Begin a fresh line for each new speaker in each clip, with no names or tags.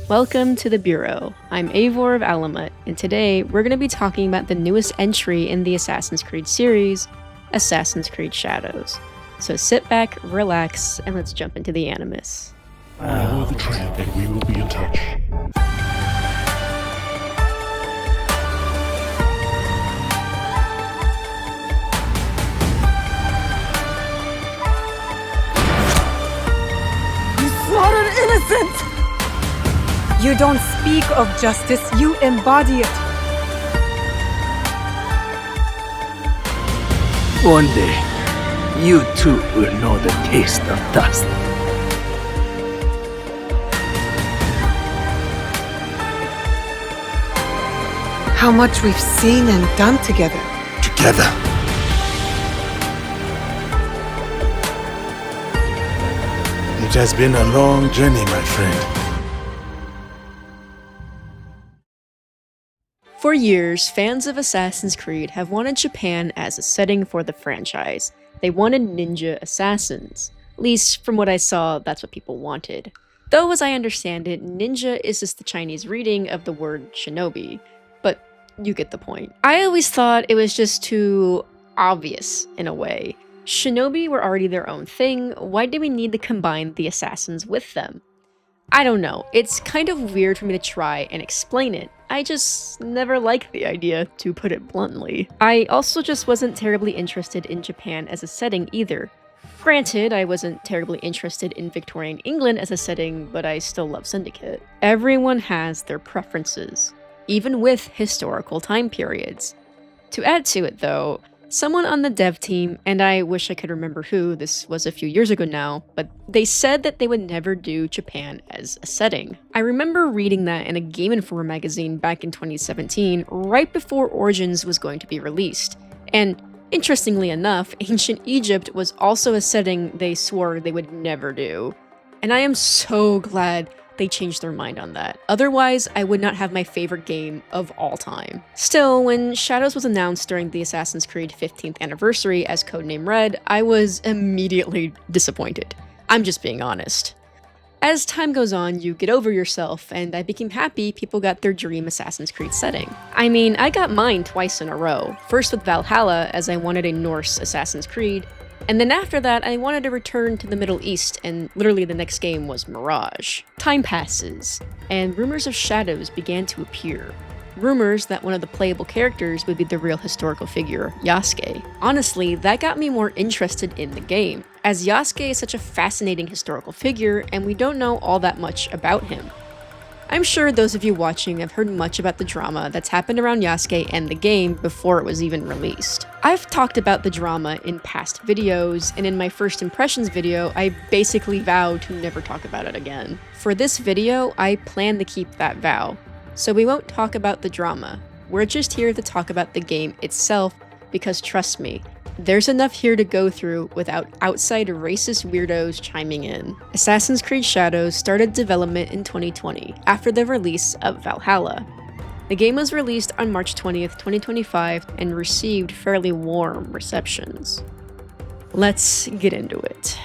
Welcome to the Bureau. I'm Eivor of Alamut, and today we're going to be talking about the newest entry in the Assassin's Creed series, Assassin's Creed Shadows. So sit back, relax, and let's jump into the Animus.
Follow the trail and we will be in touch.
You slaughtered innocents! You don't speak of justice, you embody it.
One day, you too will know the taste of dust.
How much we've seen and done together.
Together.
It has been a long journey, my friend.
For years, fans of Assassin's Creed have wanted Japan as a setting for the franchise. They wanted ninja assassins. At least, from what I saw, that's what people wanted. Though, as I understand it, ninja is just the Chinese reading of the word shinobi. But you get the point. I always thought it was just too obvious, in a way. Shinobi were already their own thing, why do we need to combine the assassins with them? I don't know, it's kind of weird for me to try and explain it. I just never liked the idea, to put it bluntly. I also just wasn't terribly interested in Japan as a setting either. Granted, I wasn't terribly interested in Victorian England as a setting, but I still love Syndicate. Everyone has their preferences, even with historical time periods. To add to it though, someone on the dev team, and I wish I could remember who, this was a few years ago now, but they said that they would never do Japan as a setting. I remember reading that in a Game Informer magazine back in 2017, right before Origins was going to be released. And interestingly enough, ancient Egypt was also a setting they swore they would never do. And I am so glad they changed their mind on that. Otherwise, I would not have my favorite game of all time. Still, when Shadows was announced during the Assassin's Creed 15th anniversary as Codename Red, I was immediately disappointed. I'm just being honest. As time goes on, you get over yourself, and I became happy people got their dream Assassin's Creed setting. I mean, I got mine twice in a row. First with Valhalla, as I wanted a Norse Assassin's Creed, and then after that, I wanted to return to the Middle East, and literally the next game was Mirage. Time passes, and rumors of Shadows began to appear. Rumors that one of the playable characters would be the real historical figure, Yasuke. Honestly, that got me more interested in the game, as Yasuke is such a fascinating historical figure, and we don't know all that much about him. I'm sure those of you watching have heard much about the drama that's happened around Yasuke and the game before it was even released. I've talked about the drama in past videos, and in my first impressions video, I basically vowed to never talk about it again. For this video, I plan to keep that vow, so we won't talk about the drama. We're just here to talk about the game itself, because trust me, there's enough here to go through without outside racist weirdos chiming in. Assassin's Creed Shadows started development in 2020, after the release of Valhalla. The game was released on March 20th, 2025, and received fairly warm receptions. Let's get into it.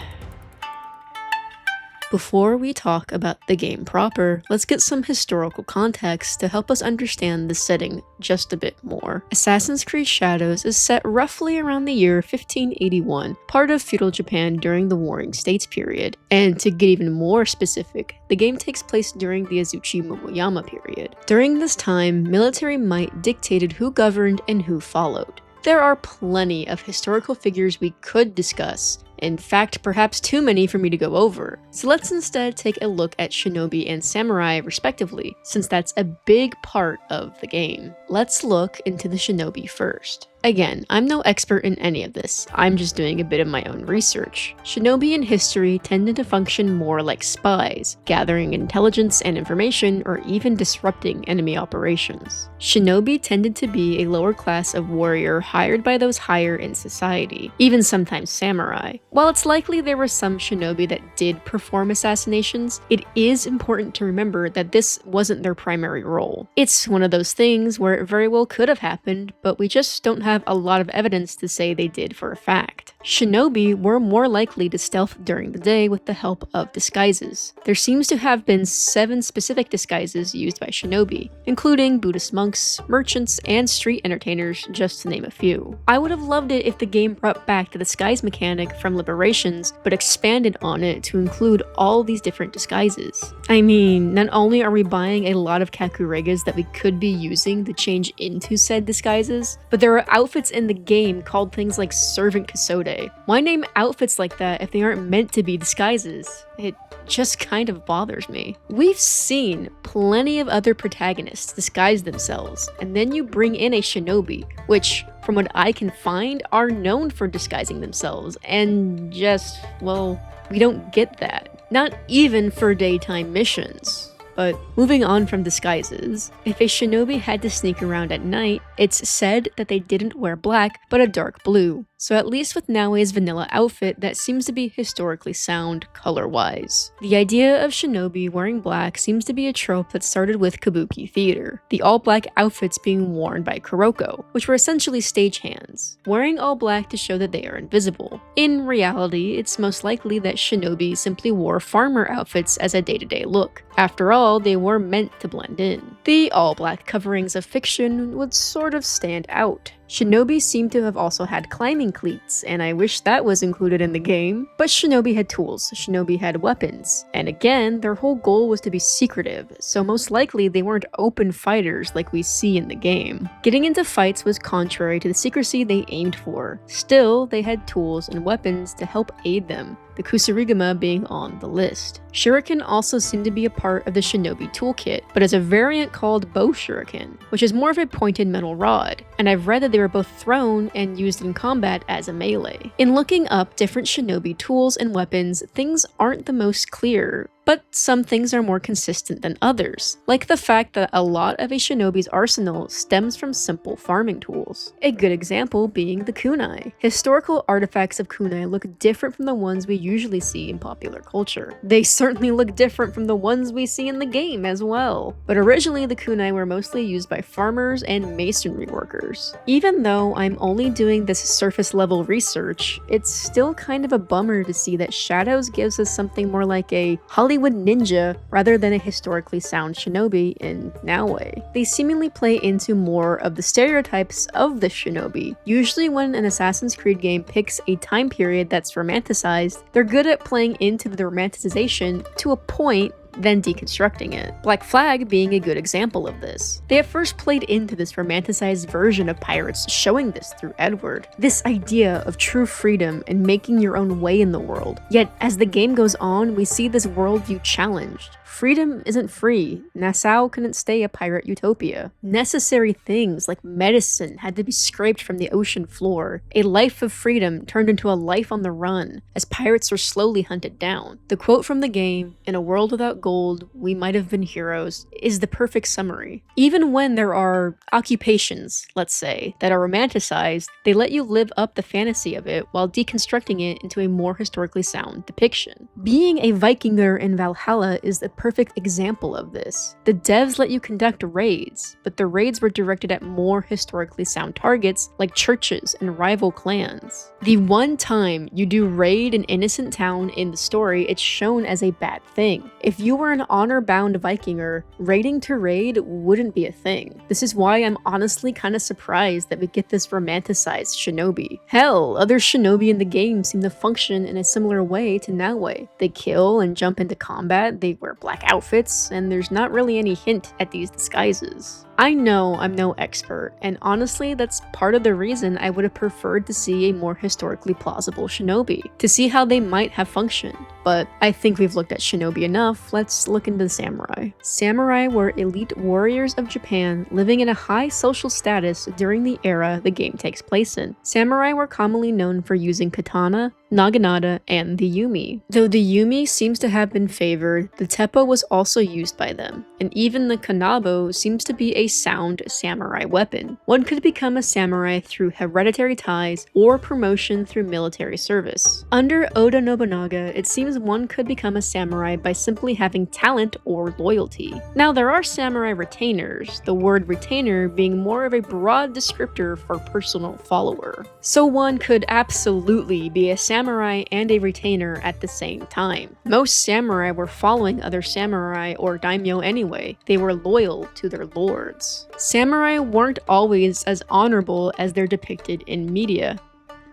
Before we talk about the game proper, let's get some historical context to help us understand the setting just a bit more. Assassin's Creed Shadows is set roughly around the year 1581, part of feudal Japan during the Warring States period. And to get even more specific, the game takes place during the Azuchi Momoyama period. During this time, military might dictated who governed and who followed. There are plenty of historical figures we could discuss. In fact, perhaps too many for me to go over. So let's instead take a look at shinobi and samurai respectively, since that's a big part of the game. Let's look into the shinobi first. Again, I'm no expert in any of this, I'm just doing a bit of my own research. Shinobi in history tended to function more like spies, gathering intelligence and information or even disrupting enemy operations. Shinobi tended to be a lower class of warrior hired by those higher in society, even sometimes samurai. While it's likely there were some shinobi that did perform assassinations, it is important to remember that this wasn't their primary role. It's one of those things where war very well could have happened, but we just don't have a lot of evidence to say they did for a fact. Shinobi were more likely to stealth during the day with the help of disguises. There seems to have been 7 specific disguises used by shinobi, including Buddhist monks, merchants, and street entertainers, just to name a few. I would have loved it if the game brought back the disguise mechanic from Liberations, but expanded on it to include all these different disguises. I mean, not only are we buying a lot of kakuregas that we could be using to change into said disguises, but there are outfits in the game called things like Servant Kasode. Why name outfits like that if they aren't meant to be disguises? It just kind of bothers me. We've seen plenty of other protagonists disguise themselves, and then you bring in a shinobi, which, from what I can find, are known for disguising themselves, and just, well, we don't get that. Not even for daytime missions. But moving on from disguises, if a shinobi had to sneak around at night, it's said that they didn't wear black, but a dark blue. So at least with Naoe's vanilla outfit, that seems to be historically sound color-wise. The idea of shinobi wearing black seems to be a trope that started with kabuki theater, the all-black outfits being worn by Kuroko, which were essentially stagehands, wearing all black to show that they are invisible. In reality, it's most likely that shinobi simply wore farmer outfits as a day-to-day look. After all, they were meant to blend in. The all-black coverings of fiction would sort of stand out. Shinobi seem to have also had climbing cleats, and I wish that was included in the game. But shinobi had tools, shinobi had weapons, and again, their whole goal was to be secretive, so most likely they weren't open fighters like we see in the game. Getting into fights was contrary to the secrecy they aimed for. Still, they had tools and weapons to help aid them, the kusarigama being on the list. Shuriken also seemed to be a part of the shinobi toolkit, but as a variant called bow shuriken, which is more of a pointed metal rod, and I've read that they were both thrown and used in combat as a melee. In looking up different shinobi tools and weapons, things aren't the most clear, but some things are more consistent than others, like the fact that a lot of a shinobi's arsenal stems from simple farming tools. A good example being the kunai. Historical artifacts of kunai look different from the ones we usually see in popular culture. They certainly look different from the ones we see in the game as well. But originally the kunai were mostly used by farmers and masonry workers. Even though I'm only doing this surface level research, it's still kind of a bummer to see that Shadows gives us something more like a Hollywood ninja rather than a historically sound shinobi in Naoe. They seemingly play into more of the stereotypes of the shinobi. Usually when an Assassin's Creed game picks a time period that's romanticized, they're good at playing into the romanticization to a point, then deconstructing it. Black Flag being a good example of this. They at first played into this romanticized version of pirates, showing this through Edward. This idea of true freedom and making your own way in the world. Yet, as the game goes on, we see this worldview challenged. Freedom isn't free. Nassau couldn't stay a pirate utopia. Necessary things like medicine had to be scraped from the ocean floor. A life of freedom turned into a life on the run, as pirates were slowly hunted down. The quote from the game, "In a world without gold, we might have been heroes," is the perfect summary. Even when there are occupations, let's say, that are romanticized, they let you live up the fantasy of it while deconstructing it into a more historically sound depiction. Being a Vikinger in Valhalla is the perfect example of this. The devs let you conduct raids, but the raids were directed at more historically sound targets like churches and rival clans. The one time you do raid an innocent town in the story, it's shown as a bad thing. If you were an honor-bound Vikinger, raiding to raid wouldn't be a thing. This is why I'm honestly kind of surprised that we get this romanticized shinobi. Hell, other shinobi in the game seem to function in a similar way to Naoe. They kill and jump into combat, they wear black outfits, and there's not really any hint at these disguises. I know I'm no expert, and honestly that's part of the reason I would have preferred to see a more historically plausible shinobi, to see how they might have functioned. But I think we've looked at shinobi enough, let's look into the samurai. Samurai were elite warriors of Japan living in a high social status during the era the game takes place in. Samurai were commonly known for using katana, naginata, and the yumi. Though the yumi seems to have been favored, the teppo was also used by them, and even the kanabo seems to be a sound samurai weapon. One could become a samurai through hereditary ties or promotion through military service. Under Oda Nobunaga, it seems one could become a samurai by simply having talent or loyalty. Now, there are samurai retainers, the word retainer being more of a broad descriptor for personal follower. So one could absolutely be a samurai and a retainer at the same time. Most samurai were following other samurai or daimyo anyway. They were loyal to their lords. Samurai weren't always as honorable as they're depicted in media,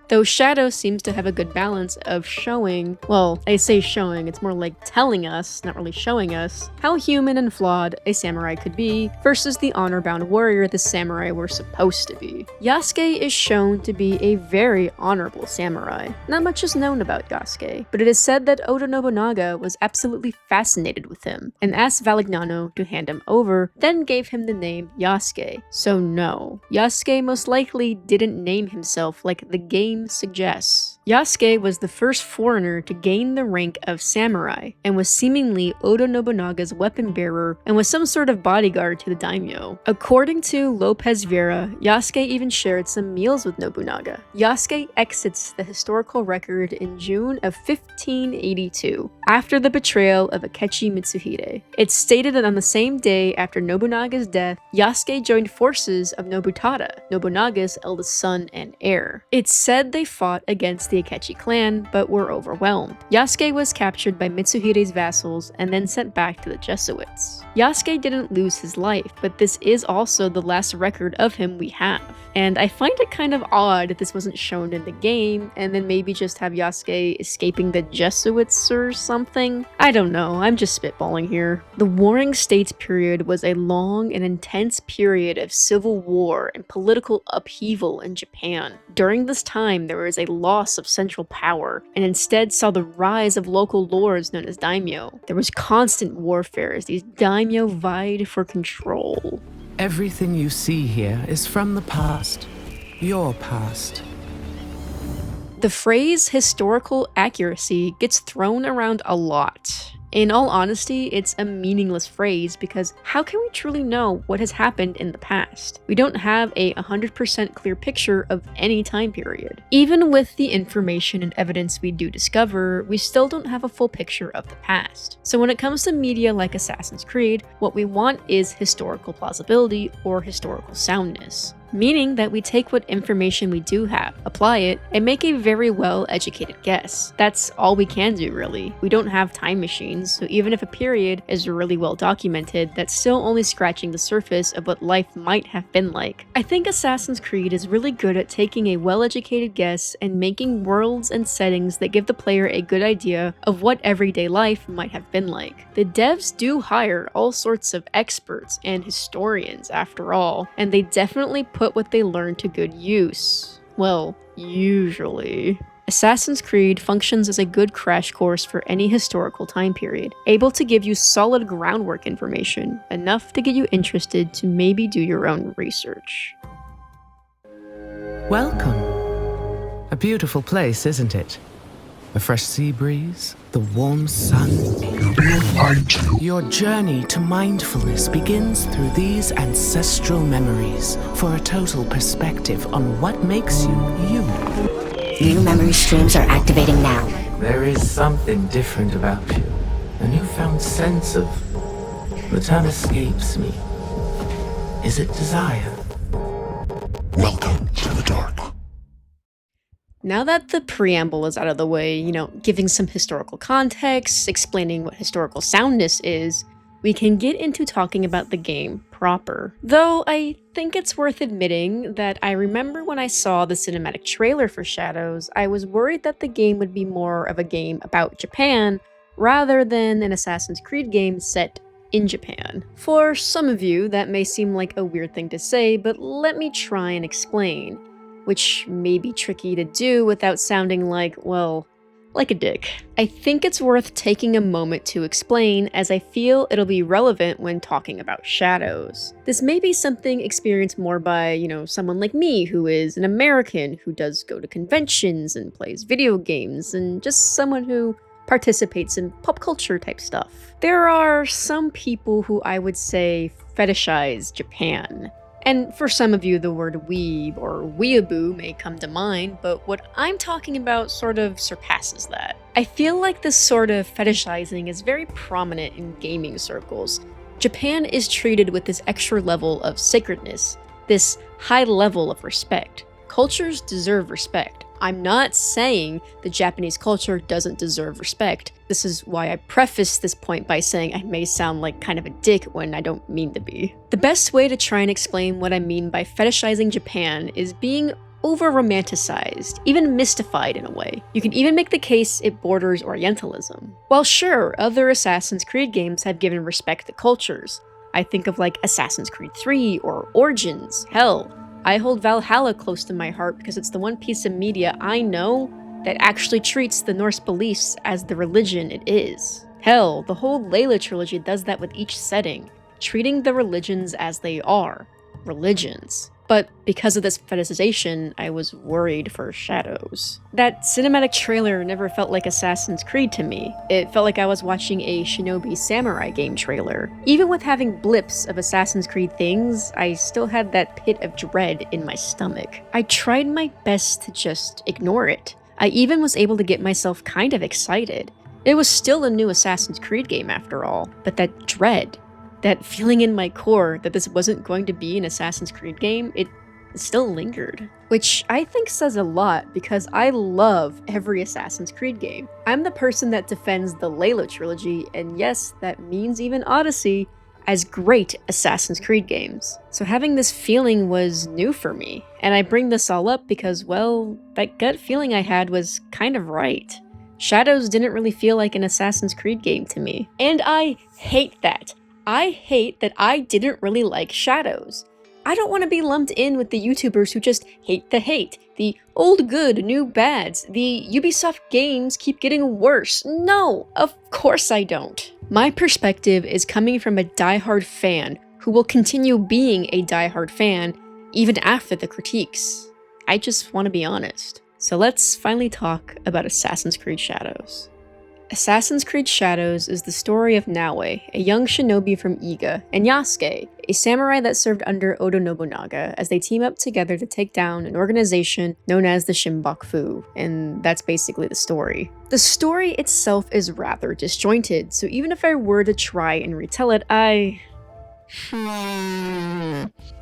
though Shadow seems to have a good balance of showing, well, I say showing, it's more like telling us, not really showing us, how human and flawed a samurai could be versus the honor-bound warrior the samurai were supposed to be. Yasuke is shown to be a very honorable samurai. Not much is known about Yasuke, but it is said that Oda Nobunaga was absolutely fascinated with him and asked Valignano to hand him over, then gave him the name Yasuke. So no, Yasuke most likely didn't name himself like the game suggests. Yasuke was the first foreigner to gain the rank of samurai, and was seemingly Oda Nobunaga's weapon bearer and was some sort of bodyguard to the daimyo. According to Lopez Vera, Yasuke even shared some meals with Nobunaga. Yasuke exits the historical record in June of 1582, after the betrayal of Akechi Mitsuhide. It's stated that on the same day after Nobunaga's death, Yasuke joined forces of Nobutada, Nobunaga's eldest son and heir. It's said they fought against the Akechi clan, but were overwhelmed. Yasuke was captured by Mitsuhide's vassals and then sent back to the Jesuits. Yasuke didn't lose his life, but this is also the last record of him we have. And I find it kind of odd that this wasn't shown in the game, and then maybe just have Yasuke escaping the Jesuits or something? I don't know, I'm just spitballing here. The Warring States period was a long and intense period of civil war and political upheaval in Japan. During this time, there was a loss of central power, and instead saw the rise of local lords known as daimyo. There was constant warfare as these daimyo vied for control.
Everything you see here is from the past. Your past.
The phrase historical accuracy gets thrown around a lot. In all honesty, it's a meaningless phrase because how can we truly know what has happened in the past? We don't have a 100% clear picture of any time period. Even with the information and evidence we do discover, we still don't have a full picture of the past. So when it comes to media like Assassin's Creed, what we want is historical plausibility or historical soundness. Meaning that we take what information we do have, apply it, and make a very well-educated guess. That's all we can do, really. We don't have time machines, so even if a period is really well documented, that's still only scratching the surface of what life might have been like. I think Assassin's Creed is really good at taking a well-educated guess and making worlds and settings that give the player a good idea of what everyday life might have been like. The devs do hire all sorts of experts and historians, after all, and they definitely put what they learned to good use. Well, usually. Assassin's Creed functions as a good crash course for any historical time period, able to give you solid groundwork information, enough to get you interested to maybe do your own research.
Welcome. A beautiful place, isn't it? A fresh sea breeze, the warm sun. Your journey to mindfulness begins through these ancestral memories for a total perspective on what makes you you.
New memory streams are activating now.
There is something different about you. A newfound sense of... The term escapes me. Is it desire?
Welcome to the dark.
Now that the preamble is out of the way, giving some historical context, explaining what historical soundness is, we can get into talking about the game proper. Though I think it's worth admitting that I remember when I saw the cinematic trailer for Shadows, I was worried that the game would be more of a game about Japan rather than an Assassin's Creed game set in Japan. For some of you, that may seem like a weird thing to say, but let me try and explain. Which may be tricky to do without sounding like, well, like a dick. I think it's worth taking a moment to explain, as I feel it'll be relevant when talking about shadows. This may be something experienced more by, someone like me who is an American who does go to conventions and plays video games, and just someone who participates in pop culture type stuff. There are some people who I would say fetishize Japan. And for some of you, the word weeb or weeaboo may come to mind, but what I'm talking about sort of surpasses that. I feel like this sort of fetishizing is very prominent in gaming circles. Japan is treated with this extra level of sacredness, this high level of respect. Cultures deserve respect. I'm not saying the Japanese culture doesn't deserve respect. This is why I preface this point by saying I may sound like kind of a dick when I don't mean to be. The best way to try and explain what I mean by fetishizing Japan is being over-romanticized, even mystified in a way. You can even make the case it borders Orientalism. While sure, other Assassin's Creed games have given respect to cultures. I think of like Assassin's Creed 3 or Origins, hell. I hold Valhalla close to my heart because it's the one piece of media I know that actually treats the Norse beliefs as the religion it is. Hell, the whole Layla trilogy does that with each setting, treating the religions as they are, religions. But because of this fetishization, I was worried for Shadows. That cinematic trailer never felt like Assassin's Creed to me. It felt like I was watching a Shinobi Samurai game trailer. Even with having blips of Assassin's Creed things, I still had that pit of dread in my stomach. I tried my best to just ignore it. I even was able to get myself kind of excited. It was still a new Assassin's Creed game after all, but that dread, that feeling in my core that this wasn't going to be an Assassin's Creed game, it still lingered. Which I think says a lot because I love every Assassin's Creed game. I'm the person that defends the Layla trilogy, and yes, that means even Odyssey, as great Assassin's Creed games. So having this feeling was new for me, and I bring this all up because, well, that gut feeling I had was kind of right. Shadows didn't really feel like an Assassin's Creed game to me, and I hate that. I hate that I didn't really like Shadows. I don't want to be lumped in with the YouTubers who just hate the hate, the old good, new bads, the Ubisoft games keep getting worse. No, of course I don't. My perspective is coming from a diehard fan who will continue being a diehard fan even after the critiques. I just want to be honest. So let's finally talk about Assassin's Creed Shadows. Assassin's Creed Shadows is the story of Naoe, a young shinobi from Iga, and Yasuke, a samurai that served under Oda Nobunaga, as they team up together to take down an organization known as the Shinbaku, and that's basically the story. The story itself is rather disjointed, so even if I were to try and retell it, I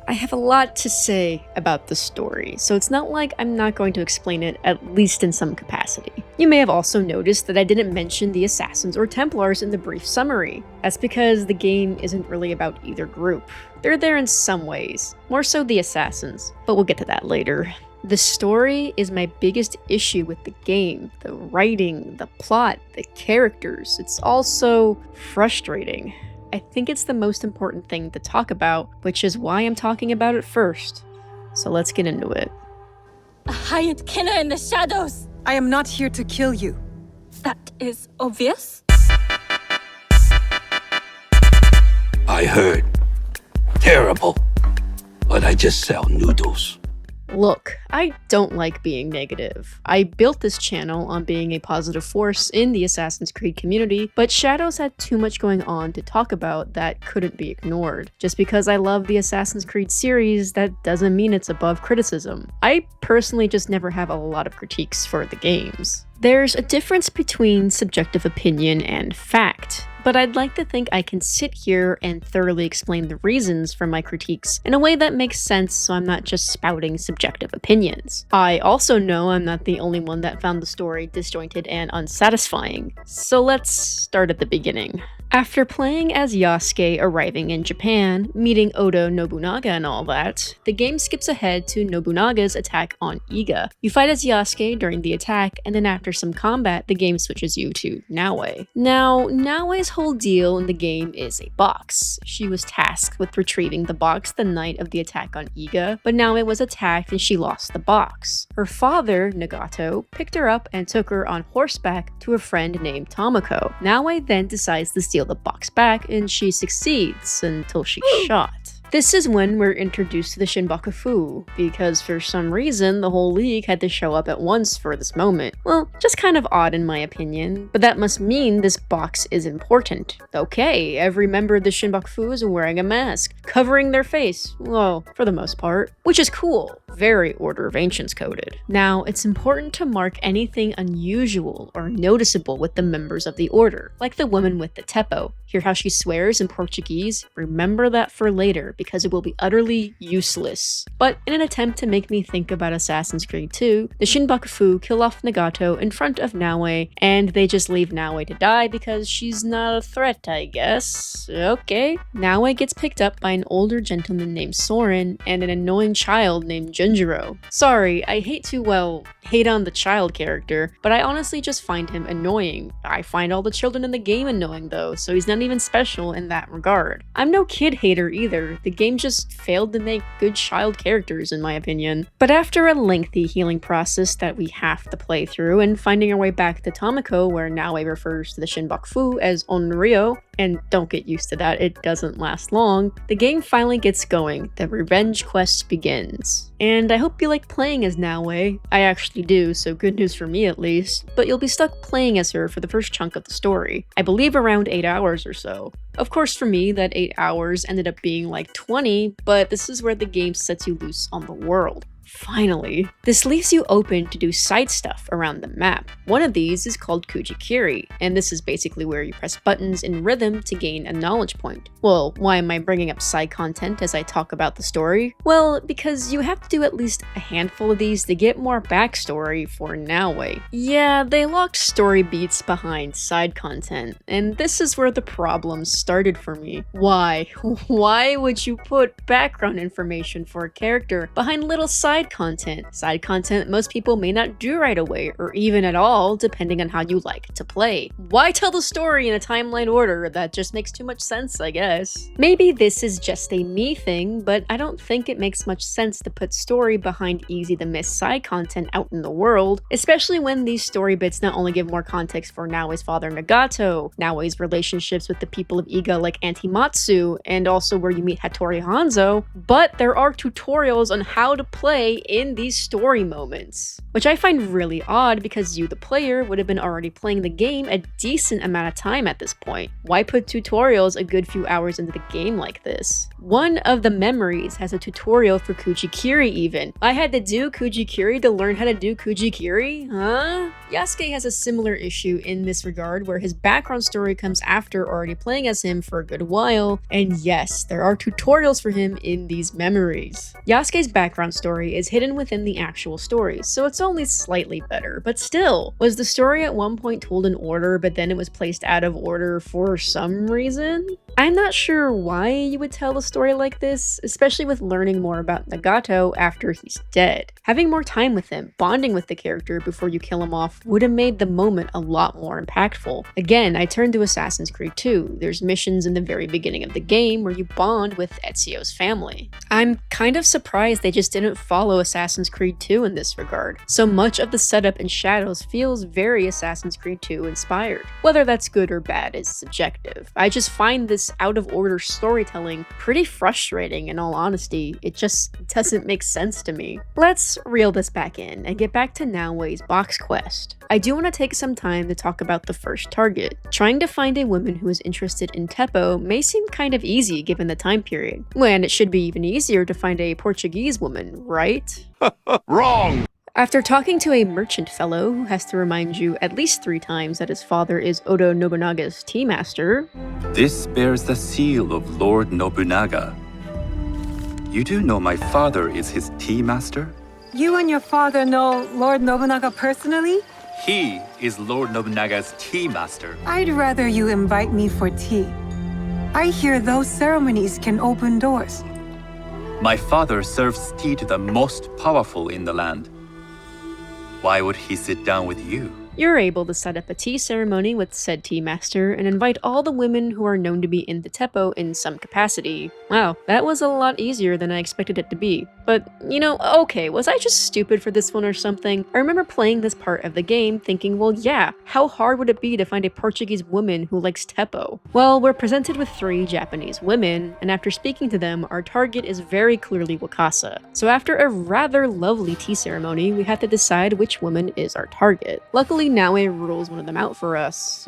have a lot to say about the story, so it's not like I'm not going to explain it, at least in some capacity. You may have also noticed that I didn't mention the Assassins or Templars in the brief summary. That's because the game isn't really about either group. They're there in some ways, more so the Assassins, but we'll get to that later. The story is my biggest issue with the game. The writing, the plot, the characters, it's all so frustrating. I think it's the most important thing to talk about, which is why I'm talking about it first. So let's get into it.
A hired killer in the shadows!
I am not here to kill you.
That is obvious.
I heard. Terrible. But I just sell noodles.
Look, I don't like being negative. I built this channel on being a positive force in the Assassin's Creed community, but Shadows had too much going on to talk about that couldn't be ignored. Just because I love the Assassin's Creed series, that doesn't mean it's above criticism. I personally just never have a lot of critiques for the games. There's a difference between subjective opinion and fact, but I'd like to think I can sit here and thoroughly explain the reasons for my critiques in a way that makes sense so I'm not just spouting subjective opinions. I also know I'm not the only one that found the story disjointed and unsatisfying, so let's start at the beginning. After playing as Yasuke arriving in Japan, meeting Oda Nobunaga and all that, the game skips ahead to Nobunaga's attack on Iga. You fight as Yasuke during the attack, and then after some combat, the game switches you to Naoe. Now, Naoe's whole deal in the game is a box. She was tasked with retrieving the box the night of the attack on Iga, but now it was attacked and she lost the box. Her father, Nagato, picked her up and took her on horseback to a friend named Tomoko. Naoi then decides to steal the box back and she succeeds until she's shot. This is when we're introduced to the Shinbakufu, because for some reason the whole league had to show up at once for this moment. Well, just kind of odd in my opinion, but that must mean this box is important. Okay, every member of the Shinbakufu is wearing a mask, covering their face, well, for the most part, which is cool, very Order of Ancients coded. Now, it's important to mark anything unusual or noticeable with the members of the Order, like the woman with the teppo. Hear how she swears in Portuguese? Remember that for later, because it will be utterly useless. But in an attempt to make me think about Assassin's Creed 2, the Shinbakufu kill off Nagato in front of Naoi, and they just leave Naoi to die because she's not a threat, I guess. Okay. Naoi gets picked up by an older gentleman named Soren and an annoying child named Junjiro. Sorry, I hate to, well, hate on the child character, but I honestly just find him annoying. I find all the children in the game annoying though, so he's not even special in that regard. I'm no kid hater either. The game just failed to make good child characters in my opinion. But after a lengthy healing process that we have to play through and finding our way back to Tomoko, where Naoi refers to the Shinbakufu as Onryo, and don't get used to that, it doesn't last long, the game finally gets going. The revenge quest begins. And I hope you like playing as Naoi. I actually do, so good news for me at least, but you'll be stuck playing as her for the first chunk of the story. I believe around 8 hours or so. Of course for me, that 8 hours ended up being like 20, but this is where the game sets you loose on the world. Finally. This leaves you open to do side stuff around the map. One of these is called Kujikiri, and this is basically where you press buttons in rhythm to gain a knowledge point. Well, why am I bringing up side content as I talk about the story? Well, because you have to do at least a handful of these to get more backstory for Naoi. Yeah, they locked story beats behind side content, and this is where the problems started for me. Why? Why would you put background information for a character behind little side content? Side content most people may not do right away, or even at all, depending on how you like to play. Why tell the story in a timeline order? That just makes too much sense, I guess. Maybe this is just a me thing, but I don't think it makes much sense to put story behind easy to miss side content out in the world, especially when these story bits not only give more context for Naoi's father Nagato, Naoi's relationships with the people of Iga like Antimatsu, and also where you meet Hattori Hanzo, but there are tutorials on how to play in these story moments, which I find really odd because you, the player, would have been already playing the game a decent amount of time at this point. Why put tutorials a good few hours into the game like this? One of the memories has a tutorial for Kujikiri even. I had to do Kujikiri to learn how to do Kujikiri? Huh? Yasuke has a similar issue in this regard where his background story comes after already playing as him for a good while, and yes, there are tutorials for him in these memories. Yasuke's background story is hidden within the actual story, so it's only slightly better, but still, was the story at one point told in order but then it was placed out of order for some reason? I'm not sure why you would tell a story like this, especially with learning more about Nagato after he's dead. Having more time with him, bonding with the character before you kill him off, would have made the moment a lot more impactful. Again, I turn to Assassin's Creed 2. There's missions in the very beginning of the game where you bond with Ezio's family. I'm kind of surprised they just didn't follow Assassin's Creed 2 in this regard. So much of the setup in Shadows feels very Assassin's Creed 2 inspired. Whether that's good or bad is subjective. I just find this out-of-order storytelling pretty frustrating in all honesty. It just doesn't make sense to me. Let's reel this back in and get back to Naoi's box quest. I do want to take some time to talk about the first target. Trying to find a woman who is interested in Teppo may seem kind of easy given the time period. When it should be even easier to find a Portuguese woman, right?
Wrong!
After talking to a merchant fellow who has to remind you at least 3 times that his father is Oda Nobunaga's tea master.
This bears the seal of Lord Nobunaga. You do know my father is his tea master?
You and your father know Lord Nobunaga personally?
He is Lord Nobunaga's tea master.
I'd rather you invite me for tea. I hear those ceremonies can open doors.
My father serves tea to the most powerful in the land. Why would he sit down with you?
You're able to set up a tea ceremony with said tea master and invite all the women who are known to be in the Teppo in some capacity. Wow, that was a lot easier than I expected it to be. But, you know, okay, was I just stupid for this one or something? I remember playing this part of the game thinking, well yeah, how hard would it be to find a Portuguese woman who likes Teppo? Well, we're presented with 3 Japanese women, and after speaking to them, our target is very clearly Wakasa. So after a rather lovely tea ceremony, we have to decide which woman is our target. Luckily, Naue rules one of them out for us.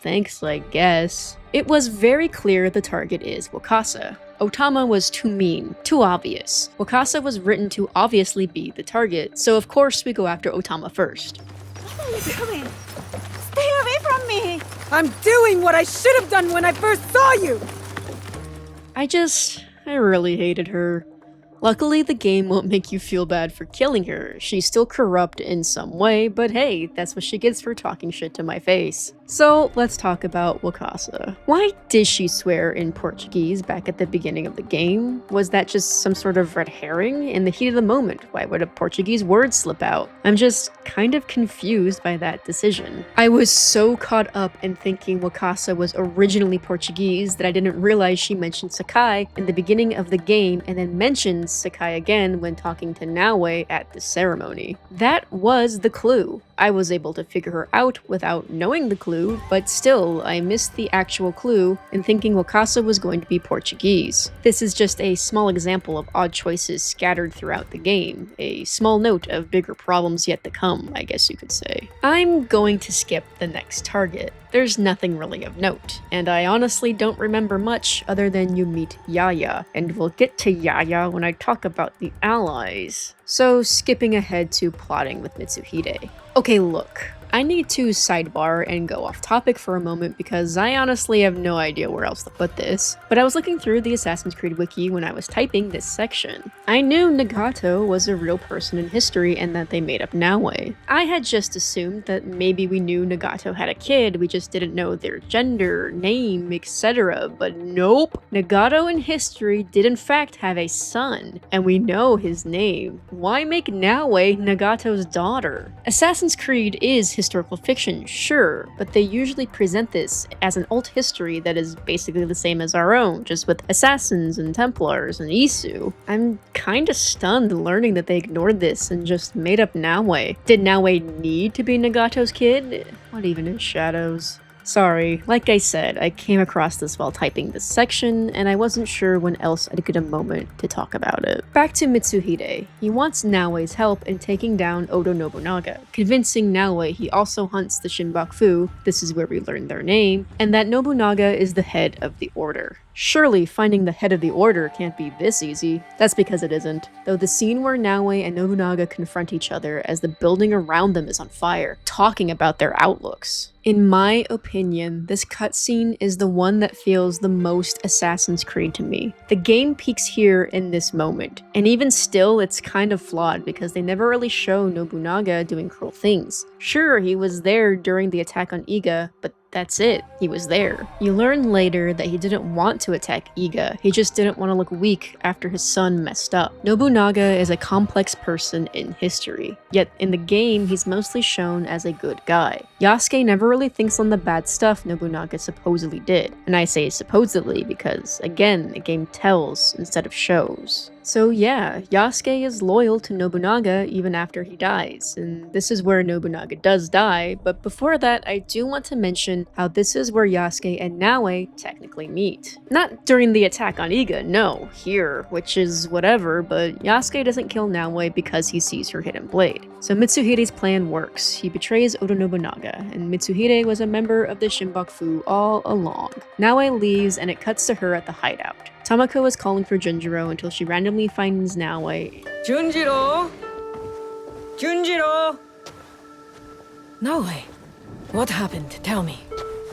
Thanks, I guess. It was very clear the target is Wakasa. Otama was too mean, too obvious. Wakasa was written to obviously be the target, so of course we go after Otama first.
What are you doing? Stay away from me! I'm doing what I should have done when I first saw you!
I really hated her. Luckily, the game won't make you feel bad for killing her. She's still corrupt in some way, but hey, that's what she gets for talking shit to my face. So let's talk about Wakasa. Why did she swear in Portuguese back at the beginning of the game? Was that just some sort of red herring? In the heat of the moment, why would a Portuguese word slip out? I'm just kind of confused by that decision. I was so caught up in thinking Wakasa was originally Portuguese that I didn't realize she mentioned Sakai in the beginning of the game and then mentioned Sakai again when talking to Naue at the ceremony. That was the clue. I was able to figure her out without knowing the clue, but still, I missed the actual clue in thinking Wakasa was going to be Portuguese. This is just a small example of odd choices scattered throughout the game, a small note of bigger problems yet to come, I guess you could say. I'm going to skip the next target. There's nothing really of note, and I honestly don't remember much other than you meet Yaya, and we'll get to Yaya when I talk about the allies. So skipping ahead to plotting with Mitsuhide. Okay, look. I need to sidebar and go off topic for a moment because I honestly have no idea where else to put this, but I was looking through the Assassin's Creed wiki when I was typing this section. I knew Nagato was a real person in history and that they made up Naue. I had just assumed that maybe we knew Nagato had a kid, we just didn't know their gender, name, etc. But nope! Nagato in history did in fact have a son, and we know his name. Why make Naue Nagato's daughter? Assassin's Creed is historical fiction, sure, but they usually present this as an alt history that is basically the same as our own, just with assassins and Templars and Isu. I'm kinda stunned learning that they ignored this and just made up Naue. Did Naue need to be Nagato's kid? What even is Shadows? Sorry, like I said, I came across this while typing this section, and I wasn't sure when else I'd get a moment to talk about it. Back to Mitsuhide. He wants Naue's help in taking down Oda Nobunaga, convincing Naue he also hunts the Shinbaku, this is where we learn their name, and that Nobunaga is the head of the order. Surely finding the head of the order can't be this easy. That's because it isn't. Though the scene where Naue and Nobunaga confront each other as the building around them is on fire, talking about their outlooks. In my opinion, this cutscene is the one that feels the most Assassin's Creed to me. The game peaks here in this moment, and even still it's kind of flawed because they never really show Nobunaga doing cruel things. Sure, he was there during the attack on Iga, but that's it. He was there. You learn later that he didn't want to attack Iga, he just didn't want to look weak after his son messed up. Nobunaga is a complex person in history, yet in the game he's mostly shown as a good guy. Yasuke never really thinks on the bad stuff Nobunaga supposedly did, and I say supposedly because, again, the game tells instead of shows. So yeah, Yasuke is loyal to Nobunaga even after he dies, and this is where Nobunaga does die, but before that I do want to mention how this is where Yasuke and Naue technically meet. Not during the attack on Iga, no, here, which is whatever, but Yasuke doesn't kill Naue because he sees her hidden blade. So Mitsuhide's plan works. He betrays Oda Nobunaga, and Mitsuhide was a member of the Shinbaku all along. Naue leaves and it cuts to her at the hideout. Tamako is calling for Junjiro until she randomly finds Naue.
Junjiro! Junjiro! Naue, what happened? Tell me.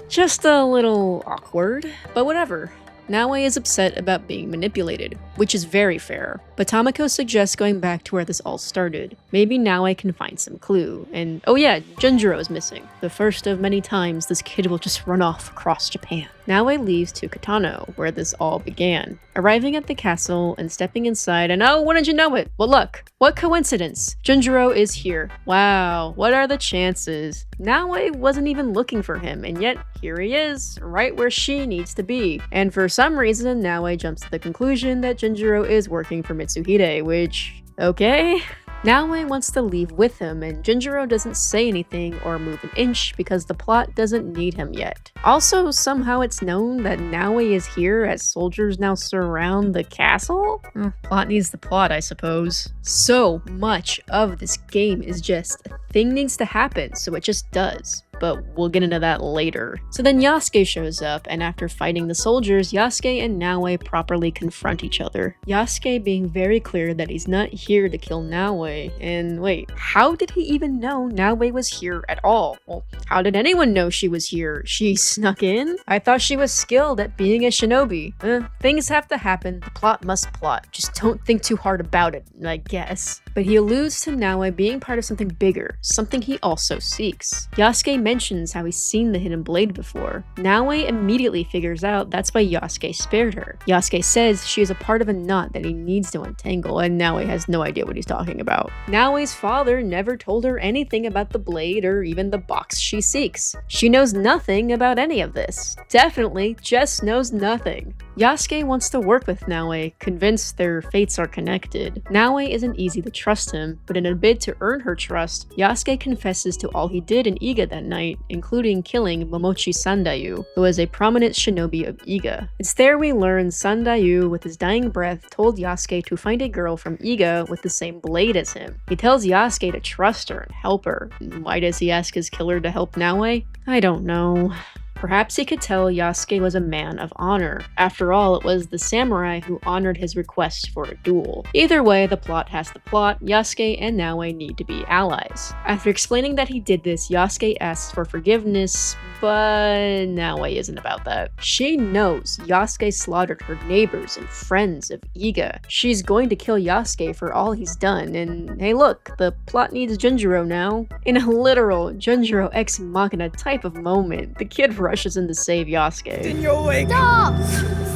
Just a little awkward, but whatever. Naue is upset about being manipulated, which is very fair, but Tamako suggests going back to where this all started. Maybe Naue can find some clue, and oh yeah, Junjiro is missing. The first of many times this kid will just run off across Japan. Naoe leaves to Kitano, where this all began, arriving at the castle and stepping inside, and oh, wouldn't you know it? Well, look, what coincidence? Junjiro is here. Wow, what are the chances? Naoe wasn't even looking for him, and yet here he is, right where she needs to be. And for some reason, Naoe jumps to the conclusion that Junjiro is working for Mitsuhide, which, okay? Naoe wants to leave with him, and Junjiro doesn't say anything or move an inch because the plot doesn't need him yet. Also, somehow it's known that Naoe is here as soldiers now surround the castle? Plot needs the plot, I suppose. So much of this game is just a thing needs to happen, so it just does. But we'll get into that later. So then Yasuke shows up, and after fighting the soldiers, Yasuke and Naoe properly confront each other. Yasuke being very clear that he's not here to kill Naoe. And wait, how did he even know Naoe was here at all? Well, how did anyone know she was here? She snuck in? I thought she was skilled at being a shinobi. Things have to happen, the plot must plot. Just don't think too hard about it, I guess. But he alludes to Naoe being part of something bigger, something he also seeks. Yasuke mentions how he's seen the hidden blade before. Naoe immediately figures out that's why Yasuke spared her. Yasuke says she is a part of a knot that he needs to untangle, and Naoe has no idea what he's talking about. Naoe's father never told her anything about the blade or even the box she seeks. She knows nothing about any of this. Definitely just knows nothing. Yasuke wants to work with Naoe, convinced their fates are connected. Naoe isn't easy to trust him, but in a bid to earn her trust, Yasuke confesses to all he did in Iga that night, including killing Momochi Sandayu, who was a prominent shinobi of Iga. It's there we learn Sandayu, with his dying breath, told Yasuke to find a girl from Iga with the same blade as him. He tells Yasuke to trust her and help her. Why does he ask his killer to help Naoe? I don't know. Perhaps he could tell Yasuke was a man of honor. After all, it was the samurai who honored his request for a duel. Either way, the plot has the plot. Yasuke and Naoe need to be allies. After explaining that he did this, Yasuke asks for forgiveness, but Naoe isn't about that. She knows Yasuke slaughtered her neighbors and friends of Iga. She's going to kill Yasuke for all he's done, and hey look, the plot needs Junjiro now. In a literal Junjiro ex machina type of moment, the kid rushes in to save Yasuke.
In your wake!
Stop!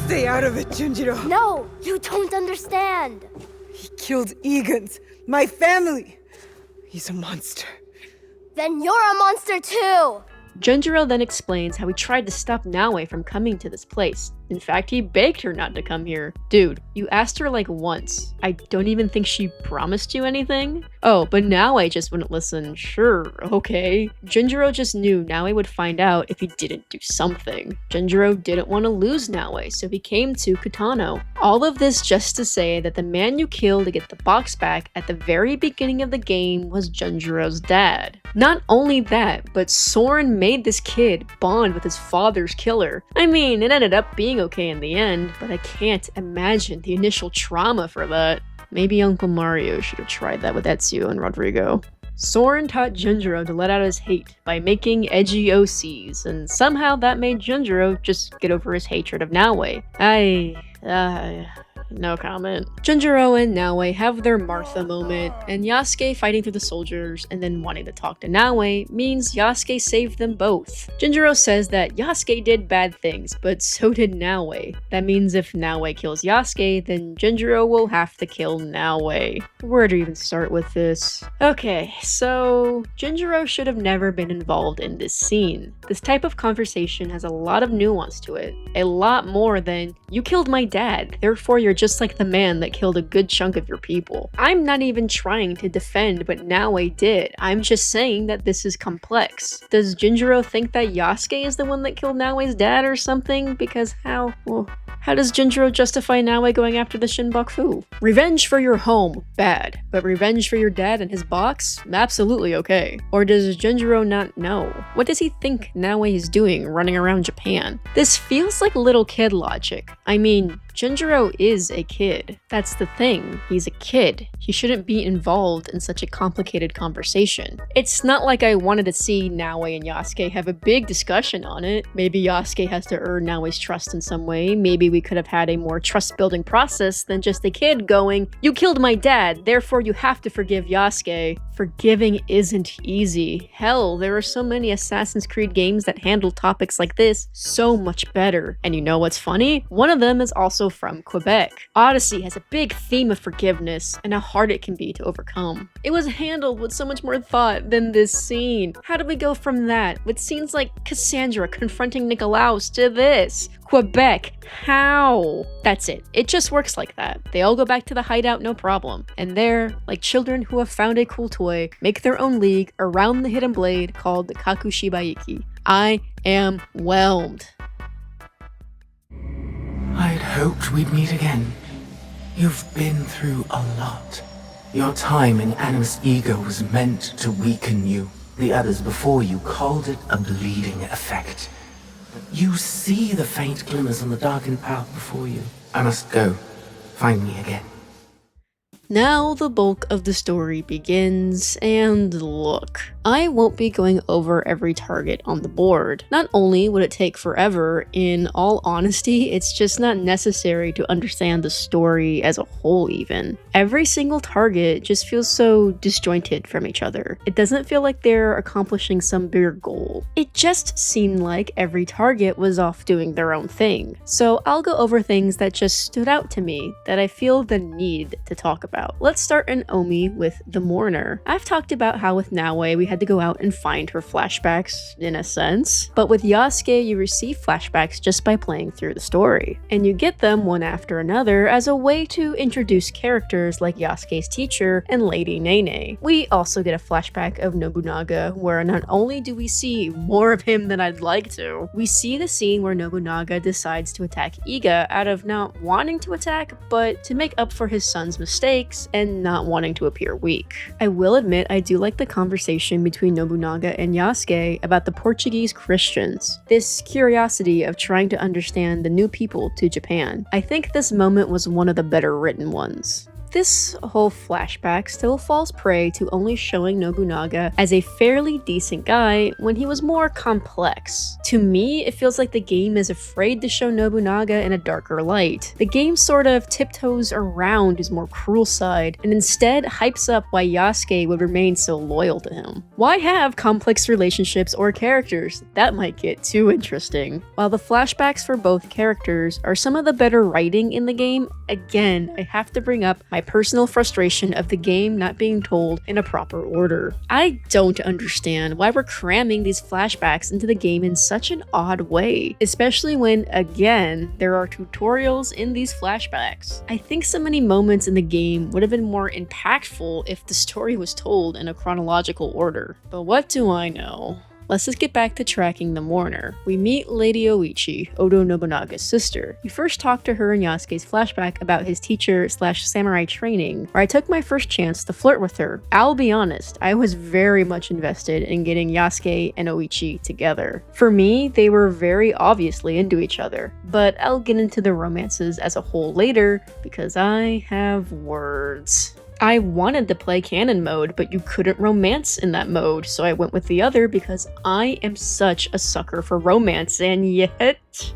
Stay out of it, Junjiro!
No, you don't understand.
He killed Egans, my family! He's a monster.
Then you're a monster too!
Junjiro then explains how he tried to stop Naoe from coming to this place. In fact, he begged her not to come here. Dude, you asked her like once. I don't even think she promised you anything. Oh, but Naoe just wouldn't listen. Sure, okay. Junjiro just knew Naoe would find out if he didn't do something. Junjiro didn't want to lose Naoe, so he came to Kitano. All of this just to say that the man you killed to get the box back at the very beginning of the game was Junjiro's dad. Not only that, but Soren made this kid bond with his father's killer. I mean, it ended up being okay in the end, but I can't imagine the initial trauma for that. Maybe Uncle Mario should have tried that with Ezio and Rodrigo. Soren taught Junjiro to let out his hate by making edgy OCs, and somehow that made Junjiro just get over his hatred of Naoe. No comment. Junjiro and Naoe have their Martha moment, and Yasuke fighting through the soldiers and then wanting to talk to Naoe means Yasuke saved them both. Junjiro says that Yasuke did bad things, but so did Naoe. That means if Naoe kills Yasuke, then Junjiro will have to kill Naoe. Where to even start with this? Okay, so Junjiro should have never been involved in this scene. This type of conversation has a lot of nuance to it. A lot more than, you killed my dad, therefore you're just like the man that killed a good chunk of your people. I'm not even trying to defend what Naoe did. I'm just saying that this is complex. Does Junjiro think that Yasuke is the one that killed Naoe's dad or something? Because how? Well, how does Junjiro justify Naoe going after the Shinbaku? Revenge for your home, bad. But revenge for your dad and his box? Absolutely okay. Or does Junjiro not know? What does he think Naoe is doing running around Japan? This feels like little kid logic. I mean, Junjiro is a kid. That's the thing. He's a kid. He shouldn't be involved in such a complicated conversation. It's not like I wanted to see Naoe and Yasuke have a big discussion on it. Maybe Yasuke has to earn Naoe's trust in some way. Maybe we could have had a more trust-building process than just a kid going, you killed my dad, therefore you have to forgive Yasuke. Forgiving isn't easy. Hell, there are so many Assassin's Creed games that handle topics like this so much better. And you know what's funny? One of them is also from Quebec. Odyssey has a big theme of forgiveness and how hard it can be to overcome. It was handled with so much more thought than this scene. How do we go from that, with scenes like Cassandra confronting Nikolaos, to this? Quebec, how? That's it. It just works like that. They all go back to the hideout, no problem. And there, like children who have found a cool toy, make their own league around the hidden blade called the Kakushibaiki. I am whelmed.
I'd hoped we'd meet again. You've been through a lot. Your time in Animus Ego was meant to weaken you. The others before you called it a bleeding effect. You see the faint glimmers on the darkened path before you. I must go. Find me again.
Now the bulk of the story begins, and look, I won't be going over every target on the board. Not only would it take forever, in all honesty, it's just not necessary to understand the story as a whole even. Every single target just feels so disjointed from each other. It doesn't feel like they're accomplishing some bigger goal. It just seemed like every target was off doing their own thing. So I'll go over things that just stood out to me that I feel the need to talk about. Let's start in Omi with the Mourner. I've talked about how with Naoe we had to go out and find her flashbacks, in a sense, but with Yasuke you receive flashbacks just by playing through the story. And you get them one after another as a way to introduce characters like Yasuke's teacher and Lady Nene. We also get a flashback of Nobunaga where not only do we see more of him than I'd like to, we see the scene where Nobunaga decides to attack Iga out of not wanting to attack, but to make up for his son's mistakes and not wanting to appear weak. I will admit I do like the conversation between Nobunaga and Yasuke about the Portuguese Christians. This curiosity of trying to understand the new people to Japan. I think this moment was one of the better written ones. This whole flashback still falls prey to only showing Nobunaga as a fairly decent guy when he was more complex. To me, it feels like the game is afraid to show Nobunaga in a darker light. The game sort of tiptoes around his more cruel side and instead hypes up why Yasuke would remain so loyal to him. Why have complex relationships or characters? That might get too interesting. While the flashbacks for both characters are some of the better writing in the game, again, I have to bring up my personal frustration of the game not being told in a proper order. I don't understand why we're cramming these flashbacks into the game in such an odd way, especially when, again, there are tutorials in these flashbacks. I think so many moments in the game would have been more impactful if the story was told in a chronological order. But what do I know? Let's just get back to tracking the Mourner. We meet Lady Oichi, Oda Nobunaga's sister. We first talk to her in Yasuke's flashback about his teacher/samurai training, where I took my first chance to flirt with her. I'll be honest, I was very much invested in getting Yasuke and Oichi together. For me, they were very obviously into each other, but I'll get into the romances as a whole later because I have words. I wanted to play canon mode, but you couldn't romance in that mode, so I went with the other because I am such a sucker for romance, and yet...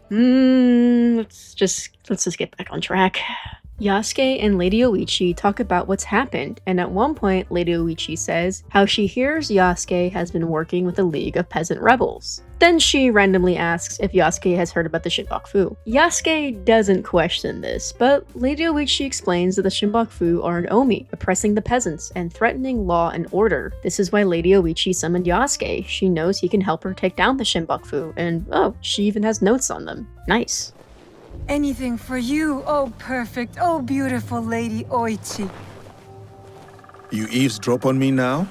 let's just get back on track. Yasuke and Lady Oichi talk about what's happened, and at one point, Lady Oichi says how she hears Yasuke has been working with a league of peasant rebels. Then she randomly asks if Yasuke has heard about the Shinbaku. Yasuke doesn't question this, but Lady Oichi explains that the Shinbaku are an Omi, oppressing the peasants and threatening law and order. This is why Lady Oichi summoned Yasuke. She knows he can help her take down the Shinbaku, and oh, she even has notes on them. Nice.
Anything for you, oh perfect, oh beautiful Lady Oichi.
You eavesdrop on me now?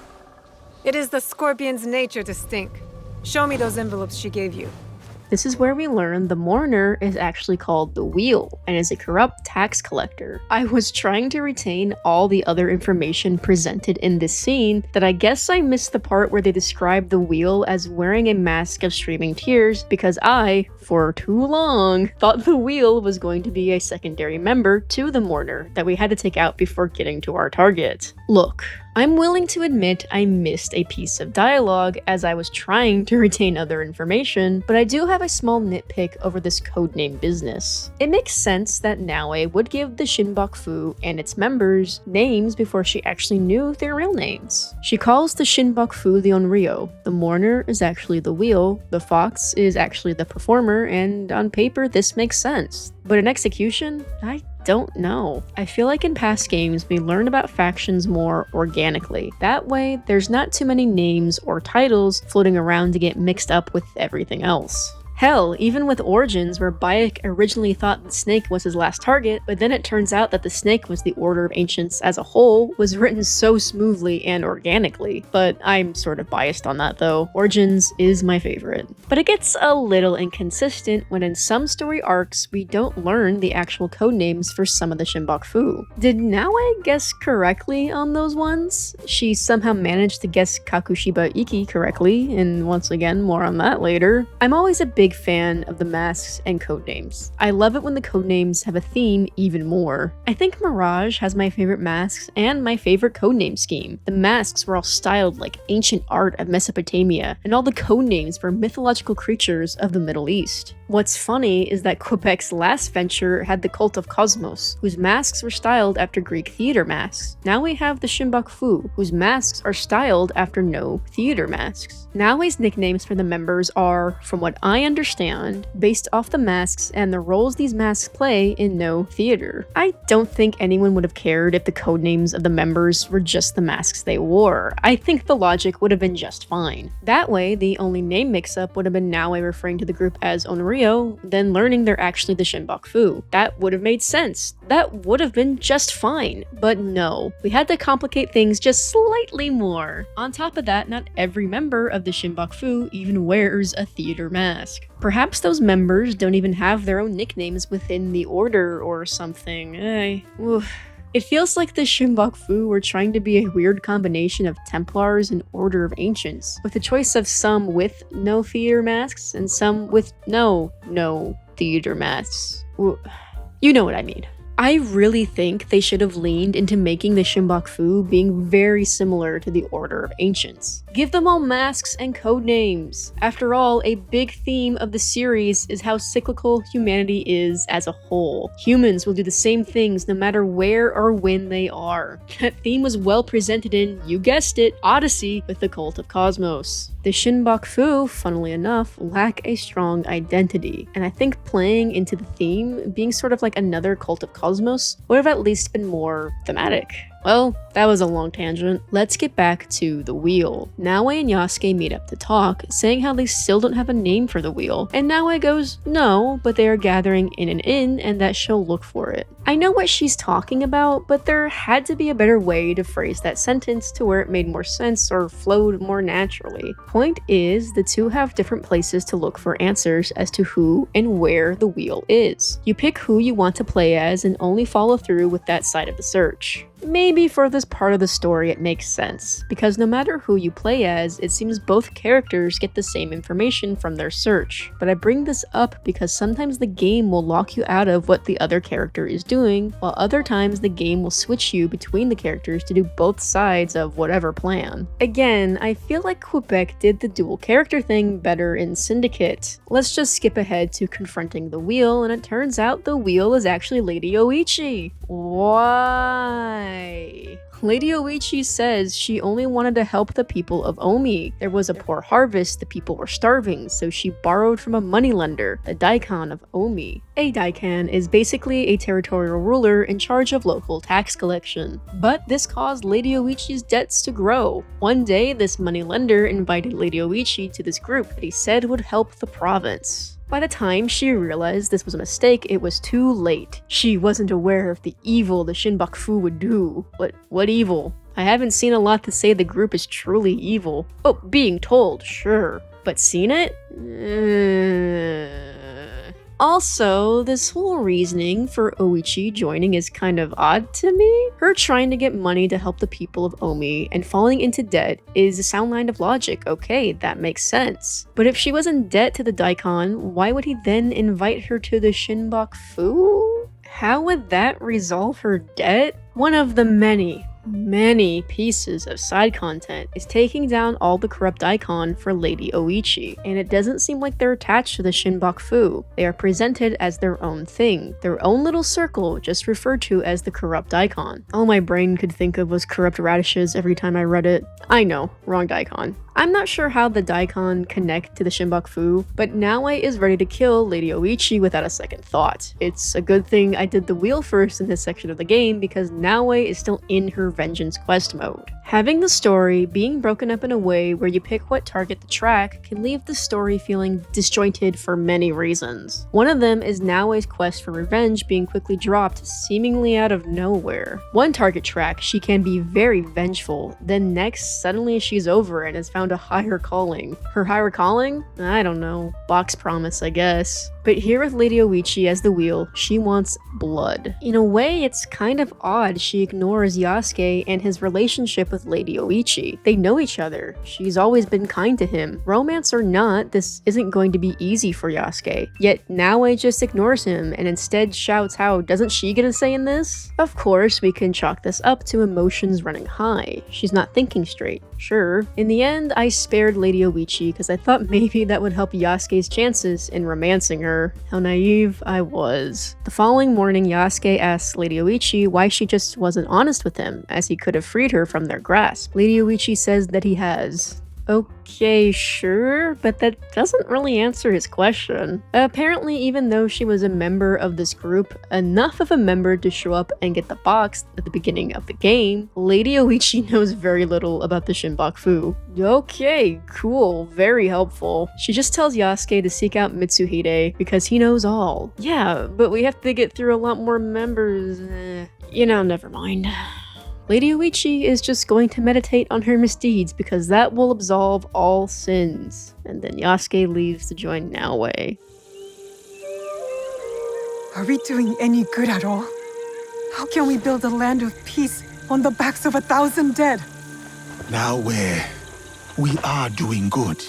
It is the scorpion's nature to stink. Show me those envelopes she gave you.
This is where we learn the Mourner is actually called the Wheel and is a corrupt tax collector. I was trying to retain all the other information presented in this scene that I guess I missed the part where they describe the Wheel as wearing a mask of streaming tears because I, for too long, thought the Wheel was going to be a secondary member to the Mourner that we had to take out before getting to our target. Look, I'm willing to admit I missed a piece of dialogue as I was trying to retain other information, but I do have a small nitpick over this codename business. It makes sense that Naue would give the Shinbaku and its members names before she actually knew their real names. She calls the Shinbaku the Onryo, the mourner is actually the wheel, the fox is actually the performer, and on paper this makes sense. But in execution, I don't know. I feel like in past games we learn about factions more organically. That way, there's not too many names or titles floating around to get mixed up with everything else. Hell, even with Origins, where Bayek originally thought the snake was his last target, but then it turns out that the snake was the Order of Ancients as a whole, was written so smoothly and organically. But I'm sort of biased on that though. Origins is my favorite. But it gets a little inconsistent when in some story arcs, we don't learn the actual codenames for some of the Shinbaku. Did Naue guess correctly on those ones? She somehow managed to guess Kakushiba Iki correctly, and once again, more on that later. I'm always a big fan of the masks and codenames. I love it when the codenames have a theme even more. I think Mirage has my favorite masks and my favorite codename scheme. The masks were all styled like ancient art of Mesopotamia, and all the codenames were mythological creatures of the Middle East. What's funny is that Quebec's last venture had the Cult of Cosmos, whose masks were styled after Greek theater masks. Now we have the Shinbaku, whose masks are styled after no theater masks. Naue's nicknames for the members are, from what I understand, based off the masks and the roles these masks play in no theater. I don't think anyone would have cared if the codenames of the members were just the masks they wore. I think the logic would have been just fine. That way, the only name mix-up would have been Naue referring to the group as Onryo, then learning they're actually the Shinbaku. That would have made sense. That would have been just fine. But no, we had to complicate things just slightly more. On top of that, not every member of the Shinbaku even wears a theater mask. Perhaps those members don't even have their own nicknames within the order or something. It feels like the Shinbaku were trying to be a weird combination of Templars and Order of Ancients, with a choice of some with no theater masks and some with no theater masks. You know what I mean. I really think they should have leaned into making the Shinbaku being very similar to the Order of Ancients. Give them all masks and code names. After all, a big theme of the series is how cyclical humanity is as a whole. Humans will do the same things no matter where or when they are. That theme was well presented in, you guessed it, Odyssey with the Cult of Cosmos. The Shinbaku, funnily enough, lack a strong identity, and I think playing into the theme, being sort of like another Cult of Cosmos, would have at least been more thematic. Well, that was a long tangent. Let's get back to the wheel. Naue and Yasuke meet up to talk, saying how they still don't have a name for the wheel, and Naue goes, no, but they are gathering in an inn and that she'll look for it. I know what she's talking about, but there had to be a better way to phrase that sentence to where it made more sense or flowed more naturally. Point is, the two have different places to look for answers as to who and where the wheel is. You pick who you want to play as and only follow through with that side of the search. Maybe for this part of the story it makes sense, because no matter who you play as, it seems both characters get the same information from their search. But I bring this up because sometimes the game will lock you out of what the other character is doing, while other times the game will switch you between the characters to do both sides of whatever plan. Again, I feel like Quebec did the dual character thing better in Syndicate. Let's just skip ahead to confronting the wheel, and it turns out the wheel is actually Lady Oichi. Why? Lady Oichi says she only wanted to help the people of Omi. There was a poor harvest, the people were starving, so she borrowed from a moneylender, the Daikon of Omi. A Daikon is basically a territorial ruler in charge of local tax collection. But this caused Lady Oichi's debts to grow. One day, this moneylender invited Lady Oichi to this group that he said would help the province. By the time she realized this was a mistake, it was too late. She wasn't aware of the evil the Shinbaku would do. What evil? I haven't seen a lot to say the group is truly evil. Oh, being told, sure. But seen it? Also, this whole reasoning for Oichi joining is kind of odd to me. Her trying to get money to help the people of Omi and falling into debt is a sound line of logic. Okay, that makes sense. But if she was in debt to the Daikon, why would he then invite her to the Shinbaku? How would that resolve her debt? One of the many many pieces of side content is taking down all the corrupt icon for Lady Oichi, and it doesn't seem like they're attached to the Shinbaku. They are presented as their own thing, their own little circle just referred to as the corrupt icon. All my brain could think of was corrupt radishes every time I read it. I know, wrong daikon. I'm not sure how the daikon connect to the Shinbaku, but Naoe is ready to kill Lady Oichi without a second thought. It's a good thing I did the wheel first in this section of the game because Naoe is still in her vengeance quest mode. Having the story being broken up in a way where you pick what target to track can leave the story feeling disjointed for many reasons. One of them is Naoe's quest for revenge being quickly dropped seemingly out of nowhere. One target track, she can be very vengeful, then next, suddenly she's over and has found a higher calling. Her higher calling? I don't know. Box promise, I guess. But here with Lady Oichi as the wheel, she wants blood. In a way, it's kind of odd she ignores Yasuke and his relationship with Lady Oichi. They know each other. She's always been kind to him. Romance or not, this isn't going to be easy for Yasuke. Yet Naoe just ignores him and instead shouts how doesn't she get a say in this? Of course, we can chalk this up to emotions running high. She's not thinking straight. Sure. In the end, I spared Lady Oichi because I thought maybe that would help Yasuke's chances in romancing her. How naive I was. The following morning, Yasuke asks Lady Oichi why she just wasn't honest with him, as he could have freed her from their grasp. Lady Oichi says that he has. Okay, sure, but that doesn't really answer his question. Apparently, even though she was a member of this group, enough of a member to show up and get the box at the beginning of the game, Lady Oichi knows very little about the Shinbaku. Okay, cool, very helpful. She just tells Yasuke to seek out Mitsuhide because he knows all. Yeah, but we have to get through a lot more members. Never mind. Lady Oichi is just going to meditate on her misdeeds because that will absolve all sins. And then Yasuke leaves to join Naoe.
Are we doing any good at all? How can we build a land of peace on the backs of 1,000 dead?
Now we are doing good.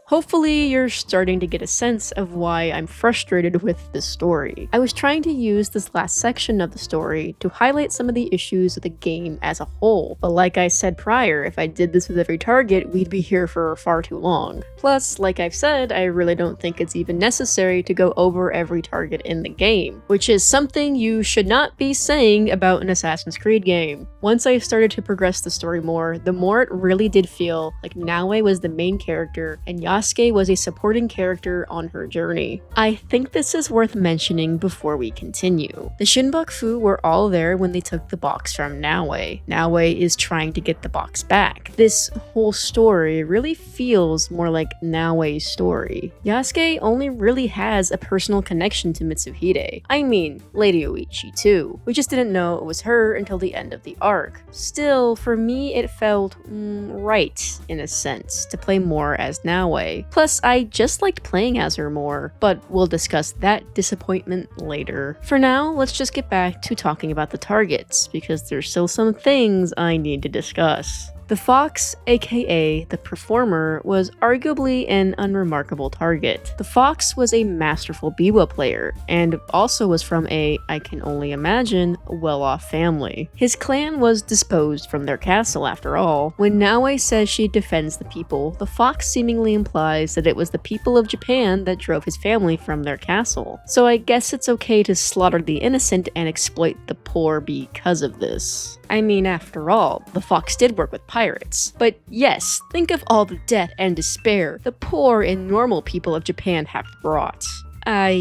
Hopefully you're starting to get a sense of why I'm frustrated with this story. I was trying to use this last section of the story to highlight some of the issues of the game as a whole, but like I said prior, if I did this with every target, we'd be here for far too long. Plus, like I've said, I really don't think it's even necessary to go over every target in the game, which is something you should not be saying about an Assassin's Creed game. Once I started to progress the story more, the more it really did feel like Naoe was the main character and Yasuke was a supporting character on her journey. I think this is worth mentioning before we continue. The Shinbaku were all there when they took the box from Naoe. Naoe is trying to get the box back. This whole story really feels more like Naoe's story. Yasuke only really has a personal connection to Mitsuhide. I mean, Lady Oichi too. We just didn't know it was her until the end of the arc. Still, for me it felt right, in a sense, to play more as Naoe. Plus, I just liked playing as her more, but we'll discuss that disappointment later. For now, let's just get back to talking about the targets, because there's still some things I need to discuss. The Fox, aka the Performer, was arguably an unremarkable target. The Fox was a masterful biwa player, and also was from a, I can only imagine, well-off family. His clan was disposed from their castle after all. When Naoe says she defends the people, the Fox seemingly implies that it was the people of Japan that drove his family from their castle. So I guess it's okay to slaughter the innocent and exploit the poor because of this. I mean, after all, the Fox did work with pirates. But yes, think of all the death and despair the poor and normal people of Japan have brought. I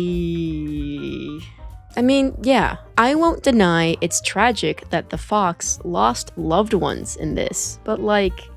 mean, yeah, I won't deny it's tragic that the Fox lost loved ones in this, but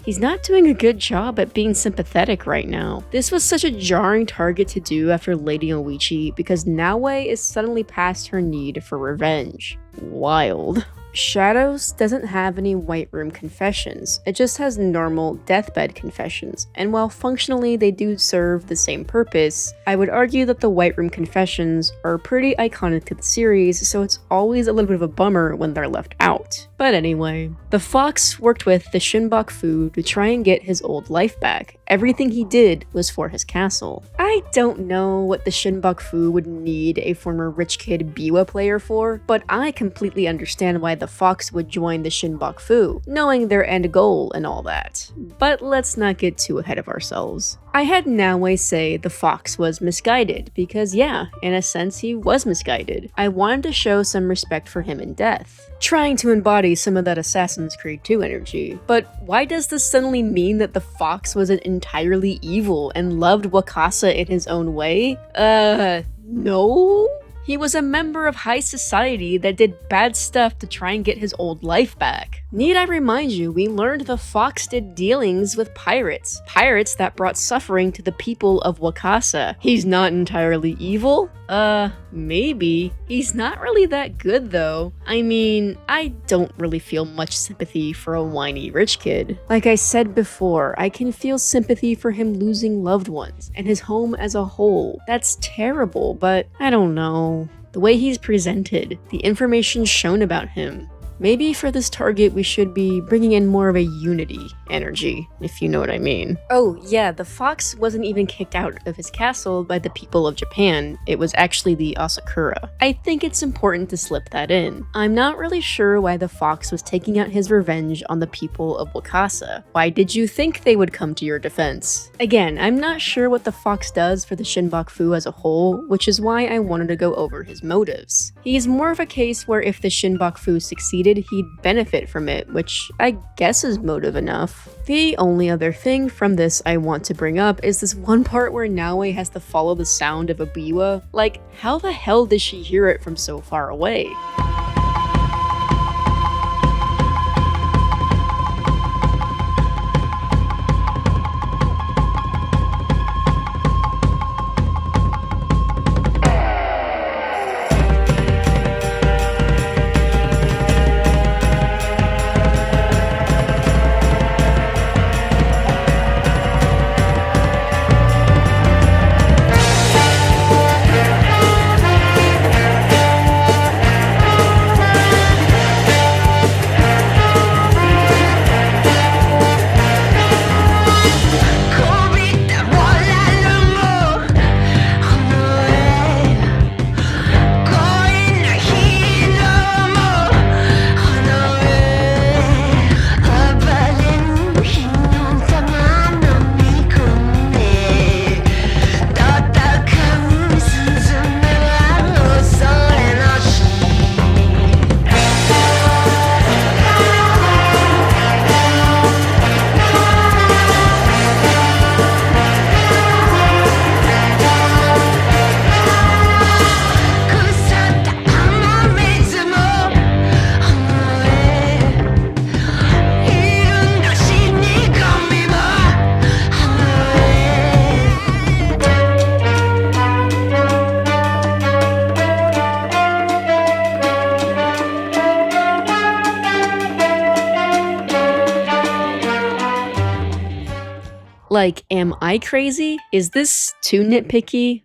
he's not doing a good job at being sympathetic right now. This was such a jarring target to do after Lady Oichi because Naoe is suddenly past her need for revenge. Wild. Shadows doesn't have any White Room confessions, it just has normal deathbed confessions, and while functionally they do serve the same purpose, I would argue that the White Room confessions are pretty iconic to the series, so it's always a little bit of a bummer when they're left out. But anyway, the fox worked with the Shinbaku to try and get his old life back. Everything he did was for his castle. I don't know what the Shinbaku would need a former rich kid Biwa player for, but I completely understand why the fox would join the Shinbaku, knowing their end goal and all that. But let's not get too ahead of ourselves. I had Naoe say the fox was misguided, because yeah, in a sense he was misguided. I wanted to show some respect for him in death, trying to embody some of that Assassin's Creed 2 energy. But why does this suddenly mean that the fox wasn't entirely evil and loved Wakasa in his own way? No? He was a member of high society that did bad stuff to try and get his old life back. Need I remind you, we learned the fox did dealings with pirates. Pirates that brought suffering to the people of Wakasa. He's not entirely evil? Maybe. He's not really that good though. I mean, I don't really feel much sympathy for a whiny rich kid. Like I said before, I can feel sympathy for him losing loved ones and his home as a whole. That's terrible, but I don't know. The way he's presented, the information shown about him. Maybe for this target we should be bringing in more of a unity energy, if you know what I mean. Oh yeah, the fox wasn't even kicked out of his castle by the people of Japan, it was actually the Asakura. I think it's important to slip that in. I'm not really sure why the fox was taking out his revenge on the people of Wakasa. Why did you think they would come to your defense? Again, I'm not sure what the fox does for the Shinbaku as a whole, which is why I wanted to go over his motives. He's more of a case where if the Shinbaku succeeded, he'd benefit from it, which I guess is motive enough. The only other thing from this I want to bring up is this one part where Naoe has to follow the sound of a biwa. Like, how the hell does she hear it from so far away? Like, am I crazy? Is this too nitpicky?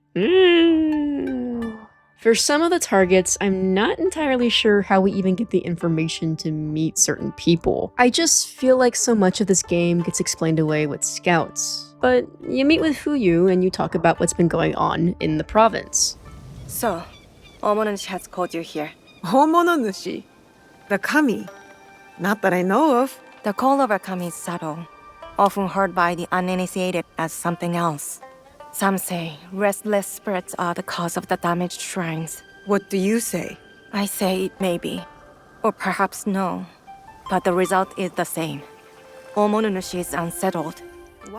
For some of the targets, I'm not entirely sure how we even get the information to meet certain people. I just feel like so much of this game gets explained away with scouts. But you meet with Fuyu and you talk about what's been going on in the province.
So, Omonushi has called you here.
Homononushi? The kami? Not that I know of.
The call of a kami is subtle, often heard by the uninitiated as something else. Some say restless spirits are the cause of the damaged shrines.
What do you say?
I say maybe, or perhaps no, but the result is the same. Omonunushi is unsettled.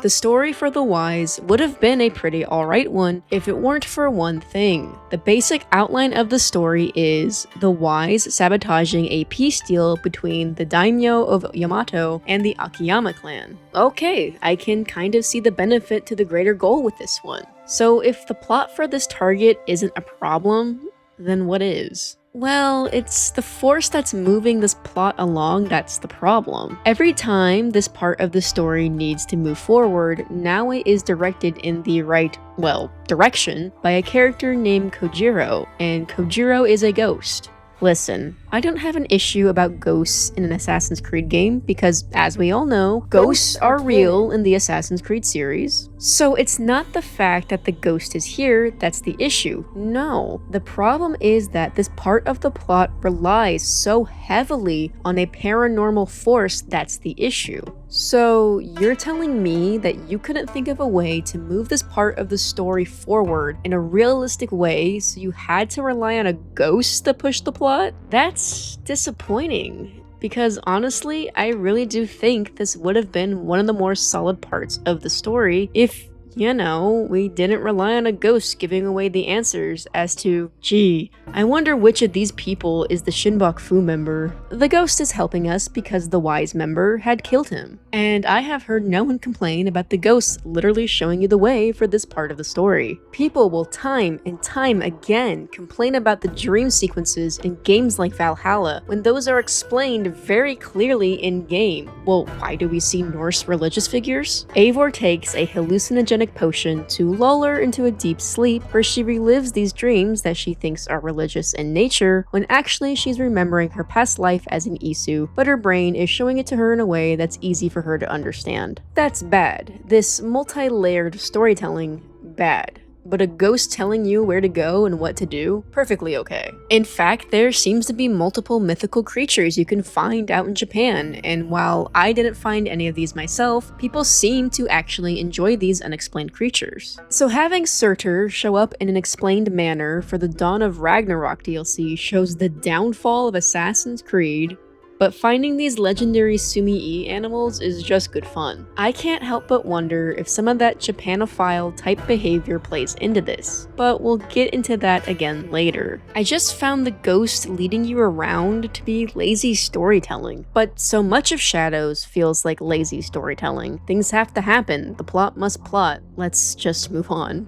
The story for the Wise would have been a pretty alright one if it weren't for one thing. The basic outline of the story is the Wise sabotaging a peace deal between the daimyo of Yamato and the Akiyama clan. Okay, I can kind of see the benefit to the greater goal with this one. So if the plot for this target isn't a problem, then what is? Well, it's the force that's moving this plot along that's the problem. Every time this part of the story needs to move forward, Naoe is directed in the right, well, direction by a character named Kojiro, and Kojiro is a ghost. Listen, I don't have an issue about ghosts in an Assassin's Creed game because, as we all know, ghosts are real in the Assassin's Creed series. So it's not the fact that the ghost is here that's the issue. No. The problem is that this part of the plot relies so heavily on a paranormal force that's the issue. So you're telling me that you couldn't think of a way to move this part of the story forward in a realistic way, so you had to rely on a ghost to push the plot? That's disappointing. Because honestly, I really do think this would have been one of the more solid parts of the story if, you know, we didn't rely on a ghost giving away the answers as to, gee, I wonder which of these people is the Shinbok Fu member. The ghost is helping us because the wise member had killed him. And I have heard no one complain about the ghost literally showing you the way for this part of the story. People will time and time again complain about the dream sequences in games like Valhalla when those are explained very clearly in-game. Well, why do we see Norse religious figures? Eivor takes a hallucinogenic potion to lull her into a deep sleep where she relives these dreams that she thinks are religious in nature when actually she's remembering her past life as an Isu, but her brain is showing it to her in a way that's easy for her to understand. That's bad. This multi-layered storytelling, bad. But a ghost telling you where to go and what to do, perfectly okay. In fact, there seems to be multiple mythical creatures you can find out in Japan, and while I didn't find any of these myself, people seem to actually enjoy these unexplained creatures. So having Surtur show up in an explained manner for the Dawn of Ragnarok DLC shows the downfall of Assassin's Creed, but finding these legendary Sumi-E animals is just good fun. I can't help but wonder if some of that Japanophile type behavior plays into this, but we'll get into that again later. I just found the ghost leading you around to be lazy storytelling, but so much of Shadows feels like lazy storytelling. Things have to happen, the plot must plot, let's just move on.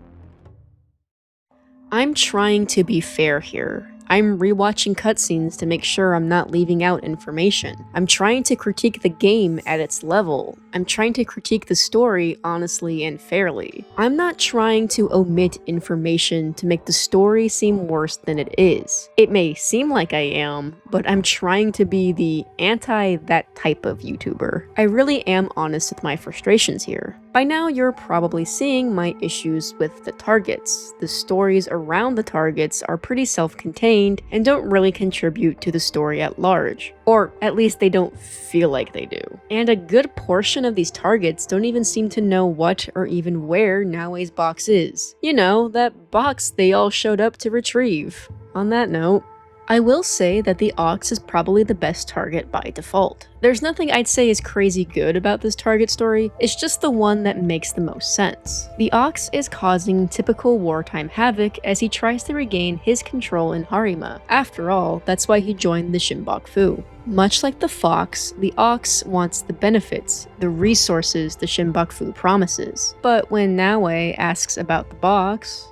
I'm trying to be fair here. I'm rewatching cutscenes to make sure I'm not leaving out information. I'm trying to critique the game at its level. I'm trying to critique the story honestly and fairly. I'm not trying to omit information to make the story seem worse than it is. It may seem like I am, but I'm trying to be the anti-that type of YouTuber. I really am honest with my frustrations here. By now, you're probably seeing my issues with the targets. The stories around the targets are pretty self-contained and don't really contribute to the story at large. Or at least they don't feel like they do. And a good portion of these targets don't even seem to know what or even where Naoe's box is. You know, that box they all showed up to retrieve. On that note, I will say that the Ox is probably the best target by default. There's nothing I'd say is crazy good about this target story, it's just the one that makes the most sense. The Ox is causing typical wartime havoc as he tries to regain his control in Harima. After all, that's why he joined the Shinbok Fu. Much like the fox, the ox wants the benefits, the resources the Shinbok Fu promises. But when Naoe asks about the box,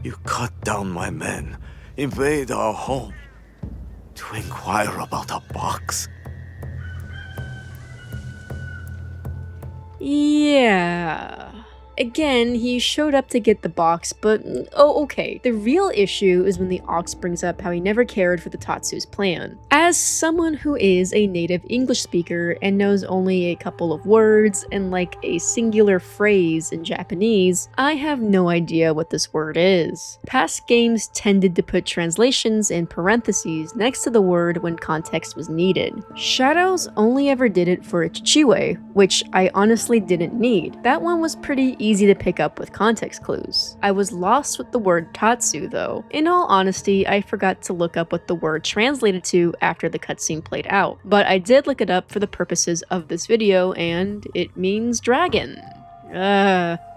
"You cut down my men, invade our home, to inquire about a box?"
yeah. Again, he showed up to get the box, but oh okay. The real issue is when the Ox brings up how he never cared for the Tatsu's plan. As someone who is a native English speaker and knows only a couple of words and like a singular phrase in Japanese, I have no idea what this word is. Past games tended to put translations in parentheses next to the word when context was needed. Shadows only ever did it for Chichiwe, which I honestly didn't need. That one was pretty easy to pick up with context clues. I was lost with the word Tatsu though. In all honesty, I forgot to look up what the word translated to after the cutscene played out, but I did look it up for the purposes of this video and it means dragon.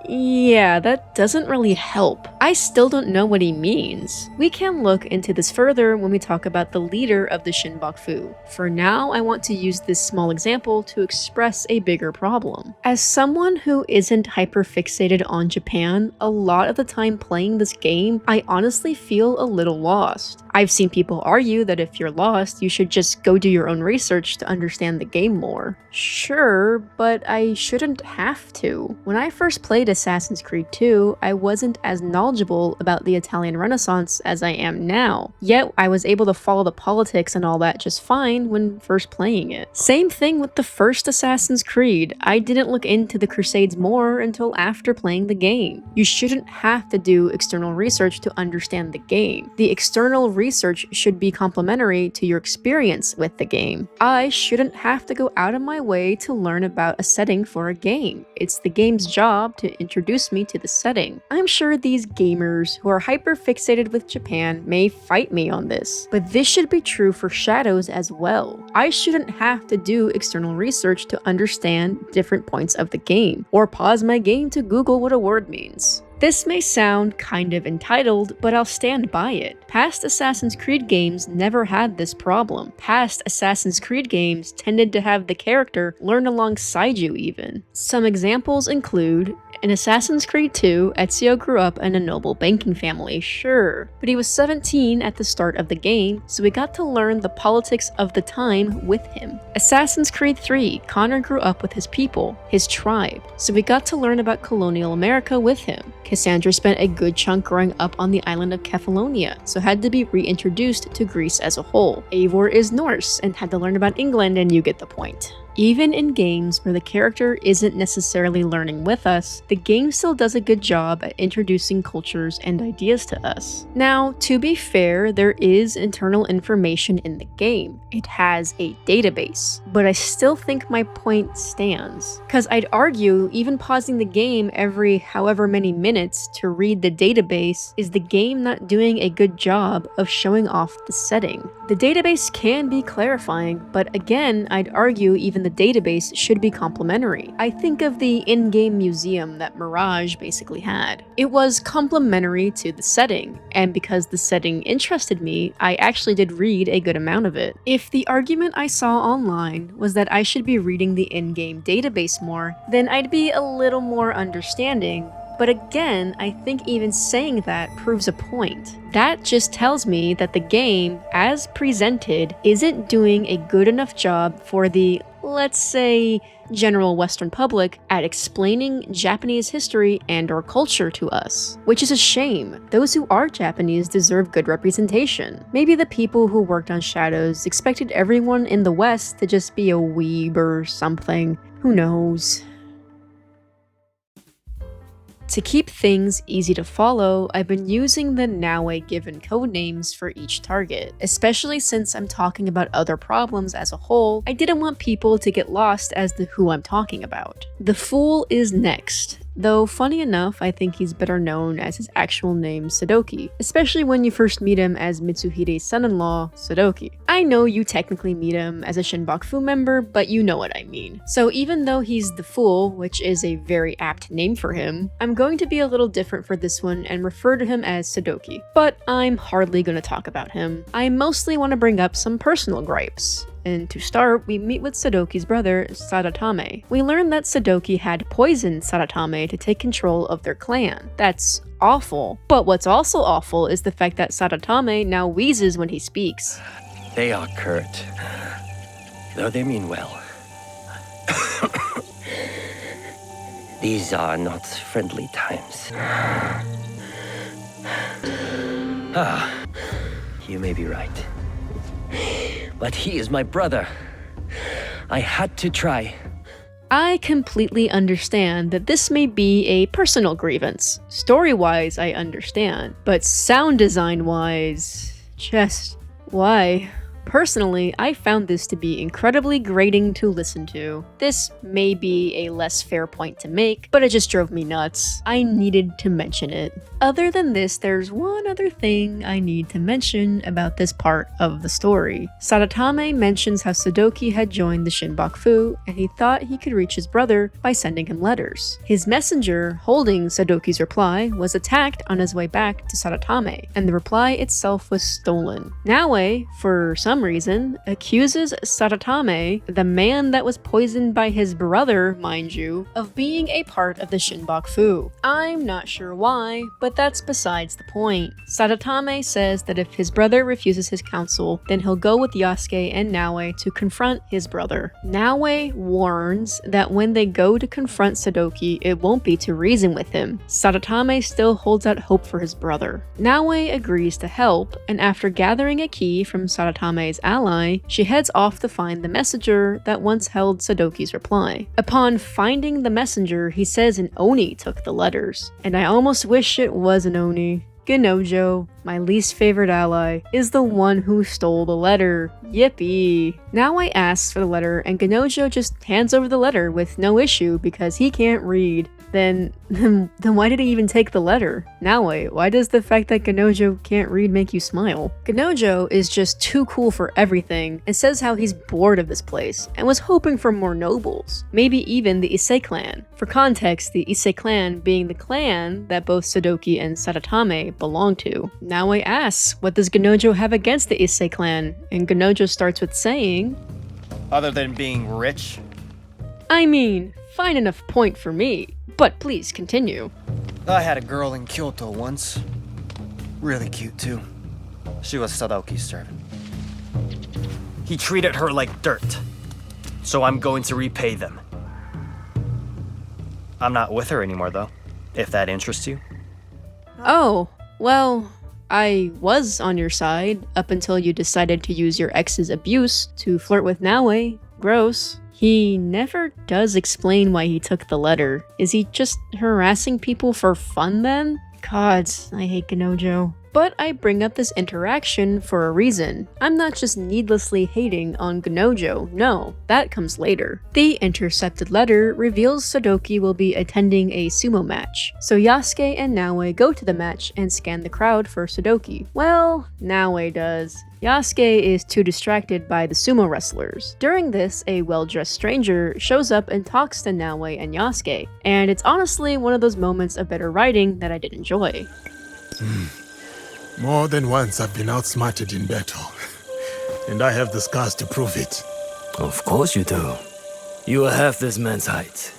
Yeah, that doesn't really help. I still don't know what he means. We can look into this further when we talk about the leader of the Shinbok Fu. For now, I want to use this small example to express a bigger problem. As someone who isn't hyper-fixated on Japan, a lot of the time playing this game, I honestly feel a little lost. I've seen people argue that if you're lost, you should just go do your own research to understand the game more. Sure, but I shouldn't have to. When I first played Assassin's Creed 2, I wasn't as knowledgeable about the Italian Renaissance as I am now. Yet, I was able to follow the politics and all that just fine when first playing it. Same thing with the first Assassin's Creed. I didn't look into the Crusades more until after playing the game. You shouldn't have to do external research to understand the game. The external research should be complementary to your experience with the game. I shouldn't have to go out of my way to learn about a setting for a game. It's the game's job to introduce me to the setting. I'm sure these gamers who are hyper fixated with Japan may fight me on this, but this should be true for Shadows as well. I shouldn't have to do external research to understand different points of the game, or pause my game to Google what a word means. This may sound kind of entitled, but I'll stand by it. Past Assassin's Creed games never had this problem. Past Assassin's Creed games tended to have the character learn alongside you even. Some examples include, in Assassin's Creed 2, Ezio grew up in a noble banking family, sure, but he was 17 at the start of the game, so we got to learn the politics of the time with him. Assassin's Creed 3, Connor grew up with his people, his tribe, so we got to learn about colonial America with him. Cassandra spent a good chunk growing up on the island of Kefalonia, so had to be reintroduced to Greece as a whole. Eivor is Norse and had to learn about England, and you get the point. Even in games where the character isn't necessarily learning with us, the game still does a good job at introducing cultures and ideas to us. Now, to be fair, there is internal information in the game. It has a database, but I still think my point stands. Cause I'd argue even pausing the game every however many minutes to read the database is the game not doing a good job of showing off the setting. The database can be clarifying, but again, I'd argue even the database should be complementary. I think of the in-game museum that Mirage basically had. It was complementary to the setting, and because the setting interested me, I actually did read a good amount of it. If the argument I saw online was that I should be reading the in-game database more, then I'd be a little more understanding. But again, I think even saying that proves a point. That just tells me that the game, as presented, isn't doing a good enough job for the, let's say, general Western public at explaining Japanese history and/or culture to us. Which is a shame. Those who are Japanese deserve good representation. Maybe the people who worked on Shadows expected everyone in the West to just be a weeb or something. Who knows? To keep things easy to follow, I've been using the Naue given codenames for each target. Especially since I'm talking about other problems as a whole, I didn't want people to get lost as to who I'm talking about. The Fool is next. Though, funny enough, I think he's better known as his actual name, Sadoki, especially when you first meet him as Mitsuhide's son-in-law, Sadoki. I know you technically meet him as a Shinbaku member, but you know what I mean. So even though he's the Fool, which is a very apt name for him, I'm going to be a little different for this one and refer to him as Sadoki. But I'm hardly going to talk about him. I mostly want to bring up some personal gripes. And to start, we meet with Sadoki's brother, Sadatame. We learn that Sadoki had poisoned Sadatame to take control of their clan. That's awful. But what's also awful is the fact that Sadatame now wheezes when he speaks.
They are curt, though they mean well. These are not friendly times. You may be right. But he is my brother. I had to try.
I completely understand that this may be a personal grievance. Story-wise, I understand. But sound design-wise, just why? Personally, I found this to be incredibly grating to listen to. This may be a less fair point to make, but it just drove me nuts. I needed to mention it. Other than this, there's one other thing I need to mention about this part of the story. Sadatame mentions how Sadoki had joined the Shinbaku, and he thought he could reach his brother by sending him letters. His messenger, holding Sadoki's reply, was attacked on his way back to Sadatame, and the reply itself was stolen. Naue, for some some reason, accuses Sadatame, the man that was poisoned by his brother, mind you, of being a part of the Shinbaku. I'm not sure why, but that's besides the point. Sadatame says that if his brother refuses his counsel, then he'll go with Yasuke and Naoe to confront his brother. Naoe warns that when they go to confront Sadoki, it won't be to reason with him. Sadatame still holds out hope for his brother. Naoe agrees to help, and after gathering a key from Sadatame's ally, she heads off to find the messenger that once held Sadoki's reply. Upon finding the messenger, he says an Oni took the letters, and I almost wish it was an Oni. Ganojo, my least favorite ally, is the one who stole the letter. Yippee. Naoe asks for the letter, and Ganojo just hands over the letter with no issue because he can't read. Then why did he even take the letter? Naoe, why does the fact that Ganojo can't read make you smile? Ganojo is just too cool for everything and says how he's bored of this place and was hoping for more nobles, maybe even the Issei clan. For context, the Issei clan being the clan that both Sadoki and Sadatame belong to. Naoe asks, what does Ganojo have against the Issei clan? And Ganojo starts with saying,
other than being rich?
I mean, fine enough point for me. But please continue.
I had a girl in Kyoto once. Really cute too. She was Sadoki's servant. He treated her like dirt. So I'm going to repay them. I'm not with her anymore though, if that interests you.
Oh, well, I was on your side up until you decided to use your ex's abuse to flirt with Naoe. Gross. He never does explain why he took the letter. Is he just harassing people for fun then? God, I hate Ganojo. But I bring up this interaction for a reason. I'm not just needlessly hating on Ganojo, no, that comes later. The intercepted letter reveals Sadoki will be attending a sumo match, so Yasuke and Naoe go to the match and scan the crowd for Sadoki. Well, Naoe does. Yasuke is too distracted by the sumo wrestlers. During this, a well-dressed stranger shows up and talks to Naoe and Yasuke, and it's honestly one of those moments of better writing that I did enjoy.
More than once I've been outsmarted in battle, and I have the scars to prove it.
Of course you do. You are half this man's height,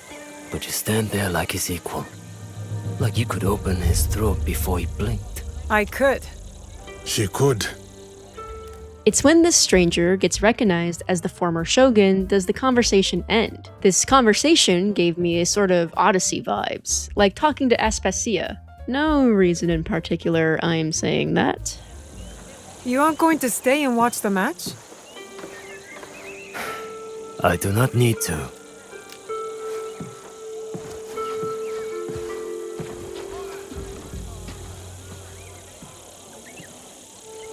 but you stand there like his equal. Like you could open his throat before he blinked.
I could.
She could.
It's when this stranger gets recognized as the former shogun does the conversation end. This conversation gave me a sort of Odyssey vibes, like talking to Aspasia. No reason in particular I'm saying that.
You aren't going to stay and watch the match?
I do not need to.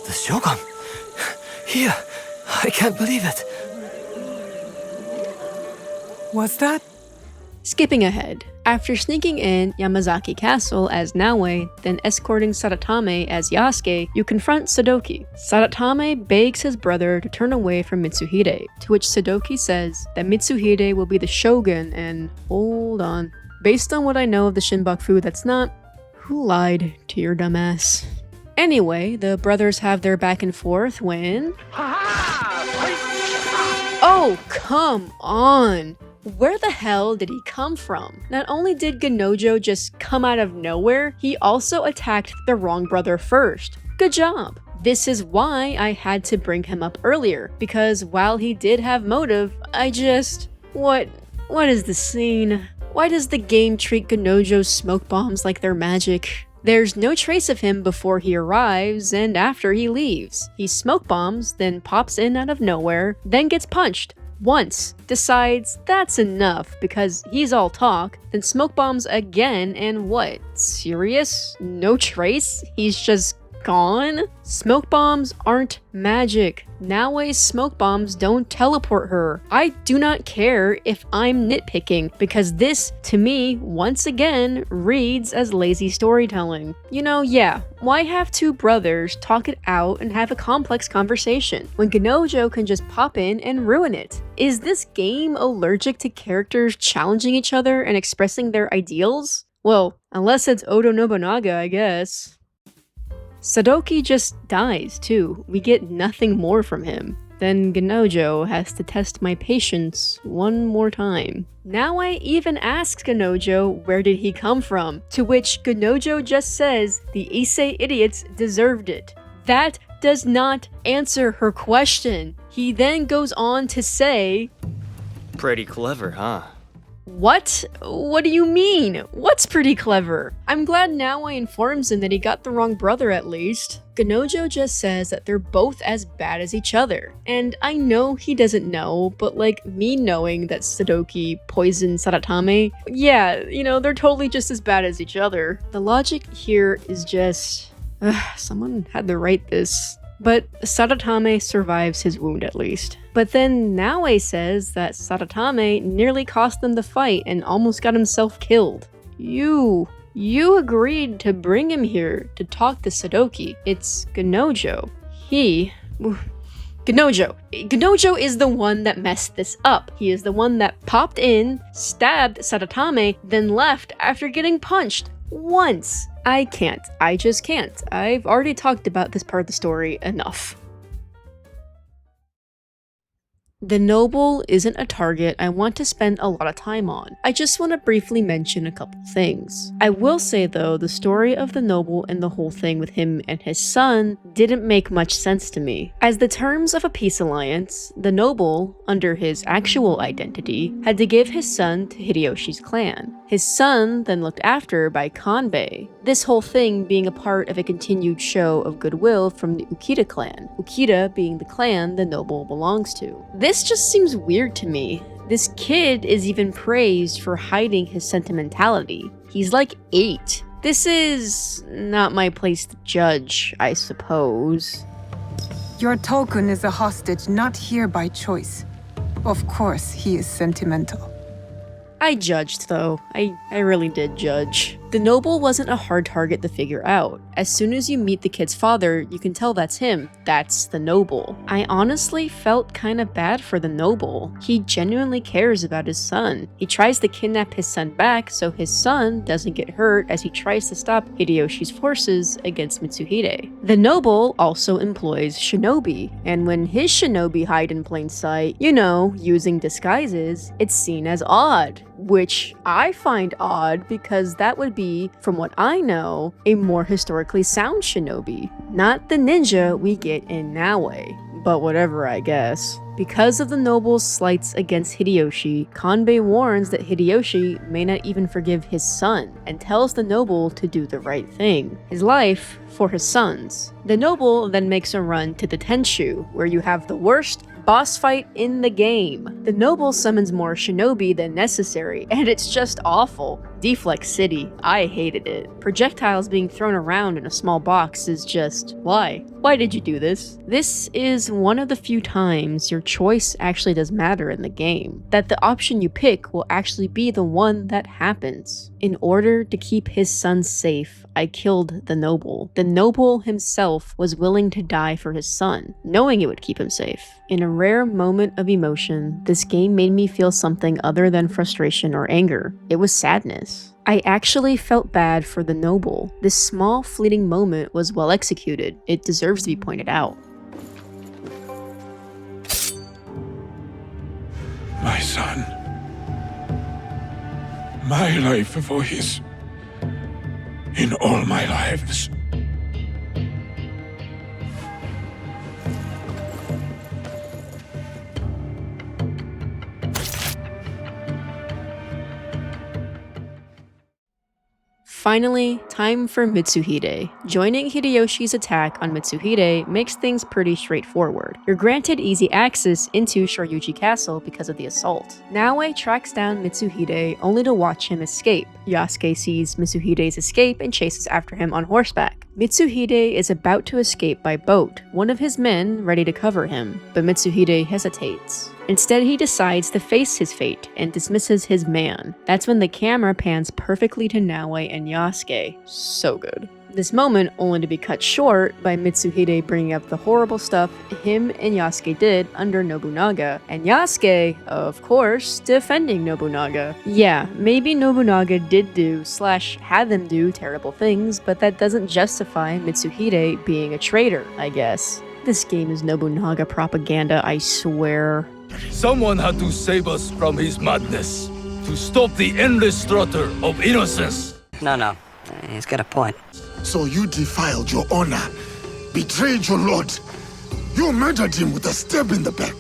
The Shogun! Here! I can't believe it!
What's that?
Skipping ahead. After sneaking in Yamazaki Castle as Naoe, then escorting Sadatame as Yasuke, you confront Sadoki. Sadatame begs his brother to turn away from Mitsuhide, to which Sadoki says that Mitsuhide will be the shogun and hold on. Based on what I know of the Shinbaku, that's not. Who lied to your dumbass? Anyway, the brothers have their back and forth when... Oh, come on! Where the hell did he come from? Not only did Ganojo just come out of nowhere, he also attacked the wrong brother first. Good job. This is why I had to bring him up earlier, because while he did have motive, I just... What is the scene? Why does the game treat Ganojo's smoke bombs like they're magic? There's no trace of him before he arrives and after he leaves. He smoke bombs, then pops in out of nowhere, then gets punched. Once, decides that's enough because he's all talk, then smoke bombs again, and what? Serious? No trace? He's just gone? Smoke bombs aren't magic. Naoe's smoke bombs don't teleport her. I do not care if I'm nitpicking, because this, to me, once again, reads as lazy storytelling. You know, yeah, why have two brothers talk it out and have a complex conversation, when Ganojo can just pop in and ruin it? Is this game allergic to characters challenging each other and expressing their ideals? Well, unless it's Oda Nobunaga, I guess. Sadoki just dies too. We get nothing more from him. Then Ganojo has to test my patience one more time. Now I even ask Ganojo where did he come from, to which Ganojo just says the Issei idiots deserved it. That does not answer her question. He then goes on to say,
Pretty clever, huh?
What? What do you mean? What's pretty clever? I'm glad Naoi informs him that he got the wrong brother at least. Ganojo just says that they're both as bad as each other. And I know he doesn't know, but like me knowing that Sadoki poisoned Sadatame, yeah, they're totally just as bad as each other. The logic here is just... someone had to write this. But Sadatame survives his wound at least. But then Naoi says that Sadatame nearly cost them the fight and almost got himself killed. You agreed to bring him here to talk to Sadoki. It's Ganojo. Ganojo is the one that messed this up. He is the one that popped in, stabbed Sadatame, then left after getting punched. Once. I can't. I just can't. I've already talked about this part of the story enough. The noble isn't a target I want to spend a lot of time on. I just want to briefly mention a couple things. I will say though, the story of the noble and the whole thing with him and his son didn't make much sense to me. As the terms of a peace alliance, the noble, under his actual identity, had to give his son to Hideyoshi's clan. His son then looked after by Kanbei, this whole thing being a part of a continued show of goodwill from the Ukita clan, Ukita being the clan the noble belongs to. This just seems weird to me. This kid is even praised for hiding his sentimentality. He's like 8. This is not my place to judge, I suppose.
Your token is a hostage not here by choice. Of course he is sentimental.
I judged though. I really did judge. The noble wasn't a hard target to figure out. As soon as you meet the kid's father, you can tell that's him. That's the noble. I honestly felt kind of bad for the noble. He genuinely cares about his son. He tries to kidnap his son back so his son doesn't get hurt as he tries to stop Hideyoshi's forces against Mitsuhide. The noble also employs shinobi, and when his shinobi hide in plain sight, using disguises, it's seen as odd. Which I find odd because that would be, from what I know, a more historically sound shinobi, not the ninja we get in Naoi. But whatever, I guess. Because of the noble's slights against Hideyoshi, Kanbei warns that Hideyoshi may not even forgive his son, and tells the noble to do the right thing. His life for his sons. The noble then makes a run to the Tenshu, where you have the worst boss fight in the game. The noble summons more shinobi than necessary, and it's just awful. Deflex City, I hated it. Projectiles being thrown around in a small box is just, why? Why did you do this? This is one of the few times your choice actually does matter in the game, that the option you pick will actually be the one that happens. In order to keep his son safe, I killed the noble. The noble himself was willing to die for his son, knowing it would keep him safe. In a rare moment of emotion, this game made me feel something other than frustration or anger. It was sadness. I actually felt bad for the noble. This small fleeting moment was well executed. It deserves to be pointed out.
My son. My life for his. In all my lives.
Finally, time for Mitsuhide. Joining Hideyoshi's attack on Mitsuhide makes things pretty straightforward. You're granted easy access into Shoryuji Castle because of the assault. Naoi tracks down Mitsuhide only to watch him escape. Yasuke sees Mitsuhide's escape and chases after him on horseback. Mitsuhide is about to escape by boat, one of his men ready to cover him, but Mitsuhide hesitates. Instead, he decides to face his fate and dismisses his man. That's when the camera pans perfectly to Naoi and Yasuke. So good. This moment only to be cut short by Mitsuhide bringing up the horrible stuff him and Yasuke did under Nobunaga, and Yasuke, of course, defending Nobunaga. Yeah, maybe Nobunaga did do / had them do terrible things, but that doesn't justify Mitsuhide being a traitor, I guess. This game is Nobunaga propaganda, I swear.
Someone had to save us from his madness, to stop the endless slaughter of innocence.
No. He's got a point.
So you defiled your honor, betrayed your lord. You murdered him with a stab in the back.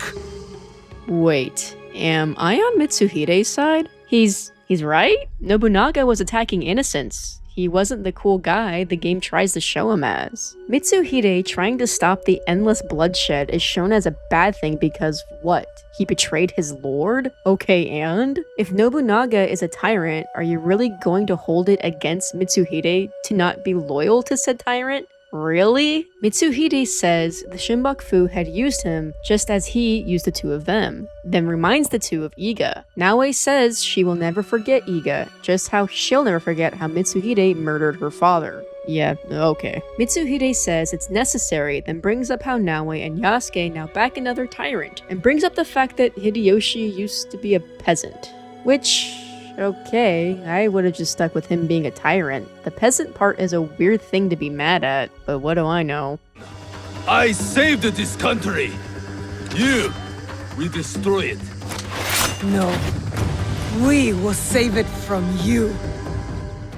Wait, am I on Mitsuhide's side? He's right? Nobunaga was attacking innocents. He wasn't the cool guy the game tries to show him as. Mitsuhide trying to stop the endless bloodshed is shown as a bad thing because what? He betrayed his lord? Okay, and? If Nobunaga is a tyrant, are you really going to hold it against Mitsuhide to not be loyal to said tyrant? Really? Mitsuhide says the Shinbaku had used him just as he used the two of them, then reminds the two of Iga. Naoe says she will never forget Iga, just how she'll never forget how Mitsuhide murdered her father. Yeah, okay. Mitsuhide says it's necessary, then brings up how Naoe and Yasuke now back another tyrant, and brings up the fact that Hideyoshi used to be a peasant. Which, okay, I would have just stuck with him being a tyrant. The peasant part is a weird thing to be mad at, but what do I know?
I saved this country. You will destroy it.
No. We will save it from you.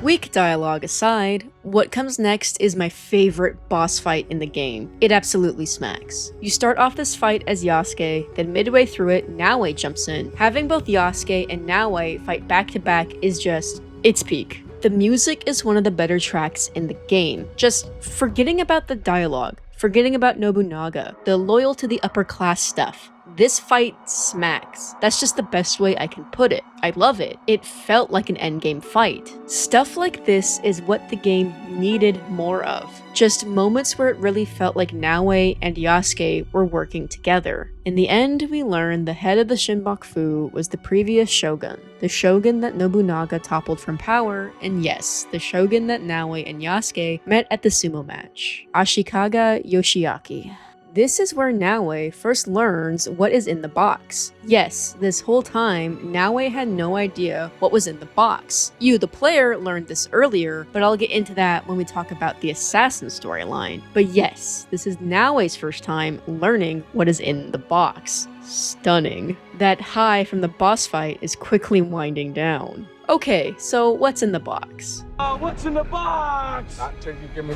Weak dialogue aside, what comes next is my favorite boss fight in the game. It absolutely smacks. You start off this fight as Yasuke, then midway through it, Naoe jumps in. Having both Yasuke and Naoe fight back to back is just, it's peak. The music is one of the better tracks in the game. Just forgetting about the dialogue, forgetting about Nobunaga, the loyal to the upper class stuff. This fight smacks. That's just the best way I can put it. I love it. It felt like an endgame fight. Stuff like this is what the game needed more of. Just moments where it really felt like Naoe and Yasuke were working together. In the end, we learned the head of the Shinbaku was the previous shogun. The shogun that Nobunaga toppled from power, and yes, the shogun that Naoe and Yasuke met at the sumo match. Ashikaga Yoshiaki. This is where Naoe first learns what is in the box. Yes, this whole time, Naoe had no idea what was in the box. You, the player, learned this earlier, but I'll get into that when we talk about the assassin storyline. But yes, this is Naoe's first time learning what is in the box. Stunning. That high from the boss fight is quickly winding down. Okay, so what's in the box?
What's in the box?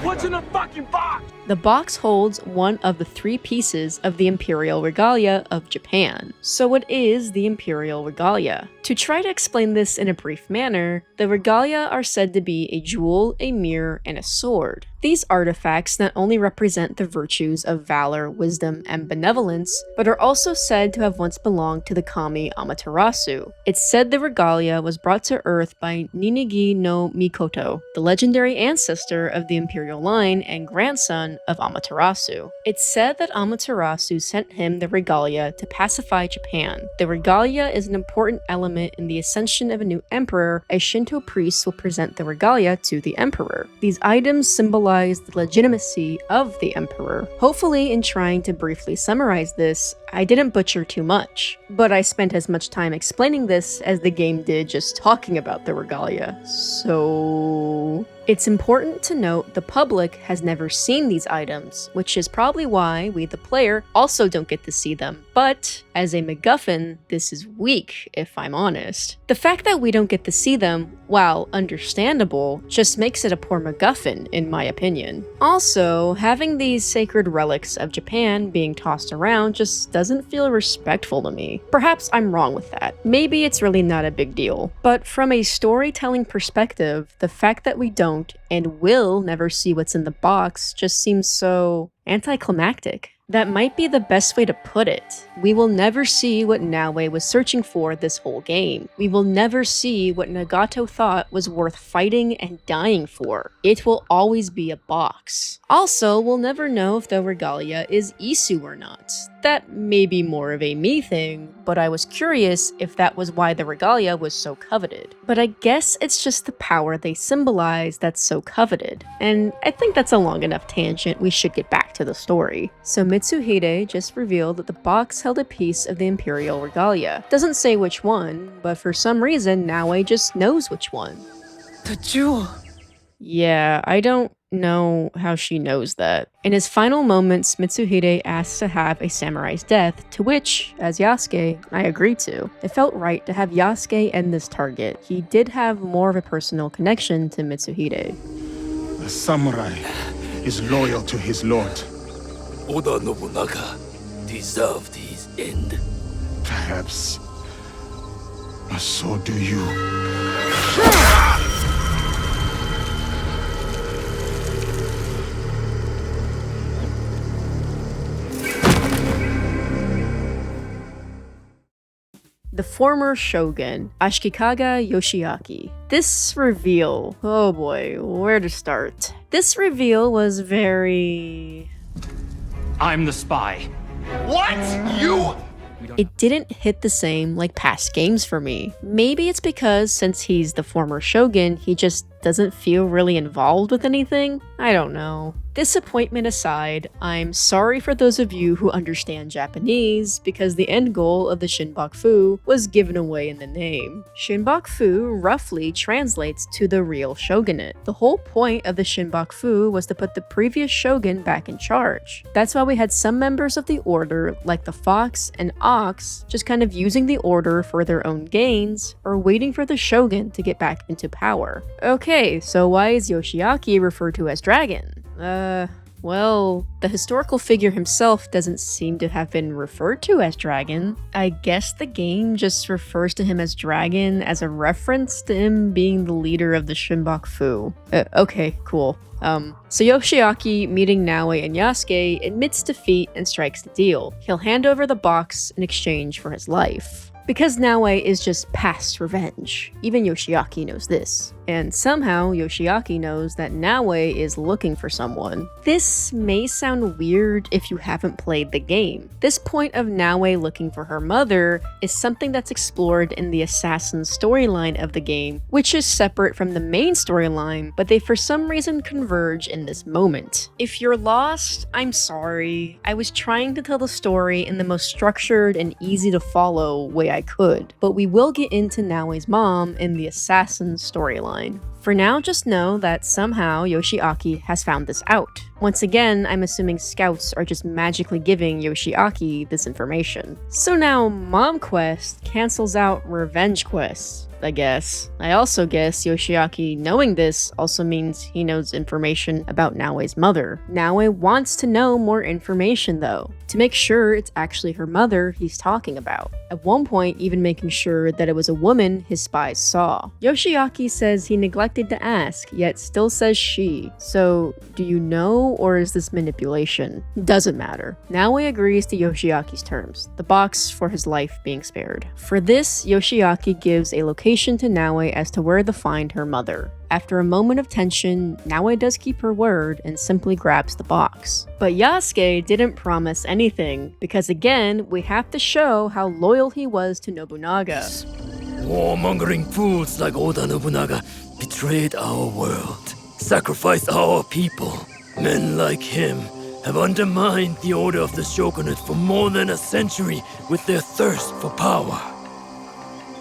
What's in the fucking box?
The box holds one of the 3 pieces of the Imperial Regalia of Japan. So what is the Imperial Regalia? To try to explain this in a brief manner, the Regalia are said to be a jewel, a mirror, and a sword. These artifacts not only represent the virtues of valor, wisdom, and benevolence, but are also said to have once belonged to the kami Amaterasu. It's said the Regalia was brought to Earth by Ninigi no Mikoto, the legendary ancestor of the imperial line and grandson of Amaterasu. It's said that Amaterasu sent him the Regalia to pacify Japan. The Regalia is an important element in the ascension of a new emperor, as Shinto priests will present the Regalia to the emperor. These items symbolize the legitimacy of the emperor. Hopefully, in trying to briefly summarize this, I didn't butcher too much, but I spent as much time explaining this as the game did just talking about the Regalia. So it's important to note the public has never seen these items, which is probably why we, the player, also don't get to see them. But as a MacGuffin, this is weak, if I'm honest. The fact that we don't get to see them, while understandable, just makes it a poor MacGuffin, in my opinion. Also, having these sacred relics of Japan being tossed around just doesn't feel respectful to me. Perhaps I'm wrong with that. Maybe it's really not a big deal. But from a storytelling perspective, the fact that we don't and will never see what's in the box just seems so anticlimactic. That might be the best way to put it. We will never see what Naoe was searching for this whole game. We will never see what Nagato thought was worth fighting and dying for. It will always be a box. Also, we'll never know if the Regalia is Isu or not. That may be more of a me thing, but I was curious if that was why the Regalia was so coveted. But I guess it's just the power they symbolize that's so so coveted. And I think that's a long enough tangent, we should get back to the story. So Mitsuhide just revealed that the box held a piece of the Imperial regalia. Doesn't say which one, but for some reason Naoe just knows which one.
The jewel.
Yeah, I don't know how she knows that. In his final moments, Mitsuhide asks to have a samurai's death, to which, as Yasuke, I agree to. It felt right to have Yasuke end this target. He did have more of a personal connection to Mitsuhide.
A samurai is loyal to his lord.
Oda Nobunaga deserved his end.
Perhaps. So do you.
The former shogun, Ashikaga Yoshiaki. This reveal, oh boy, where to start? This reveal was very...
I'm the spy.
What? You?
It didn't hit the same like past games for me. Maybe it's because since he's the former shogun, he just doesn't feel really involved with anything? I don't know. Disappointment aside, I'm sorry for those of you who understand Japanese because the end goal of the Shinbaku was given away in the name. Shinbaku roughly translates to the real shogunate. The whole point of the Shinbaku was to put the previous shogun back in charge. That's why we had some members of the order, like the Fox and Ox, just kind of using the order for their own gains or waiting for the shogun to get back into power. Okay, so why is Yoshiaki referred to as Dragon? Well, the historical figure himself doesn't seem to have been referred to as Dragon. I guess the game just refers to him as Dragon as a reference to him being the leader of the Shinbaku. Okay, cool. So Yoshiaki, meeting Naoe and Yasuke, admits defeat and strikes the deal. He'll hand over the box in exchange for his life. Because Naoe is just past revenge. Even Yoshiaki knows this. And somehow, Yoshiaki knows that Naoe is looking for someone. This may sound weird if you haven't played the game. This point of Naoe looking for her mother is something that's explored in the assassin storyline of the game, which is separate from the main storyline, but they for some reason converge in this moment. If you're lost, I'm sorry. I was trying to tell the story in the most structured and easy to follow way I could, but we will get into Naoe's mom in the assassin storyline. For now, just know that somehow Yoshiaki has found this out. Once again, I'm assuming scouts are just magically giving Yoshiaki this information. So now Mom Quest cancels out Revenge Quest, I guess. I also guess Yoshiaki knowing this also means he knows information about Naoe's mother. Naoe wants to know more information though, to make sure it's actually her mother he's talking about. At one point, even making sure that it was a woman his spies saw. Yoshiaki says he neglected to ask, yet still says she. So, do you know, or is this manipulation? Doesn't matter. Naoe agrees to Yoshiaki's terms, the box for his life being spared. For this, Yoshiaki gives a location to Naoe as to where to find her mother. After a moment of tension, Naoe does keep her word and simply grabs the box. But Yasuke didn't promise anything, because again, we have to show how loyal he was to Nobunaga.
Warmongering fools like Oda Nobunaga betrayed our world, sacrificed our people. Men like him have undermined the order of the shogunate for more than a century with their thirst for power.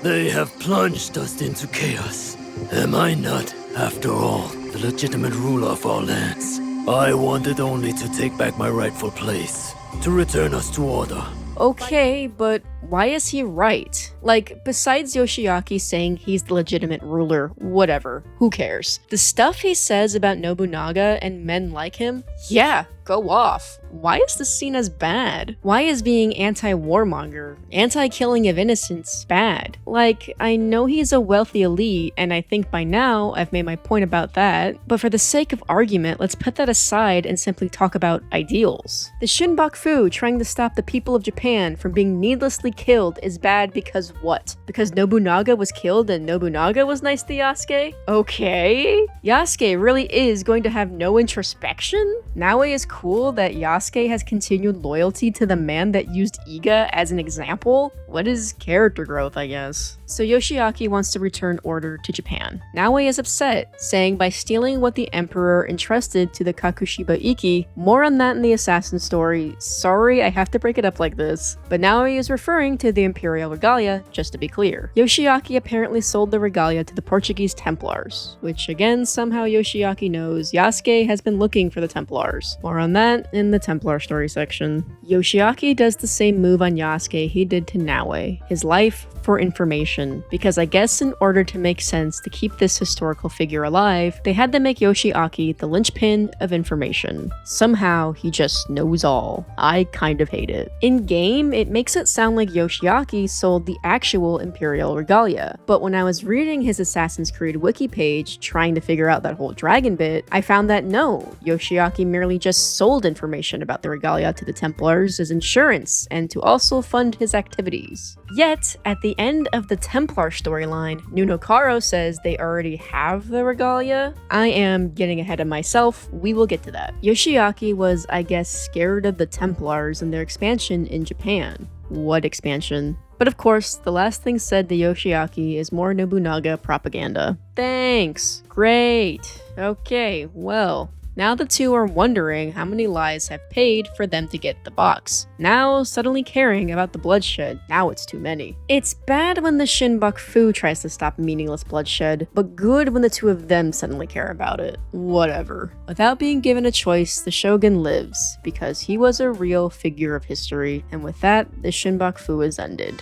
They have plunged us into chaos. Am I not, after all, the legitimate ruler of our lands? I wanted only to take back my rightful place, to return us to order.
Okay, but why is he right? Like, besides Yoshiaki saying he's the legitimate ruler, whatever, who cares? The stuff he says about Nobunaga and men like him, yeah, go off. Why is this seen as bad? Why is being anti-warmonger, anti-killing of innocents bad? Like, I know he's a wealthy elite, and I think by now I've made my point about that, but for the sake of argument, let's put that aside and simply talk about ideals. The Shinbaku trying to stop the people of Japan from being needlessly killed is bad because what? Because Nobunaga was killed and Nobunaga was nice to Yasuke? Okay? Yasuke really is going to have no introspection? Naoe is cool that Yasuke has continued loyalty to the man that used Iga as an example? What is character growth, I guess? So Yoshiaki wants to return order to Japan. Naoe is upset, saying by stealing what the emperor entrusted to the Kakushiba Ikki, more on that in the assassin story. Sorry, I have to break it up like this. But Naoe is referring to the imperial regalia, just to be clear. Yoshiaki apparently sold the regalia to the Portuguese Templars, which again, somehow Yoshiaki knows Yasuke has been looking for the Templars. More on that in the Templar Story section. Yoshiaki does the same move on Yasuke he did to Naoe, his life for information, because I guess in order to make sense to keep this historical figure alive, they had to make Yoshiaki the linchpin of information. Somehow, he just knows all. I kind of hate it. In-game, it makes it sound like Yoshiaki sold the actual Imperial Regalia, but when I was reading his Assassin's Creed wiki page, trying to figure out that whole dragon bit, I found that no, Yoshiaki merely just sold information about the Regalia to the Templars as insurance, and to also fund his activities. Yet, at the end of the Templar storyline, Nuno Caro says they already have the Regalia. I am getting ahead of myself, we will get to that. Yoshiaki was, I guess, scared of the Templars and their expansion in Japan. What expansion? But of course, the last thing said to Yoshiaki is more Nobunaga propaganda. Thanks! Great! Okay, well, now the two are wondering how many lies have paid for them to get the box. Now suddenly caring about the bloodshed, now it's too many. It's bad when the Shinbaku tries to stop meaningless bloodshed, but good when the two of them suddenly care about it. Whatever. Without being given a choice, the Shogun lives, because he was a real figure of history, and with that, the Shinbaku is ended.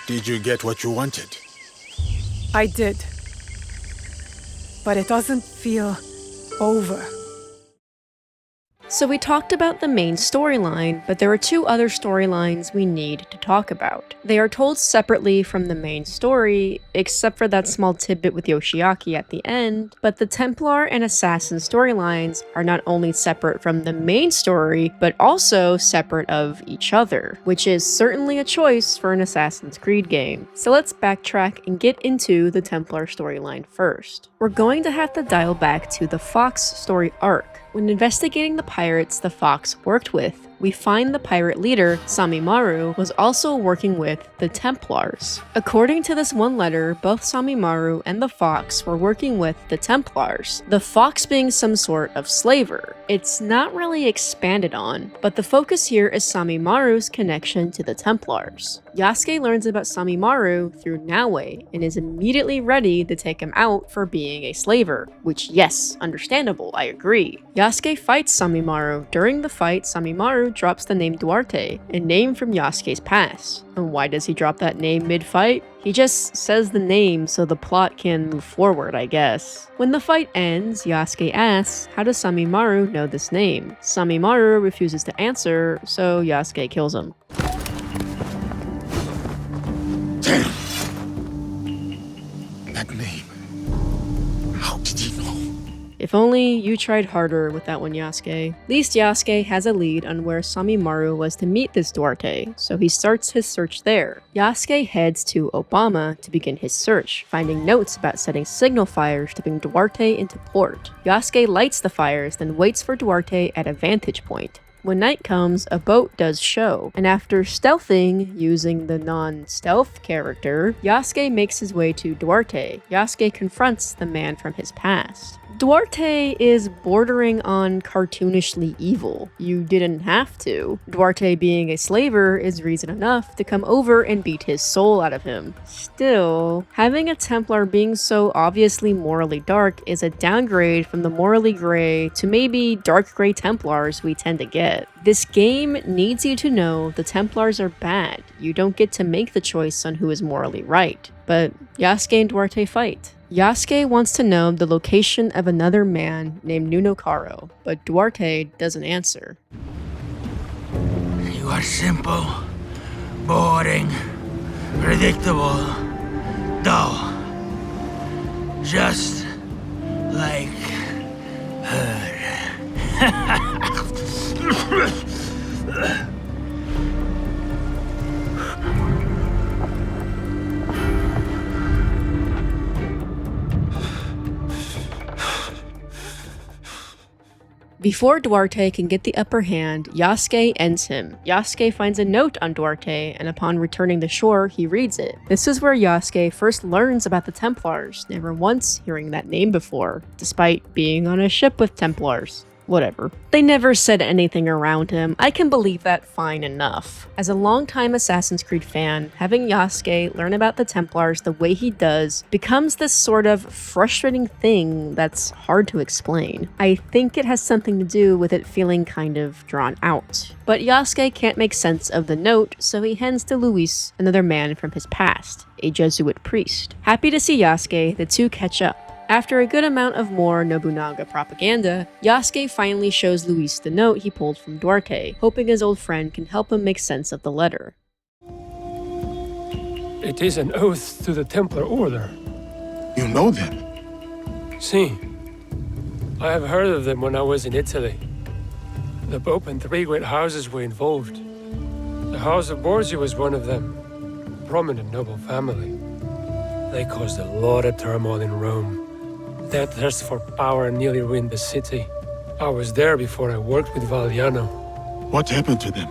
Did you get what you wanted?
I did. But it doesn't feel over.
So we talked about the main storyline, but there are two other storylines we need to talk about. They are told separately from the main story, except for that small tidbit with Yoshiaki at the end, but the Templar and Assassin storylines are not only separate from the main story, but also separate of each other, which is certainly a choice for an Assassin's Creed game. So let's backtrack and get into the Templar storyline first. We're going to have to dial back to the Fox story arc. When investigating the pirates the Fox worked with, we find the pirate leader, Samimaru, was also working with the Templars. According to this one letter, both Samimaru and the Fox were working with the Templars, the Fox being some sort of slaver. It's not really expanded on, but the focus here is Samimaru's connection to the Templars. Yasuke learns about Samimaru through Naoe and is immediately ready to take him out for being a slaver, which yes, understandable, I agree. Yasuke fights Samimaru. During the fight, Samimaru drops the name Duarte, a name from Yasuke's past. And why does he drop that name mid-fight? He just says the name so the plot can move forward, I guess. When the fight ends, Yasuke asks, how does Samimaru know this name? Samimaru refuses to answer, so Yasuke kills him.
Damn! That name. How did he know?
If only you tried harder with that one, Yasuke. At least Yasuke has a lead on where Samimaru was to meet this Duarte, so he starts his search there. Yasuke heads to Obama to begin his search, finding notes about setting signal fires to bring Duarte into port. Yasuke lights the fires, then waits for Duarte at a vantage point. When night comes, a boat does show, and after stealthing using the non-stealth character, Yasuke makes his way to Duarte. Yasuke confronts the man from his past. Duarte is bordering on cartoonishly evil. You didn't have to. Duarte being a slaver is reason enough to come over and beat his soul out of him. Still, having a Templar being so obviously morally dark is a downgrade from the morally gray to maybe dark gray Templars we tend to get. This game needs you to know the Templars are bad. You don't get to make the choice on who is morally right. But Yasuke and Duarte fight. Yasuke wants to know the location of another man named Nuno Caro, but Duarte doesn't answer.
You are simple, boring, predictable, dull. Just like her.
Before Duarte can get the upper hand, Yasuke ends him. Yasuke finds a note on Duarte, and upon returning to shore, he reads it. This is where Yasuke first learns about the Templars, never once hearing that name before, despite being on a ship with Templars. Whatever. They never said anything around him. I can believe that fine enough. As a longtime Assassin's Creed fan, having Yasuke learn about the Templars the way he does becomes this sort of frustrating thing that's hard to explain. I think it has something to do with it feeling kind of drawn out. But Yasuke can't make sense of the note, so he hands to Luis, another man from his past, a Jesuit priest. Happy to see Yasuke, the two catch up. After a good amount of more Nobunaga propaganda, Yasuke finally shows Luis the note he pulled from Duarte, hoping his old friend can help him make sense of the letter.
It is an oath to the Templar Order.
You know them?
Si. I have heard of them when I was in Italy. The Pope and 3 great houses were involved. The House of Borgia was one of them. A prominent noble family. They caused a lot of turmoil in Rome. Their thirst for power nearly ruined the city. I was there before I worked with Valliano.
What happened to them?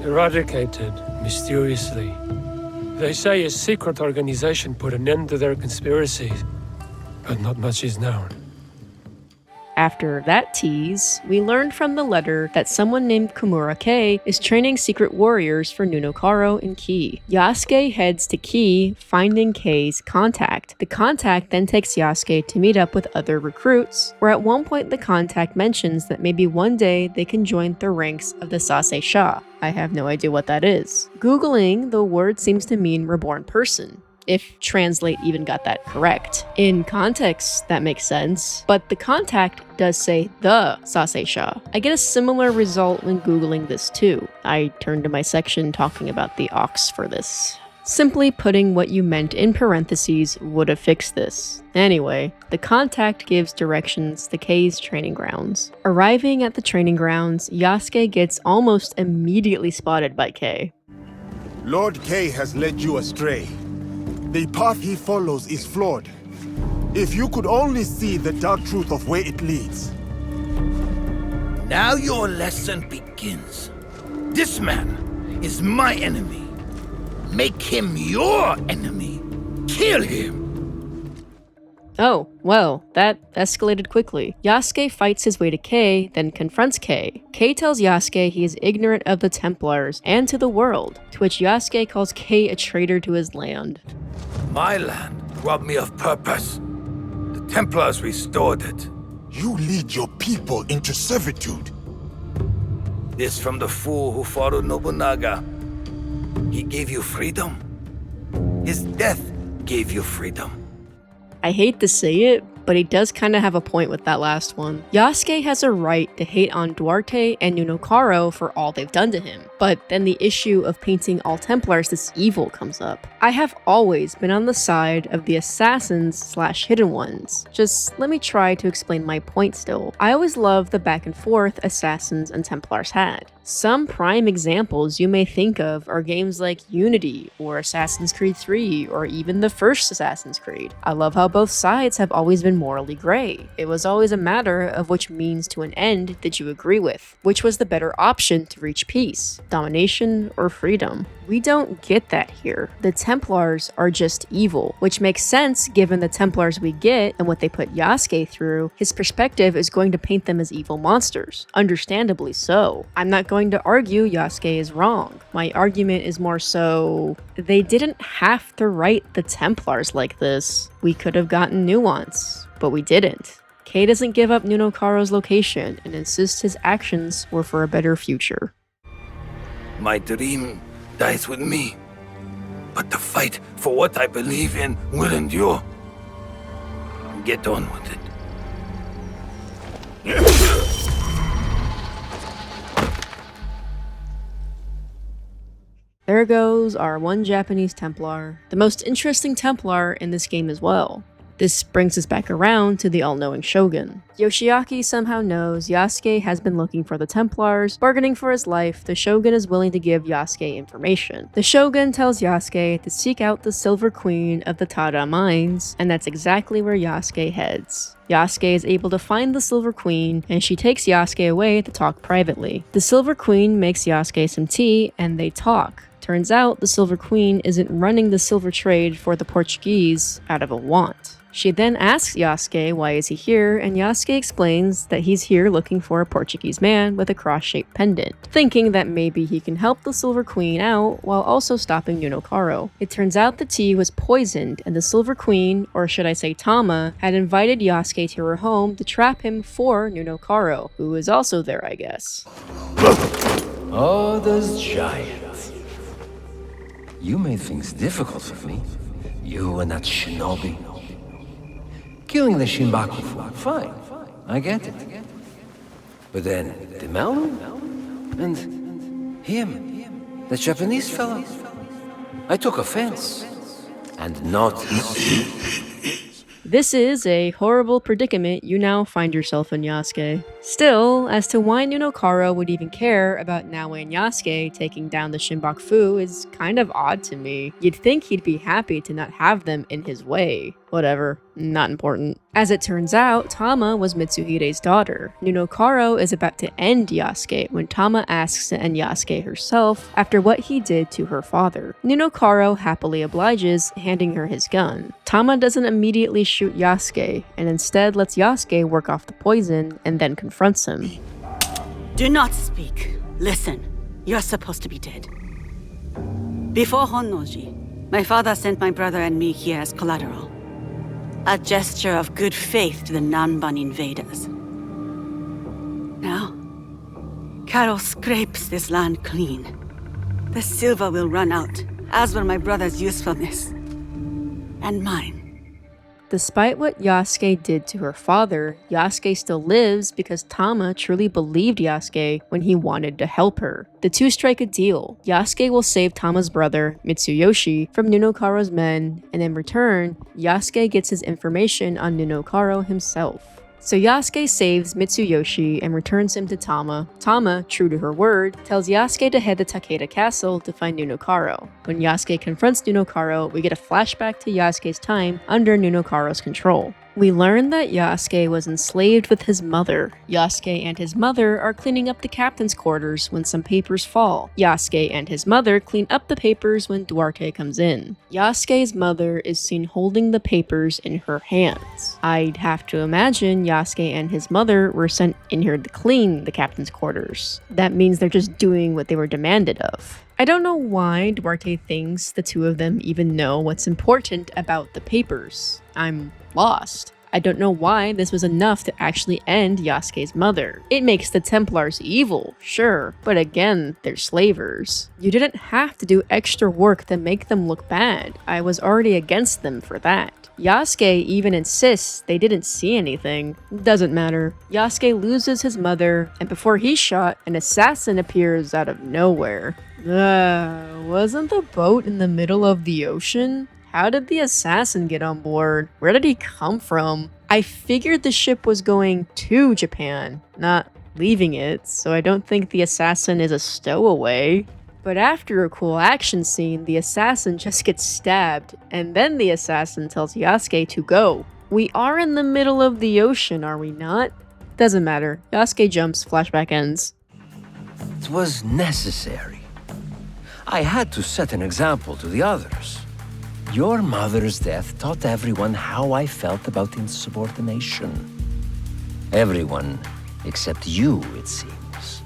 Eradicated, mysteriously. They say a secret organization put an end to their conspiracies, but not much is known.
After that tease, we learned from the letter that someone named Komura Kei is training secret warriors for Nunokaro in Kii. Yasuke heads to Kii, finding Kei's contact. The contact then takes Yasuke to meet up with other recruits, where at one point the contact mentions that maybe one day they can join the ranks of the Sase Sha. I have no idea what that is. Googling, the word seems to mean reborn person. If Translate even got that correct. In context, that makes sense, but the contact does say the Sase Sha. I get a similar result when Googling this too. I turned to my section talking about the Ox for this. Simply putting what you meant in parentheses would have fixed this. Anyway, the contact gives directions to Kei's training grounds. Arriving at the training grounds, Yasuke gets almost immediately spotted by Kei.
Lord Kei has led you astray. The path he follows is flawed. If you could only see the dark truth of where it leads.
Now your lesson begins. This man is my enemy. Make him your enemy. Kill him.
Oh, well, that escalated quickly. Yasuke fights his way to Kei, then confronts Kei. Kei tells Yasuke he is ignorant of the Templars and to the world, to which Yasuke calls Kei a traitor to his land.
My land robbed me of purpose. The Templars restored it.
You lead your people into servitude.
This from the fool who followed Nobunaga. He gave you freedom. His death gave you freedom.
I hate to say it, but he does kind of have a point with that last one. Yasuke has a right to hate on Duarte and Nunokaro for all they've done to him, but then the issue of painting all Templars this evil comes up. I have always been on the side of the assassins/hidden ones. Just let me try to explain my point still. I always loved the back and forth assassins and Templars had. Some prime examples you may think of are games like Unity or Assassin's Creed 3 or even the first Assassin's Creed. I love how both sides have always been morally gray. It was always a matter of which means to an end did you agree with, which was the better option to reach peace, domination, or freedom. We don't get that here. The Templars are just evil, which makes sense given the Templars we get and what they put Yasuke through. His perspective is going to paint them as evil monsters, understandably so. I'm not going to argue Yasuke is wrong. My argument is more so, they didn't have to write the Templars like this. We could have gotten nuance, but we didn't. Kei doesn't give up Nunokaro's location and insists his actions were for a better future.
My dream dies with me, but the fight for what I believe in will endure. Get on with it.
There goes our one Japanese Templar, the most interesting Templar in this game as well. This brings us back around to the all-knowing shogun. Yoshiaki somehow knows Yasuke has been looking for the Templars. Bargaining for his life, the shogun is willing to give Yasuke information. The shogun tells Yasuke to seek out the Silver Queen of the Tada Mines, and that's exactly where Yasuke heads. Yasuke is able to find the Silver Queen, and she takes Yasuke away to talk privately. The Silver Queen makes Yasuke some tea, and they talk. Turns out the Silver Queen isn't running the silver trade for the Portuguese out of a want. She then asks Yasuke why is he here, and Yasuke explains that he's here looking for a Portuguese man with a cross-shaped pendant, thinking that maybe he can help the Silver Queen out while also stopping Nunokaro. It turns out the tea was poisoned, and the Silver Queen, or should I say Tama, had invited Yasuke to her home to trap him for Nunokaro, who is also there, I guess.
Oh, those giants. You made things difficult for me. You and that shinobi. Killing the Shinbaku, fine. I get it. But then, the Malu? And him, the Japanese fellow. I took offense. And not
This is a horrible predicament you now find yourself in, Yasuke. Still, as to why Nunokaro would even care about Naoe and Yasuke taking down the Shinbaku is kind of odd to me. You'd think he'd be happy to not have them in his way. Whatever, not important. As it turns out, Tama was Mitsuhide's daughter. Nunokaro is about to end Yasuke when Tama asks to end Yasuke herself after what he did to her father. Nunokaro happily obliges, handing her his gun. Tama doesn't immediately shoot Yasuke, and instead lets Yasuke work off the poison and then confronts him.
Do not speak. Listen. You're supposed to be dead. Before Honnoji, my father sent my brother and me here as collateral. A gesture of good faith to the Nanban invaders. Now, Carol scrapes this land clean. The silver will run out, as will my brother's usefulness. And mine.
Despite what Yasuke did to her father, Yasuke still lives because Tama truly believed Yasuke when he wanted to help her. The two strike a deal. Yasuke will save Tama's brother, Mitsuyoshi, from Nunokaro's men, and in return, Yasuke gets his information on Nunokaro himself. So Yasuke saves Mitsuyoshi and returns him to Tama. Tama, true to her word, tells Yasuke to head to Takeda Castle to find Nunokaro. When Yasuke confronts Nunokaro, we get a flashback to Yasuke's time under Nunokaro's control. We learn that Yasuke was enslaved with his mother. Yasuke and his mother are cleaning up the captain's quarters when some papers fall. Yasuke and his mother clean up the papers when Duarte comes in. Yasuke's mother is seen holding the papers in her hands. I'd have to imagine Yasuke and his mother were sent in here to clean the captain's quarters. That means they're just doing what they were demanded of. I don't know why Duarte thinks the two of them even know what's important about the papers. I'm lost. I don't know why this was enough to actually end Yasuke's mother. It makes the Templars evil, sure, but again, they're slavers. You didn't have to do extra work to make them look bad. I was already against them for that. Yasuke even insists they didn't see anything. Doesn't matter. Yasuke loses his mother, and before he's shot, an assassin appears out of nowhere. Wasn't the boat in the middle of the ocean? How did the assassin get on board? Where did he come from? I figured the ship was going to Japan, not leaving it, so I don't think the assassin is a stowaway. But after a cool action scene, the assassin just gets stabbed, and then the assassin tells Yasuke to go. We are in the middle of the ocean, are we not? Doesn't matter. Yasuke jumps, flashback ends.
It was necessary. I had to set an example to the others. Your mother's death taught everyone how I felt about insubordination. Everyone except you, it seems.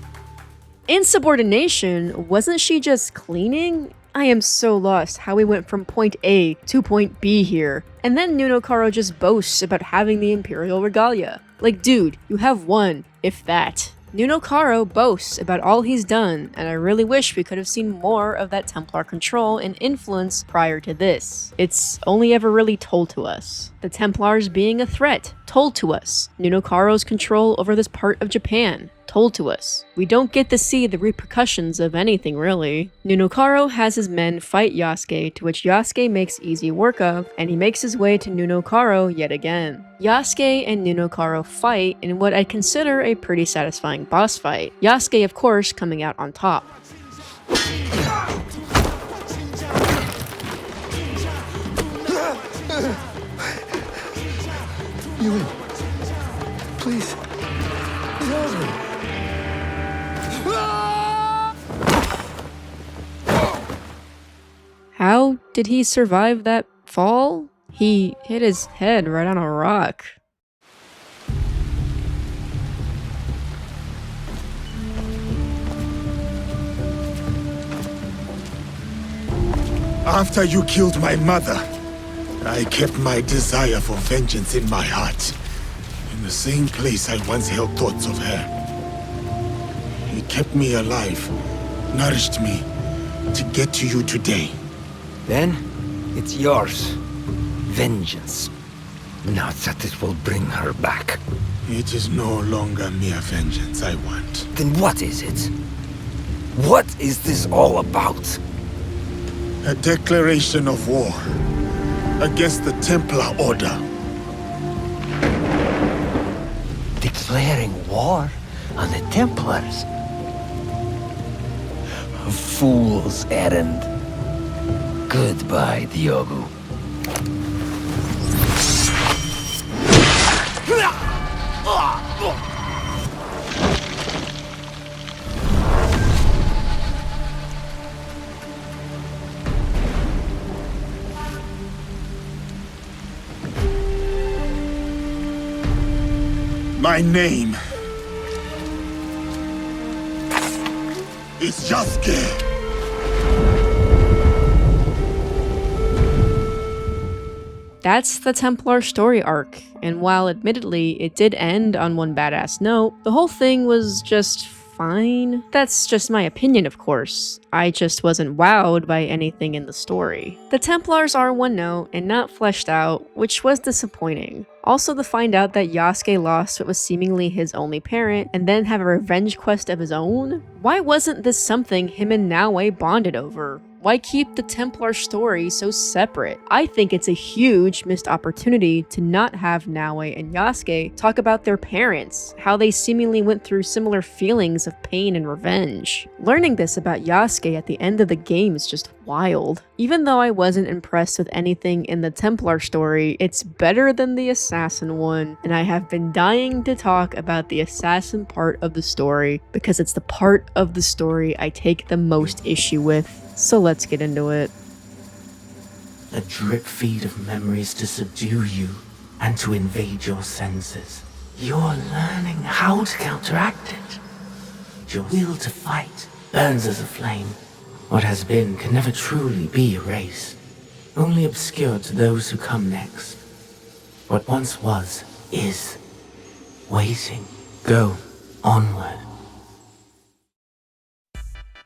Insubordination? Wasn't she just cleaning? I am so lost how we went from point A to point B here. And then Nunokaro just boasts about having the Imperial Regalia. Like, dude, you have one, if that. Nunokaro boasts about all he's done, and I really wish we could have seen more of that Templar control and influence prior to this. It's only ever really told to us. The Templars being a threat, told to us. Nunokaro's control over this part of Japan, told to us. We don't get to see the repercussions of anything really. Nunokaro has his men fight Yasuke, to which Yasuke makes easy work of, and he makes his way to Nunokaro yet again. Yasuke and Nunokaro fight in what I consider a pretty satisfying boss fight. Yasuke, of course, coming out on top.
Ewan, please, help me.
How did he survive that fall? He hit his head right on a rock.
After you killed my mother, I kept my desire for vengeance in my heart, in the same place I once held thoughts of her. It kept me alive, nourished me, to get to you today.
Then, it's yours. Vengeance. Not that it will bring her back.
It is no longer mere vengeance I want.
Then what is it? What is this all about?
A declaration of war against the Templar Order.
Declaring war on the Templars? A fool's errand. Goodbye, Diogo.
My name is Yasuke.
That's the Templar Story arc, and while admittedly it did end on one badass note, the whole thing was just fine. That's just my opinion, of course. I just wasn't wowed by anything in the story. The Templars are one note and not fleshed out, which was disappointing. Also to find out that Yasuke lost what was seemingly his only parent, and then have a revenge quest of his own? Why wasn't this something him and Naoe bonded over? Why keep the Templar story so separate? I think it's a huge missed opportunity to not have Naoe and Yasuke talk about their parents, how they seemingly went through similar feelings of pain and revenge. Learning this about Yasuke at the end of the game is just wild. Even though I wasn't impressed with anything in the Templar story, it's better than the assassin one, and I have been dying to talk about the assassin part of the story because it's the part of the story I take the most issue with. So let's get into it.
A drip feed of memories to subdue you and to invade your senses. You're learning how to counteract it. Your will to fight burns as a flame. What has been can never truly be erased, only obscured to those who come next. What once was, is, waiting. Go onward.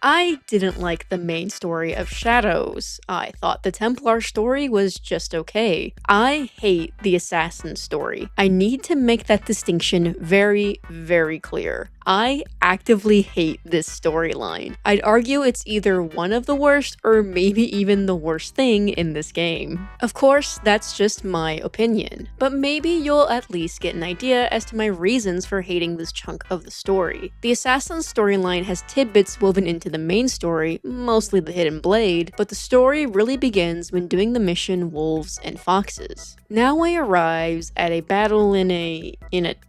I didn't like the main story of Shadows. I thought the Templar story was just okay. I hate the Assassin story. I need to make that distinction very, very clear. I actively hate this storyline. I'd argue it's either one of the worst or maybe even the worst thing in this game. Of course, that's just my opinion, but maybe you'll at least get an idea as to my reasons for hating this chunk of the story. The Assassin storyline has tidbits woven into the main story, mostly the Hidden Blade, but the story really begins when doing the mission Wolves and Foxes. Naoe arrives at a battle in a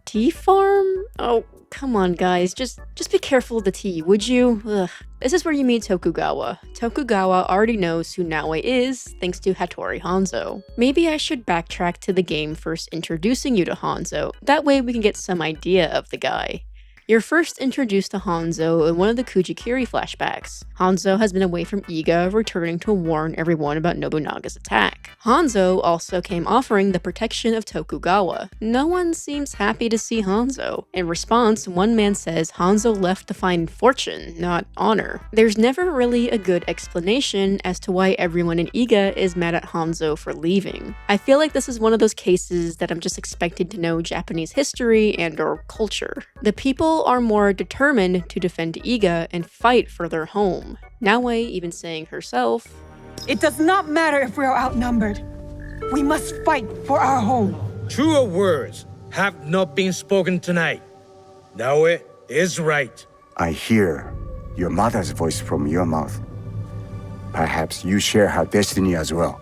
tea farm? Oh, come on guys, just be careful of the tea, would you? Ugh. This is where you meet Tokugawa. Tokugawa already knows who Naoe is, thanks to Hattori Hanzo. Maybe I should backtrack to the game first introducing you to Hanzo, that way we can get some idea of the guy. You're first introduced to Hanzo in one of the Kujikiri flashbacks. Hanzo has been away from Iga, returning to warn everyone about Nobunaga's attack. Hanzo also came offering the protection of Tokugawa. No one seems happy to see Hanzo. In response, one man says Hanzo left to find fortune, not honor. There's never really a good explanation as to why everyone in Iga is mad at Hanzo for leaving. I feel like this is one of those cases that I'm just expected to know Japanese history and or culture. The people people are more determined to defend Iga and fight for their home. Naue even saying herself,
"It does not matter if we are outnumbered. We must fight for our home."
Truer words have not been spoken tonight. Naue is right.
I hear your mother's voice from your mouth. Perhaps you share her destiny as well.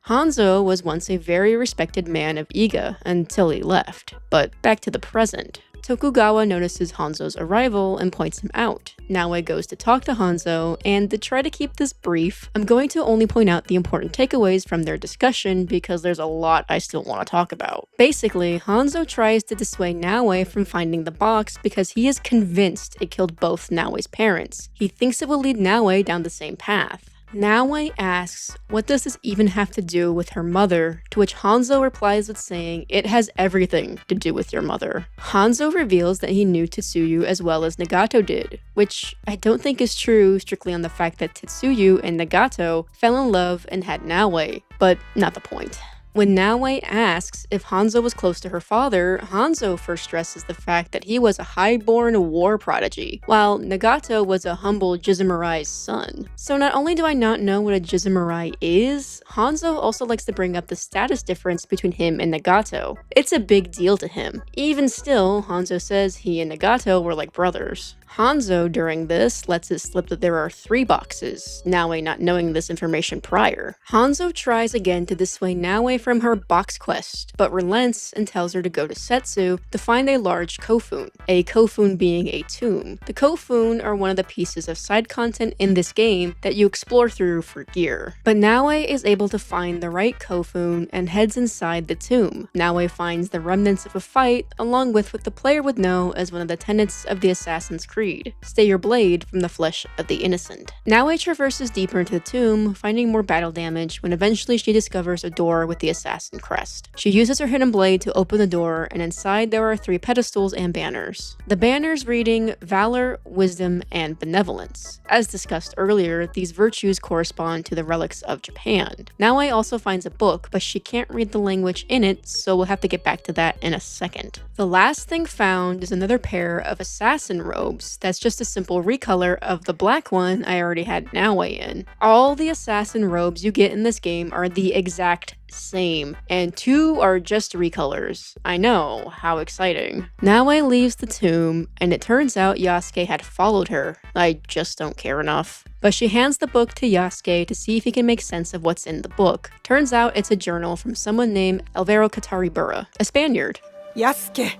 Hanzo was once a very respected man of Iga until he left. But back to the present. Tokugawa notices Hanzo's arrival and points him out. Naue goes to talk to Hanzo, and to try to keep this brief, I'm going to only point out the important takeaways from their discussion because there's a lot I still want to talk about. Basically, Hanzo tries to dissuade Naue from finding the box because he is convinced it killed both Naue's parents. He thinks it will lead Naue down the same path. Naue asks, what does this even have to do with her mother? To which Hanzo replies with saying, it has everything to do with your mother. Hanzo reveals that he knew Tetsuyu as well as Nagato did, which I don't think is true strictly on the fact that Tetsuyu and Nagato fell in love and had Naue, but not the point. When Naue asks if Hanzo was close to her father, Hanzo first stresses the fact that he was a high-born war prodigy, while Nagato was a humble Jizumarai's son. So not only do I not know what a Jizumarai is, Hanzo also likes to bring up the status difference between him and Nagato. It's a big deal to him. Even still, Hanzo says he and Nagato were like brothers. Hanzo, during this, lets it slip that there are 3 boxes, Naue not knowing this information prior. Hanzo tries again to dissuade Naue from her box quest, but relents and tells her to go to Setsu to find a large kofun, a kofun being a tomb. The kofun are one of the pieces of side content in this game that you explore through for gear. But Naue is able to find the right kofun and heads inside the tomb. Naue finds the remnants of a fight, along with what the player would know as one of the tenets of the Assassin's Creed, stay your blade from the flesh of the innocent. Naue traverses deeper into the tomb, finding more battle damage when eventually she discovers a door with the assassin crest. She uses her hidden blade to open the door, and inside there are 3 pedestals and banners. The banners reading Valor, Wisdom, and Benevolence. As discussed earlier, these virtues correspond to the relics of Japan. Naue also finds a book, but she can't read the language in it, so we'll have to get back to that in a second. The last thing found is another pair of assassin robes. That's just a simple recolor of the black one I already had Naue in. All the assassin robes you get in this game are the exact same, and 2 are just recolors. I know, how exciting. Naue leaves the tomb, and it turns out Yasuke had followed her. I just don't care enough. But she hands the book to Yasuke to see if he can make sense of what's in the book. Turns out it's a journal from someone named Alvaro Kataribura, a Spaniard.
Yasuke.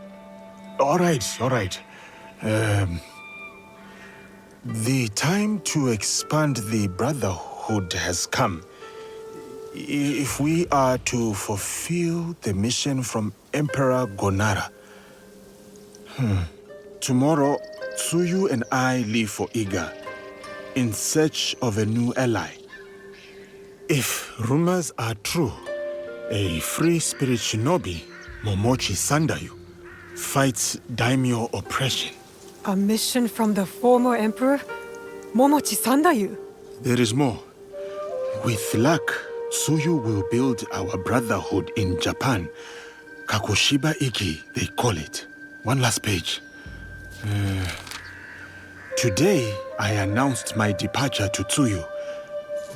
Alright. The time to expand the Brotherhood has come. If we are to fulfill the mission from Emperor Gonara. Tomorrow, Tsuyu and I leave for Iga, in search of a new ally. If rumors are true, a free spirit shinobi, Momochi Sandayu, fights daimyo oppression.
A mission from the former emperor? Momochi Sandayu?
There is more. With luck, Tsuyu will build our brotherhood in Japan. Kakushiba Iki, they call it. One last page. Today, I announced my departure to Tsuyu.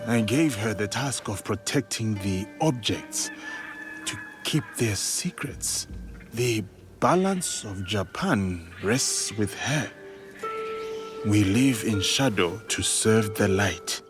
I gave her the task of protecting the objects, to keep their secrets. The balance of Japan rests with her. We live in shadow to serve the light.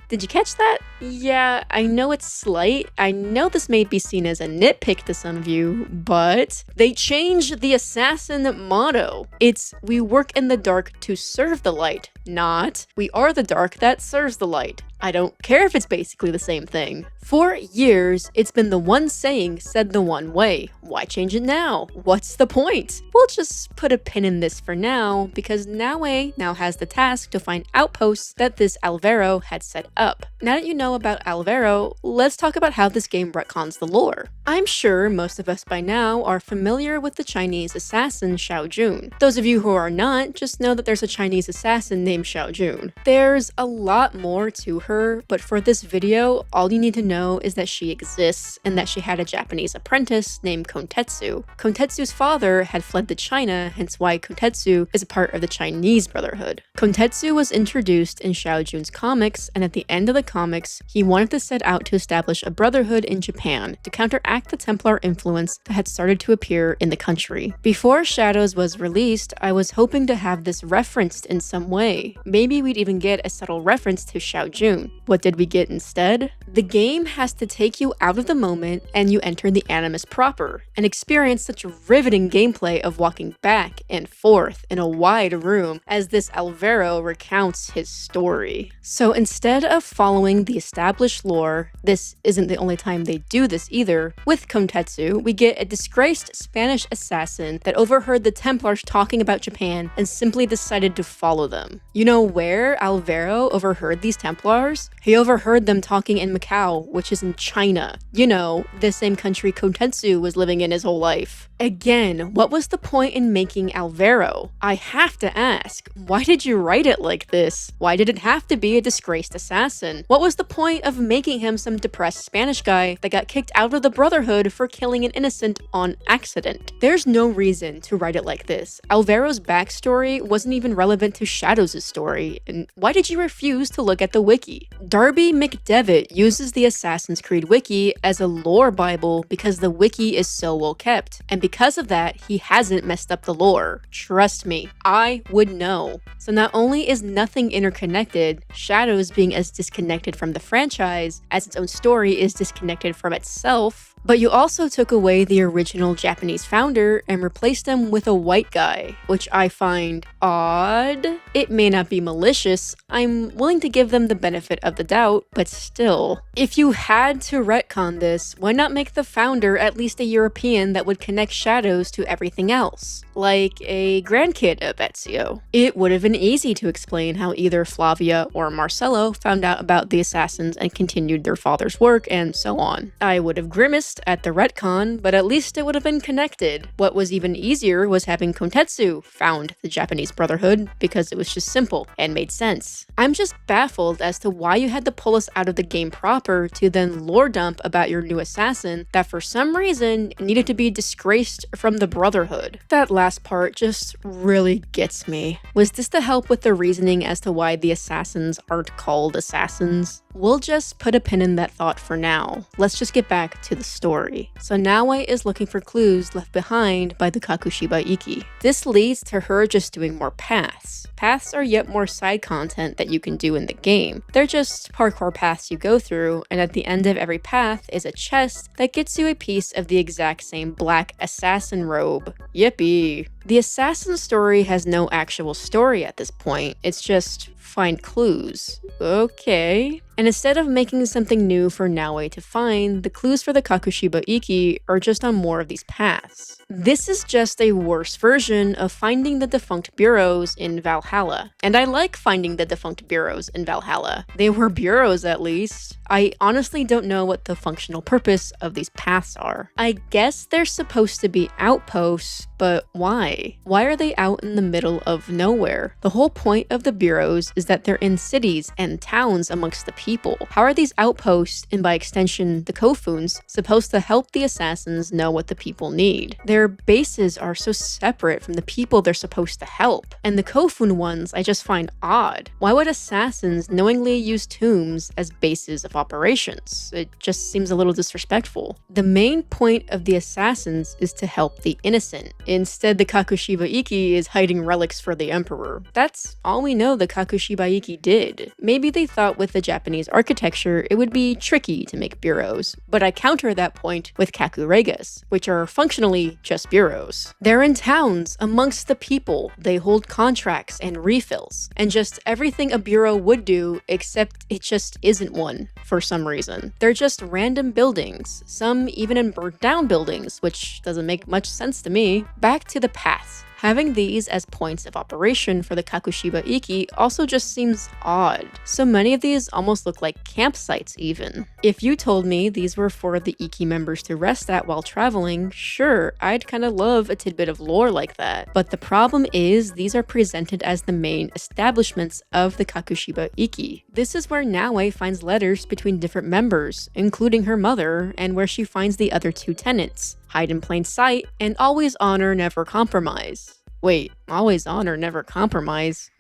Did you catch that? Yeah, I know it's slight. I know this may be seen as a nitpick to some of you, but they changed the assassin motto. It's, we work in the dark to serve the light, not, we are the dark that serves the light. I don't care if it's basically the same thing. For years, it's been the one saying said the one way. Why change it now? What's the point? We'll just put a pin in this for now, because Naue now has the task to find outposts that this Alvaro had set up. Now that you know about Alvaro, let's talk about how this game retcons the lore. I'm sure most of us by now are familiar with the Chinese assassin Xiao Jun. Those of you who are not, just know that there's a Chinese assassin named Xiao Jun. There's a lot more to her her, but for this video, all you need to know is that she exists and that she had a Japanese apprentice named Kontetsu. Kontetsu's father had fled to China, hence why Kontetsu is a part of the Chinese Brotherhood. Kontetsu was introduced in Xiao Jun's comics, and at the end of the comics, he wanted to set out to establish a brotherhood in Japan to counteract the Templar influence that had started to appear in the country. Before Shadows was released, I was hoping to have this referenced in some way. Maybe we'd even get a subtle reference to Xiao Jun. What did we get instead? The game has to take you out of the moment and you enter the Animus proper, and experience such riveting gameplay of walking back and forth in a wide room as this Alvaro recounts his story. So instead of following the established lore, this isn't the only time they do this either, with Kontetsu, we get a disgraced Spanish assassin that overheard the Templars talking about Japan and simply decided to follow them. You know where Alvaro overheard these Templars? He overheard them talking in Macau, which is in China. You know, the same country Kontetsu was living in his whole life. Again, what was the point in making Alvaro? I have to ask, why did you write it like this? Why did it have to be a disgraced assassin? What was the point of making him some depressed Spanish guy that got kicked out of the Brotherhood for killing an innocent on accident? There's no reason to write it like this. Alvaro's backstory wasn't even relevant to Shadows' story, and why did you refuse to look at the wiki? Darby McDevitt uses the Assassin's Creed wiki as a lore bible because the wiki is so well kept, and because of that, he hasn't messed up the lore. Trust me, I would know. So not only is nothing interconnected, Shadows being as disconnected from the franchise as its own story is disconnected from itself, but you also took away the original Japanese founder and replaced him with a white guy, which I find odd. It may not be malicious, I'm willing to give them the benefit of the doubt, but still. If you had to retcon this, why not make the founder at least a European that would connect Shadows to everything else? Like a grandkid of Ezio. It would have been easy to explain how either Flavia or Marcello found out about the assassins and continued their father's work, and so on. I would have grimaced at the retcon, but at least it would have been connected. What was even easier was having Kontetsu found the Japanese Brotherhood, because it was just simple and made sense. I'm just baffled as to why you had to pull us out of the game proper to then lore dump about your new assassin that for some reason needed to be disgraced from the Brotherhood. That last part just really gets me. Was this to help with the reasoning as to why the assassins aren't called assassins? We'll just put a pin in that thought for now. Let's just get back to the story. So Naoi is looking for clues left behind by the Kakushiba Iki. This leads to her just doing more paths. Paths are yet more side content that you can do in the game. They're just parkour paths you go through, and at the end of every path is a chest that gets you a piece of the exact same black assassin robe. Yippee! The assassin story has no actual story at this point, it's just find clues. Okay. And instead of making something new for Naoi to find, the clues for the Kakushiba Iki are just on more of these paths. This is just a worse version of finding the defunct bureaus in Valhalla. And I like finding the defunct bureaus in Valhalla. They were bureaus at least. I honestly don't know what the functional purpose of these paths are. I guess they're supposed to be outposts, but why? Why are they out in the middle of nowhere? The whole point of the bureaus is that they're in cities and towns amongst the people. How are these outposts, and by extension the Kofuns, supposed to help the assassins know what the people need? Their bases are so separate from the people they're supposed to help. And the Kofun ones I just find odd. Why would assassins knowingly use tombs as bases of operations? It just seems a little disrespectful. The main point of the assassins is to help the innocent. Instead, the Kakushiba Iki is hiding relics for the Emperor. That's all we know the Kakushiba Iki did. Maybe they thought with the Japanese architecture it would be tricky to make bureaus, but I counter that point with kakuregas, which are functionally just bureaus. They're in towns, amongst the people, they hold contracts and refills, and just everything a bureau would do, except it just isn't one, for some reason. They're just random buildings, some even in burnt down buildings, which doesn't make much sense to me. Back to the paths. Having these as points of operation for the Kakushiba Iki also just seems odd. So many of these almost look like campsites even. If you told me these were for the Iki members to rest at while traveling, sure, I'd kinda love a tidbit of lore like that. But the problem is these are presented as the main establishments of the Kakushiba Iki. This is where Naue finds letters between different members, including her mother, and where she finds the other two tenets: hide in plain sight and always honor, never compromise. Wait, always honor, never compromise?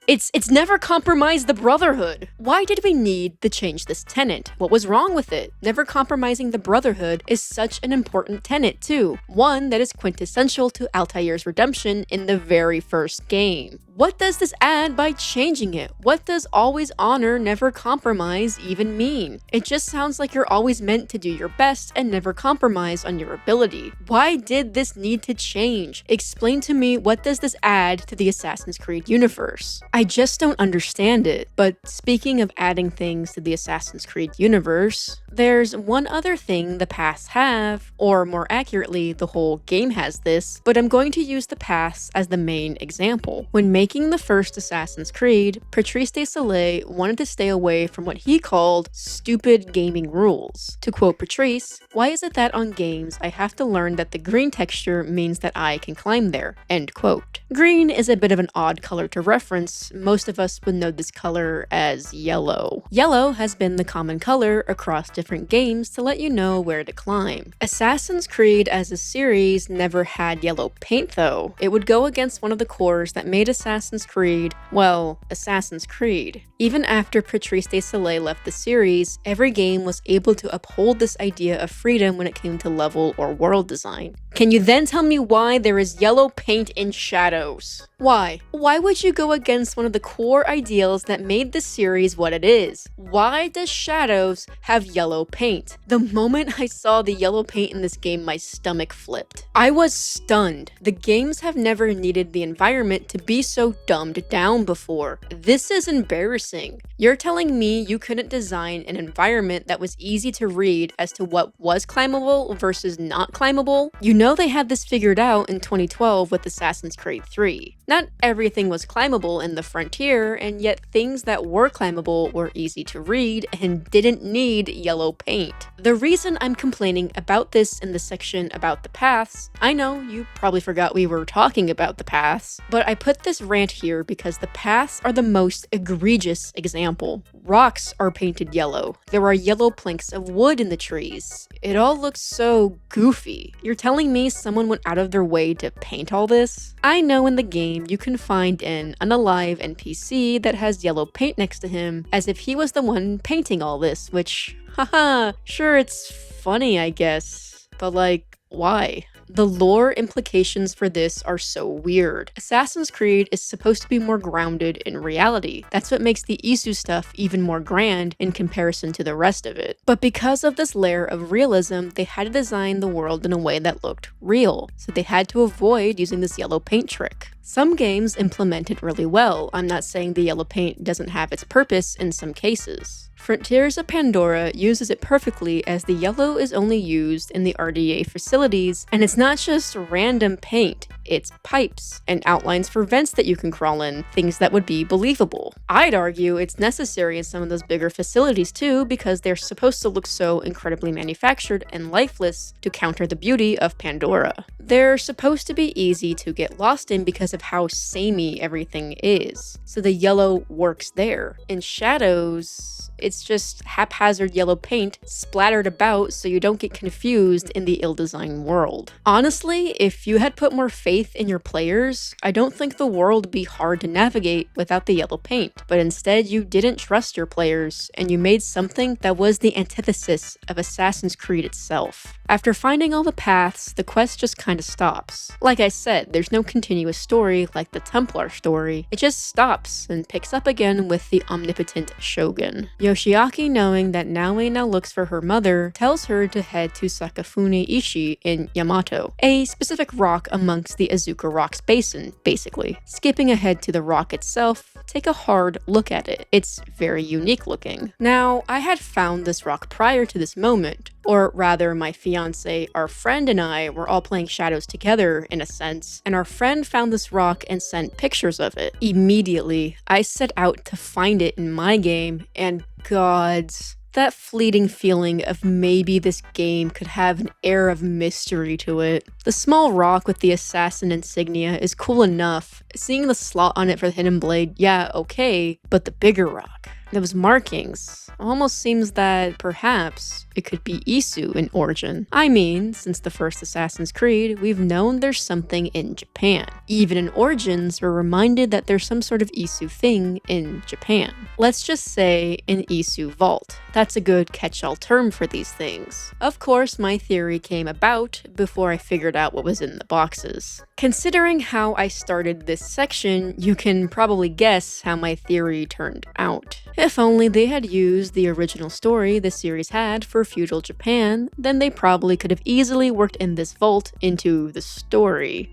It's never compromise the Brotherhood! Why did we need to change this tenet? What was wrong with it? Never compromising the Brotherhood is such an important tenet too. One that is quintessential to Altair's redemption in the very first game. What does this add by changing it? What does always honor, never compromise even mean? It just sounds like you're always meant to do your best and never compromise on your ability. Why did this need to change? Explain to me, what does this add to the Assassin's Creed universe? I just don't understand it. But speaking of adding things to the Assassin's Creed universe, there's one other thing the paths have, or more accurately, the whole game has this, but I'm going to use the paths as the main example. When making the first Assassin's Creed, Patrice Désilets wanted to stay away from what he called stupid gaming rules. To quote Patrice, "Why is it that on games I have to learn that the green texture means that I can climb there?" End quote. Green is a bit of an odd color to reference. Most of us would know this color as yellow. Yellow has been the common color across different games to let you know where to climb. Assassin's Creed as a series never had yellow paint though. It would go against one of the cores that made Assassin's Creed, well, Assassin's Creed. Even after Patrice Désilets left the series, every game was able to uphold this idea of freedom when it came to level or world design. Can you then tell me why there is yellow paint in Shadows? Why? Why would you go against one of the core ideals that made the series what it is? Why does Shadows have yellow paint? The moment I saw the yellow paint in this game, my stomach flipped. I was stunned. The games have never needed the environment to be so dumbed down before. This is embarrassing. You're telling me you couldn't design an environment that was easy to read as to what was climbable versus not climbable? You know they had this figured out in 2012 with Assassin's Creed 3. Not everything was climbable in the Frontier, and yet things that were climbable were easy to read and didn't need yellow paint. The reason I'm complaining about this in the section about the paths, I know you probably forgot we were talking about the paths, but I put this rant here because the paths are the most egregious example. Rocks are painted yellow. There are yellow planks of wood in the trees. It all looks so goofy. You're telling me someone went out of their way to paint all this? I know in the game you can find an unalive NPC that has yellow paint next to him as if he was the one painting all this, which, haha, sure it's funny I guess, but like, why? The lore implications for this are so weird. Assassin's Creed is supposed to be more grounded in reality. That's what makes the Isu stuff even more grand in comparison to the rest of it. But because of this layer of realism, they had to design the world in a way that looked real, so they had to avoid using this yellow paint trick. Some games implement it really well. I'm not saying the yellow paint doesn't have its purpose in some cases. Frontiers of Pandora uses it perfectly as the yellow is only used in the RDA facilities, and it's not just random paint, it's pipes and outlines for vents that you can crawl in, things that would be believable. I'd argue it's necessary in some of those bigger facilities too, because they're supposed to look so incredibly manufactured and lifeless to counter the beauty of Pandora. They're supposed to be easy to get lost in because of how samey everything is, so the yellow works there. In Shadows, it's just haphazard yellow paint splattered about so you don't get confused in the ill-designed world. Honestly, if you had put more faith in your players, I don't think the world would be hard to navigate without the yellow paint. But instead, you didn't trust your players, and you made something that was the antithesis of Assassin's Creed itself. After finding all the paths, the quest just kinda stops. Like I said, there's no continuous story like the Templar story. It just stops and picks up again with the omnipotent Shogun. Yoshiaki, knowing that Naue now looks for her mother, tells her to head to Sakafune Ishi in Yamato, a specific rock amongst the Azuka Rocks basin, basically. Skipping ahead to the rock itself, take a hard look at it. It's very unique looking. Now, I had found this rock prior to this moment, Or rather, my fiance, our friend, and I were all playing Shadows together, in a sense, and our friend found this rock and sent pictures of it. Immediately, I set out to find it in my game, and gods, that fleeting feeling of maybe this game could have an air of mystery to it. The small rock with the assassin insignia is cool enough. Seeing the slot on it for the hidden blade, yeah, okay, but the bigger rock, those markings, almost seems that perhaps it could be Isu in origin. I mean, since the first Assassin's Creed, we've known there's something in Japan. Even in Origins, we're reminded that there's some sort of Isu thing in Japan. Let's just say an Isu vault. That's a good catch-all term for these things. Of course, my theory came about before I figured out what was in the boxes. Considering how I started this section, you can probably guess how my theory turned out. If only they had used the original story the series had for feudal Japan, then they probably could have easily worked in this vault into the story.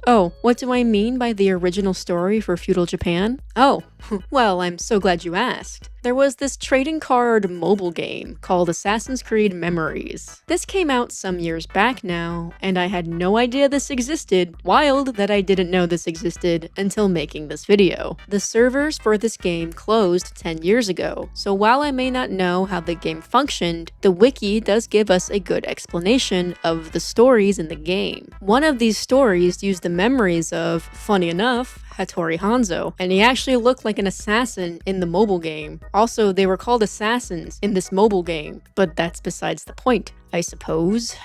Oh, what do I mean by the original story for feudal Japan? Oh, well, I'm so glad you asked. There was this trading card mobile game called Assassin's Creed Memories. This came out some years back now, and I had no idea this existed. Wild that I didn't know this existed until making this video. The servers for this game closed 10 years ago, so while I may not know how the game functioned, the wiki does give us a good explanation of the stories in the game. One of these stories used the memories of, funny enough, Hattori Hanzo, and he actually looked like an assassin in the mobile game. Also, they were called assassins in this mobile game, but that's besides the point, I suppose.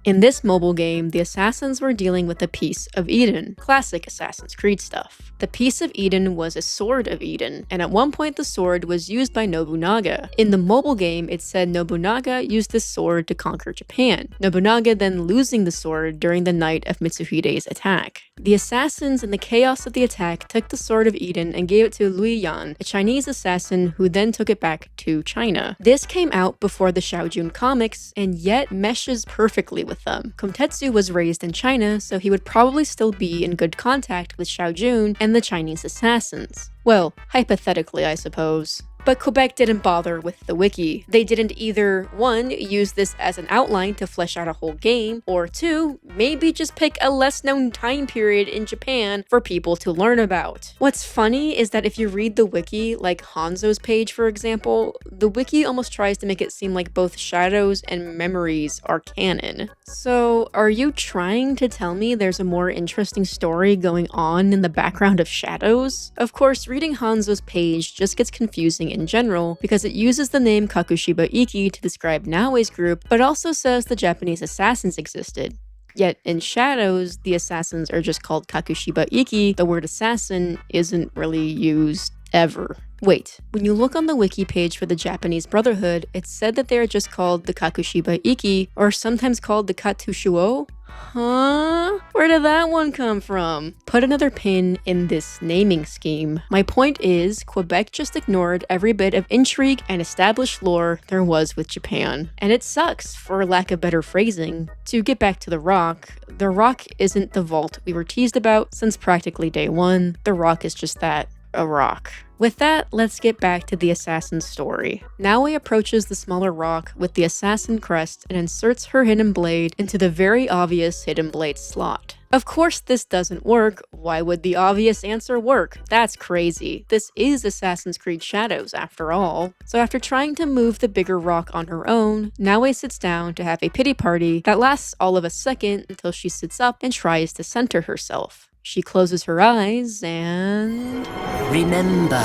In this mobile game, the assassins were dealing with a piece of Eden, classic Assassin's Creed stuff. The piece of Eden was a sword of Eden, and at one point the sword was used by Nobunaga. In the mobile game, it said Nobunaga used this sword to conquer Japan, Nobunaga then losing the sword during the night of Mitsuhide's attack. The assassins in the chaos of the attack took the sword of Eden and gave it to Liu Yan, a Chinese assassin who then took it back to China. This came out before the Xiaojun comics, and yet meshes perfectly with them. Kotetsu was raised in China, so he would probably still be in good contact with Xiaojun and the Chinese assassins. Well, hypothetically, I suppose. But Quebec didn't bother with the wiki. They didn't either, 1, use this as an outline to flesh out a whole game, or 2, maybe just pick a less known time period in Japan for people to learn about. What's funny is that if you read the wiki, like Hanzo's page for example, the wiki almost tries to make it seem like both Shadows and Memories are canon. So, are you trying to tell me there's a more interesting story going on in the background of Shadows? Of course, reading Hanzo's page just gets confusing in general because it uses the name Kakushiba Iki to describe Naoe's group, but also says the Japanese assassins existed. Yet in Shadows, the assassins are just called Kakushiba Iki. The word assassin isn't really used ever. Wait, when you look on the wiki page for the Japanese Brotherhood, it said that they are just called the Kakushiba Iki, or sometimes called the Katushuo? Huh? Where did that one come from? Put another pin in this naming scheme. My point is, Quebec just ignored every bit of intrigue and established lore there was with Japan. And it sucks, for lack of better phrasing. To get back to the rock isn't the vault we were teased about since practically day one. The rock is just that, a rock. With that, let's get back to the assassin's story. Naoe approaches the smaller rock with the assassin crest and inserts her hidden blade into the very obvious hidden blade slot. Of course this doesn't work. Why would the obvious answer work? That's crazy. This is Assassin's Creed Shadows after all. So after trying to move the bigger rock on her own, Naoe sits down to have a pity party that lasts all of a second until she sits up and tries to center herself. She closes her eyes and...
Remember.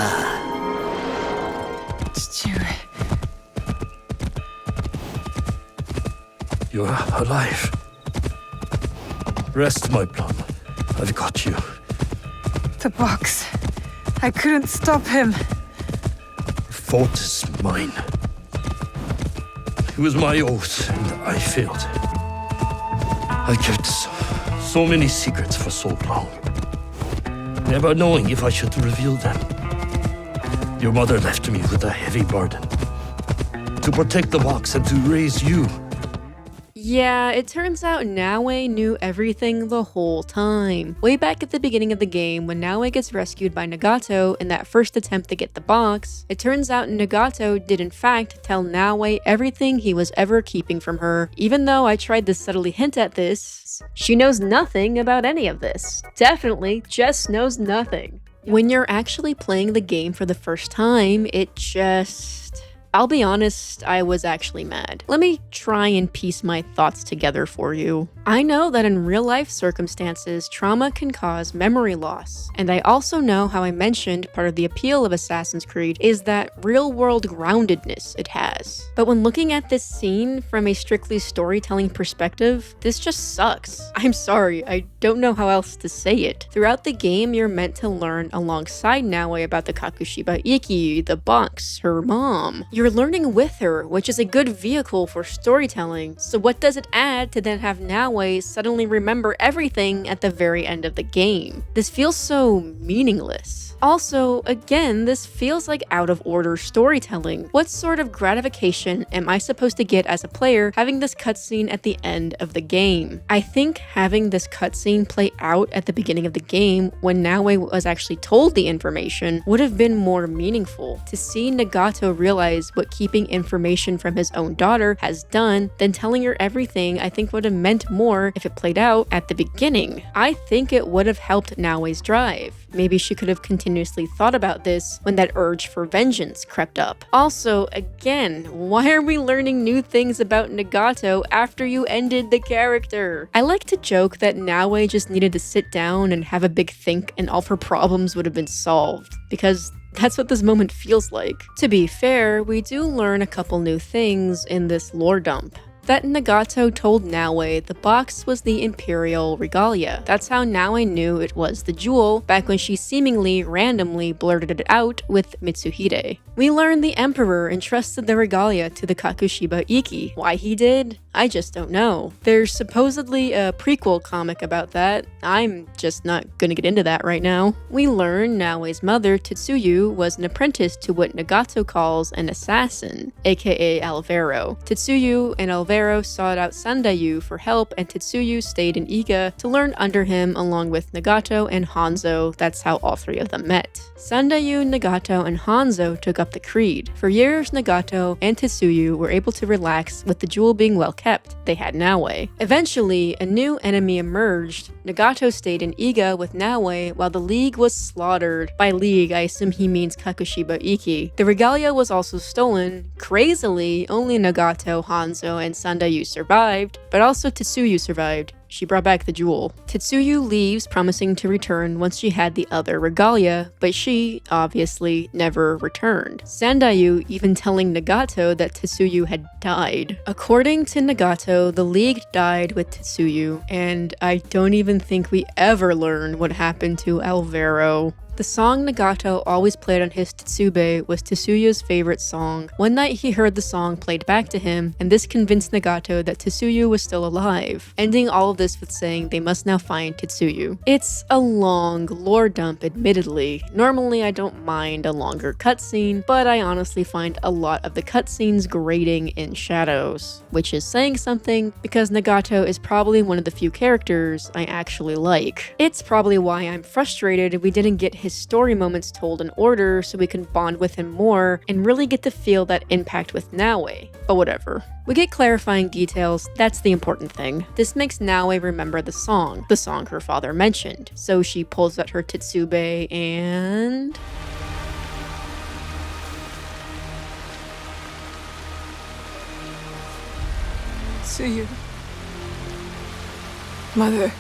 You're alive. Rest, my blood. I've got you.
The box. I couldn't stop him.
The fault is mine. It was my oath, and I failed. I kept so many secrets for so long, never knowing if I should reveal them. Your mother left me with a heavy burden. To protect the box and to raise you.
Yeah, it turns out Naue knew everything the whole time. Way back at the beginning of the game, when Naue gets rescued by Nagato in that first attempt to get the box, it turns out Nagato did in fact tell Naue everything he was ever keeping from her. Even though I tried to subtly hint at this, she knows nothing about any of this. Definitely just knows nothing. When you're actually playing the game for the first time, it just... I'll be honest, I was actually mad. Let me try and piece my thoughts together for you. I know that in real life circumstances, trauma can cause memory loss. And I also know how I mentioned part of the appeal of Assassin's Creed is that real world groundedness it has. But when looking at this scene from a strictly storytelling perspective, this just sucks. I'm sorry, I don't know how else to say it. Throughout the game, you're meant to learn alongside Naue about the Kakushiba Iki, the box, her mom. You're learning with her, which is a good vehicle for storytelling, so what does it add to then have Naue suddenly remember everything at the very end of the game? This feels so meaningless. Also, again, this feels like out of order storytelling. What sort of gratification am I supposed to get as a player having this cutscene at the end of the game? I think having this cutscene play out at the beginning of the game when Naue was actually told the information would have been more meaningful. To see Nagato realize what keeping information from his own daughter has done than telling her everything I think would have meant more if it played out at the beginning. I think it would have helped Naue's drive. Maybe she could have continuously thought about this when that urge for vengeance crept up. Also, again, why are we learning new things about Nagato after you ended the character? I like to joke that Naue just needed to sit down and have a big think and all of her problems would have been solved, because that's what this moment feels like. To be fair, we do learn a couple new things in this lore dump. That Nagato told Naue the box was the Imperial Regalia. That's how Naue knew it was the jewel back when she seemingly randomly blurted it out with Mitsuhide. We learned the Emperor entrusted the Regalia to the Kakushiba Iki. Why he did? I just don't know. There's supposedly a prequel comic about that. I'm just not gonna get into that right now. We learn Naue's mother, Tetsuyu, was an apprentice to what Nagato calls an assassin, aka Alvaro. Tetsuyu and Alvaro sought out Sandayu for help, and Tetsuyu stayed in Iga to learn under him along with Nagato and Hanzo. That's how all three of them met. Sandayu, Nagato, and Hanzo took up the creed. For years, Nagato and Tetsuyu were able to relax with the jewel being well kept. They had Naue. Eventually, a new enemy emerged. Nagato stayed in Iga with Naue while the League was slaughtered. By League, I assume he means Kakushiba Iki. The Regalia was also stolen. Crazily, only Nagato, Hanzo, and Sandayu survived, but also Tetsuyu survived. She brought back the jewel. Tetsuyu leaves, promising to return once she had the other Regalia, but she, obviously, never returned. Sandayu even telling Nagato that Tetsuyu had died. According to Nagato, the League died with Tetsuyu, and I don't even think we ever learn what happened to Alvaro. The song Nagato always played on his Tetsube was Tetsuyu's favorite song. One night he heard the song played back to him, and this convinced Nagato that Tetsuyu was still alive, ending all of this with saying they must now find Tetsuyu. It's a long lore dump, admittedly. Normally I don't mind a longer cutscene, but I honestly find a lot of the cutscenes grating in shadows, which is saying something because Nagato is probably one of the few characters I actually like. It's probably why I'm frustrated we didn't get his story moments told in order so we can bond with him more and really get to feel that impact with Naue. But whatever. We get clarifying details, that's the important thing. This makes Naue remember the song her father mentioned. So she pulls out her Tetsube and...
See you, Mother.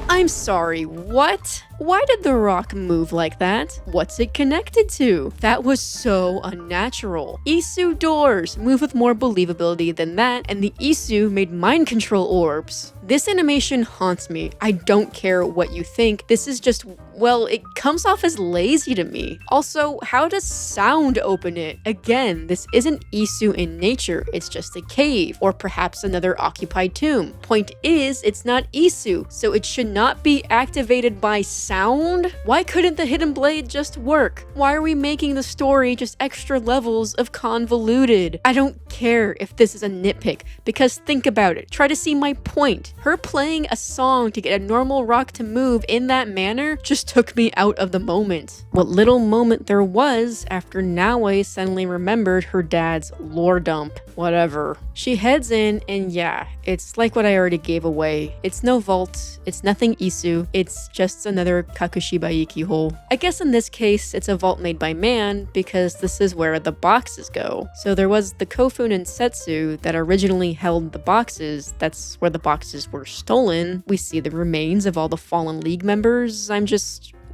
I'm sorry, what? Why did the rock move like that? What's it connected to? That was so unnatural. Isu doors move with more believability than that, and the Isu made mind control orbs. This animation haunts me. I don't care what you think. This is just, well, it comes off as lazy to me. Also, how does sound open it? Again, this isn't Isu in nature, it's just a cave, or perhaps another occupied tomb. Point is, it's not Isu, so it should not be activated by sound? Why couldn't the hidden blade just work? Why are we making the story just extra levels of convoluted? I don't care if this is a nitpick, because think about it. Try to see my point. Her playing a song to get a normal rock to move in that manner just took me out of the moment. What little moment there was after Naue suddenly remembered her dad's lore dump. Whatever. She heads in and yeah, it's like what I already gave away. It's no vault, it's nothing Isu, it's just another Kakushibaiki hole. I guess in this case, it's a vault made by man because this is where the boxes go. So there was the Kofun and Setsu that originally held the boxes, that's where the boxes were stolen. We see the remains of all the fallen League members.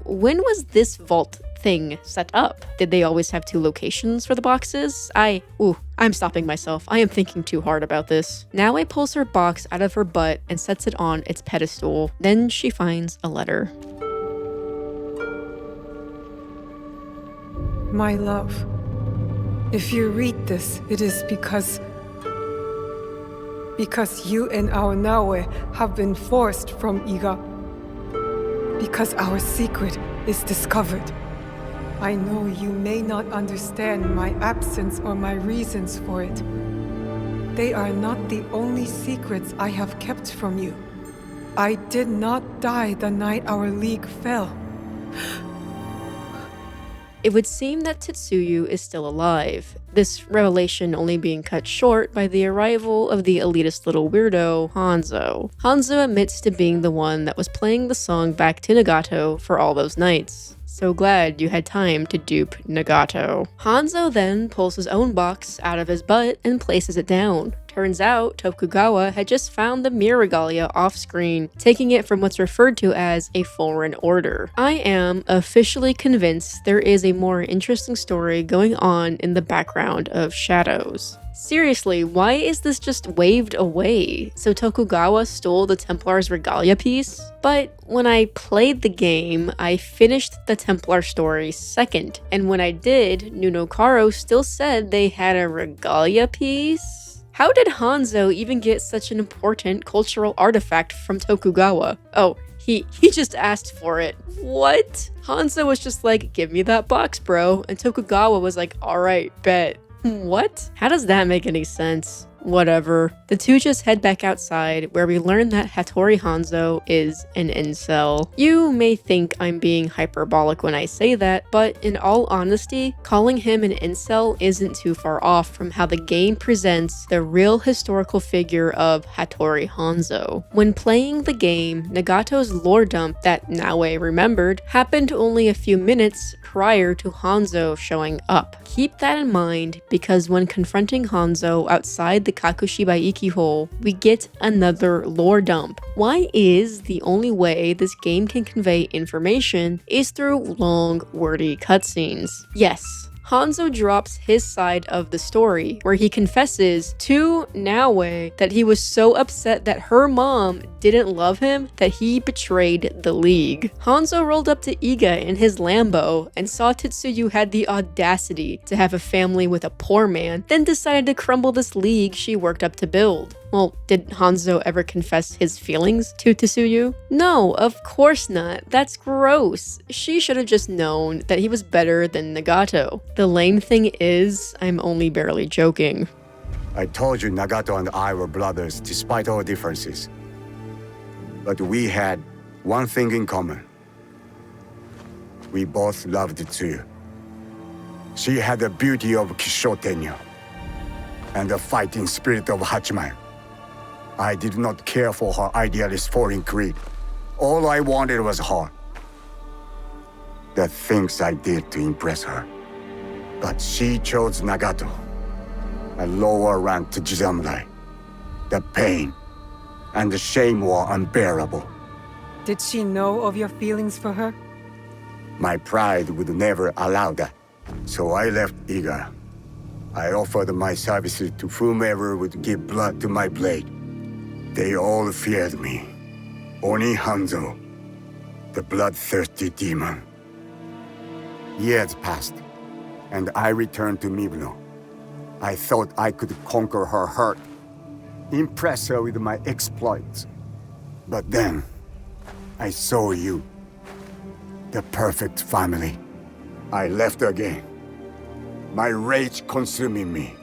When was this vault thing set up? Did they always have two locations for the boxes? I'm stopping myself. I am thinking too hard about this. Naue pulls her box out of her butt and sets it on its pedestal. Then she finds a letter.
My love, if you read this, it is because you and our Naue have been forced from Iga. Because our secret is discovered. I know you may not understand my absence or my reasons for it. They are not the only secrets I have kept from you. I did not die the night our league fell.
It would seem that Tetsuyu is still alive, this revelation only being cut short by the arrival of the elitist little weirdo, Hanzo. Hanzo admits to being the one that was playing the song back to Nagato for all those nights. So glad you had time to dupe Nagato. Hanzo then pulls his own box out of his butt and places it down. Turns out Tokugawa had just found the mirror regalia off screen, taking it from what's referred to as a foreign order. I am officially convinced there is a more interesting story going on in the background of Shadows. Seriously, why is this just waved away? So Tokugawa stole the Templar's regalia piece? But when I played the game, I finished the Templar Story second, and when I did, Nuno Karo still said they had a regalia piece? How did Hanzo even get such an important cultural artifact from Tokugawa? Oh, he just asked for it. What? Hanzo was just like, give me that box, bro. And Tokugawa was like, alright, bet. What? How does that make any sense? Whatever. The two just head back outside, where we learn that Hattori Hanzo is an incel. You may think I'm being hyperbolic when I say that, but in all honesty, calling him an incel isn't too far off from how the game presents the real historical figure of Hattori Hanzo. When playing the game, Nagato's lore dump that Naue remembered happened only a few minutes prior to Hanzo showing up. Keep that in mind, because when confronting Hanzo outside the Kakushibaiki hole, we get another lore dump. Why is the only way this game can convey information is through long, wordy cutscenes? Yes, Hanzo drops his side of the story, where he confesses to Naue that he was so upset that her mom didn't love him that he betrayed the League. Hanzo rolled up to Iga in his Lambo and saw Tetsuyu had the audacity to have a family with a poor man, then decided to crumble this League she worked up to build. Well, did Hanzo ever confess his feelings to Tetsuyu? No, of course not. That's gross. She should have just known that he was better than Nagato. The lame thing is, I'm only barely joking.
I told you Nagato and I were brothers despite our differences. But we had one thing in common. We both loved Tsuyu. She had the beauty of Kishotenyo and the fighting spirit of Hachiman. I did not care for her idealist foreign creed. All I wanted was her. The things I did to impress her. But she chose Nagato, a lower ranked Jisamurai. The pain and the shame were unbearable.
Did she know of your feelings for her?
My pride would never allow that. So I left Iga. I offered my services to whomever would give blood to my blade. They all feared me. Only Hanzo, the bloodthirsty demon. Years passed, and I returned to Mibno. I thought I could conquer her hurt, impress her with my exploits. But then, I saw you. The perfect family. I left again. My rage consuming me.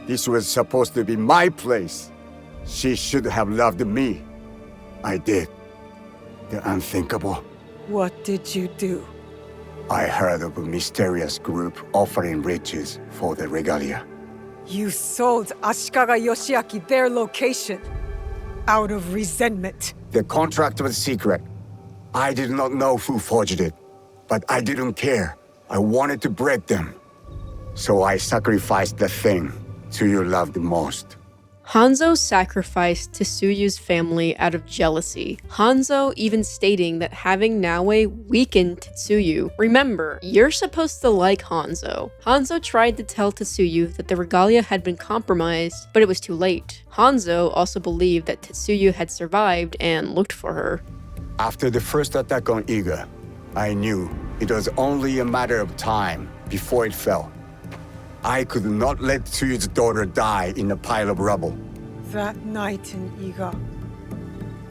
This was supposed to be my place. She should have loved me. I did. The unthinkable.
What did you do?
I heard of a mysterious group offering riches for the regalia.
You sold Ashikaga Yoshiaki their location. Out of resentment.
The contract was secret. I did not know who forged it. But I didn't care. I wanted to break them. So I sacrificed the thing Tsuyu loved most.
Hanzo sacrificed Tsuyu's family out of jealousy. Hanzo even stating that having Naoe weakened Tsuyu. Remember, you're supposed to like Hanzo. Hanzo tried to tell Tsuyu that the regalia had been compromised, but it was too late. Hanzo also believed that Tsuyu had survived and looked for her.
After the first attack on Iga, I knew it was only a matter of time before it fell. I could not let Tsuyu's daughter die in a pile of rubble.
That night in Iga,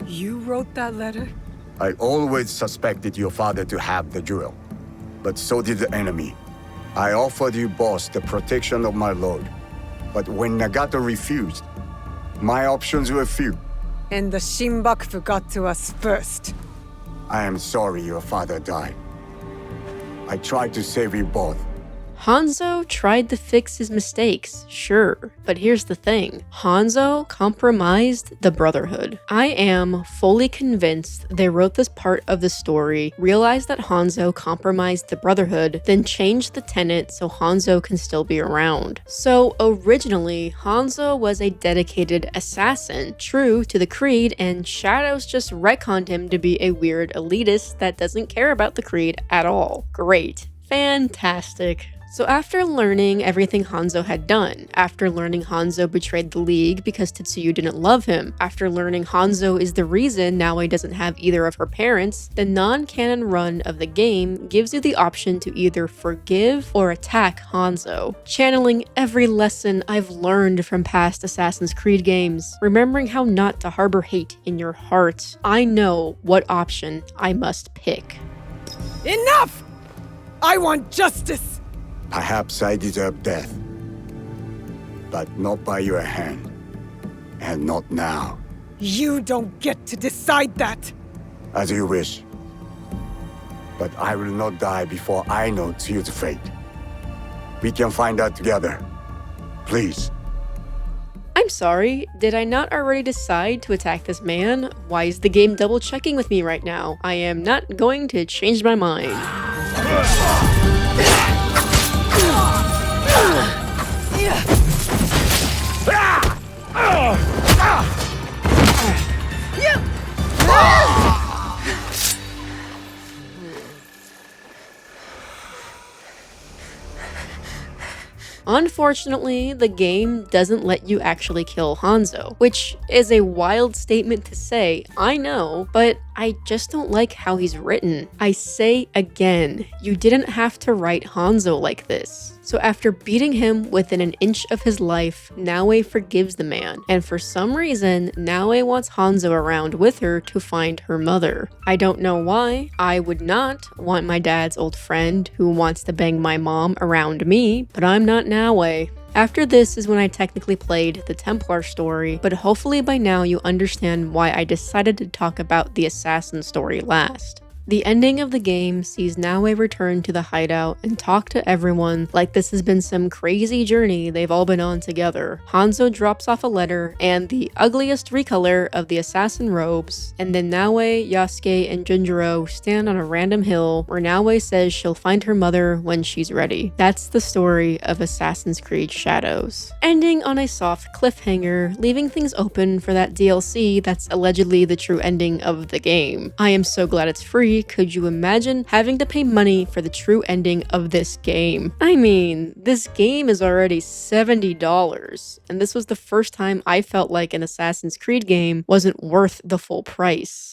you wrote that letter?
I always suspected your father to have the jewel, but so did the enemy. I offered you both the protection of my lord, but when Nagato refused, my options were few.
And the Shinbakufu got to us first.
I am sorry your father died. I tried to save you both.
Hanzo tried to fix his mistakes, sure, but here's the thing. Hanzo compromised the Brotherhood. I am fully convinced they wrote this part of the story, realized that Hanzo compromised the Brotherhood, then changed the tenet so Hanzo can still be around. So originally, Hanzo was a dedicated assassin, true to the creed, and Shadows just retconned him to be a weird elitist that doesn't care about the creed at all. Great. Fantastic. So after learning everything Hanzo had done, after learning Hanzo betrayed the League because Tetsuyu didn't love him, after learning Hanzo is the reason Naoe doesn't have either of her parents, the non-canon run of the game gives you the option to either forgive or attack Hanzo. Channeling every lesson I've learned from past Assassin's Creed games, remembering how not to harbor hate in your heart, I know what option I must pick.
Enough! I want justice!
Perhaps I deserve death, but not by your hand, and not now.
You don't get to decide that!
As you wish. But I will not die before I know Tsuyu's fate. We can find out together. Please.
I'm sorry, did I not already decide to attack this man? Why is the game double checking with me right now? I am not going to change my mind. Unfortunately, the game doesn't let you actually kill Hanzo, which is a wild statement to say, I know, but I just don't like how he's written. I say again, you didn't have to write Hanzo like this. So after beating him within an inch of his life, Naoe forgives the man, and for some reason, Naoe wants Hanzo around with her to find her mother. I don't know why. I would not want my dad's old friend who wants to bang my mom around me, but I'm not Naoe. After this is when I technically played the Templar story, but hopefully by now you understand why I decided to talk about the Assassin story last. The ending of the game sees Naue return to the hideout and talk to everyone like this has been some crazy journey they've all been on together. Hanzo drops off a letter and the ugliest recolor of the assassin robes, and then Naue, Yasuke, and Junjiro stand on a random hill where Naue says she'll find her mother when she's ready. That's the story of Assassin's Creed Shadows. Ending on a soft cliffhanger, leaving things open for that DLC that's allegedly the true ending of the game. I am so glad it's free. Could you imagine having to pay money for the true ending of this game? I mean, this game is already $70, and this was the first time I felt like an Assassin's Creed game wasn't worth the full price.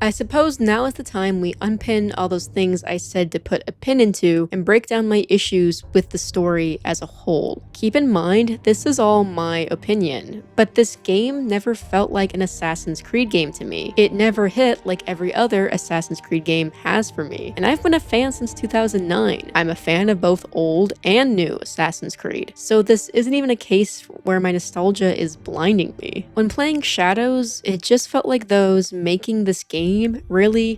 I suppose now is the time we unpin all those things I said to put a pin into and break down my issues with the story as a whole. Keep in mind, this is all my opinion, but this game never felt like an Assassin's Creed game to me. It never hit like every other Assassin's Creed game has for me, and I've been a fan since 2009. I'm a fan of both old and new Assassin's Creed, so this isn't even a case where my nostalgia is blinding me. When playing Shadows, it just felt like those making this game really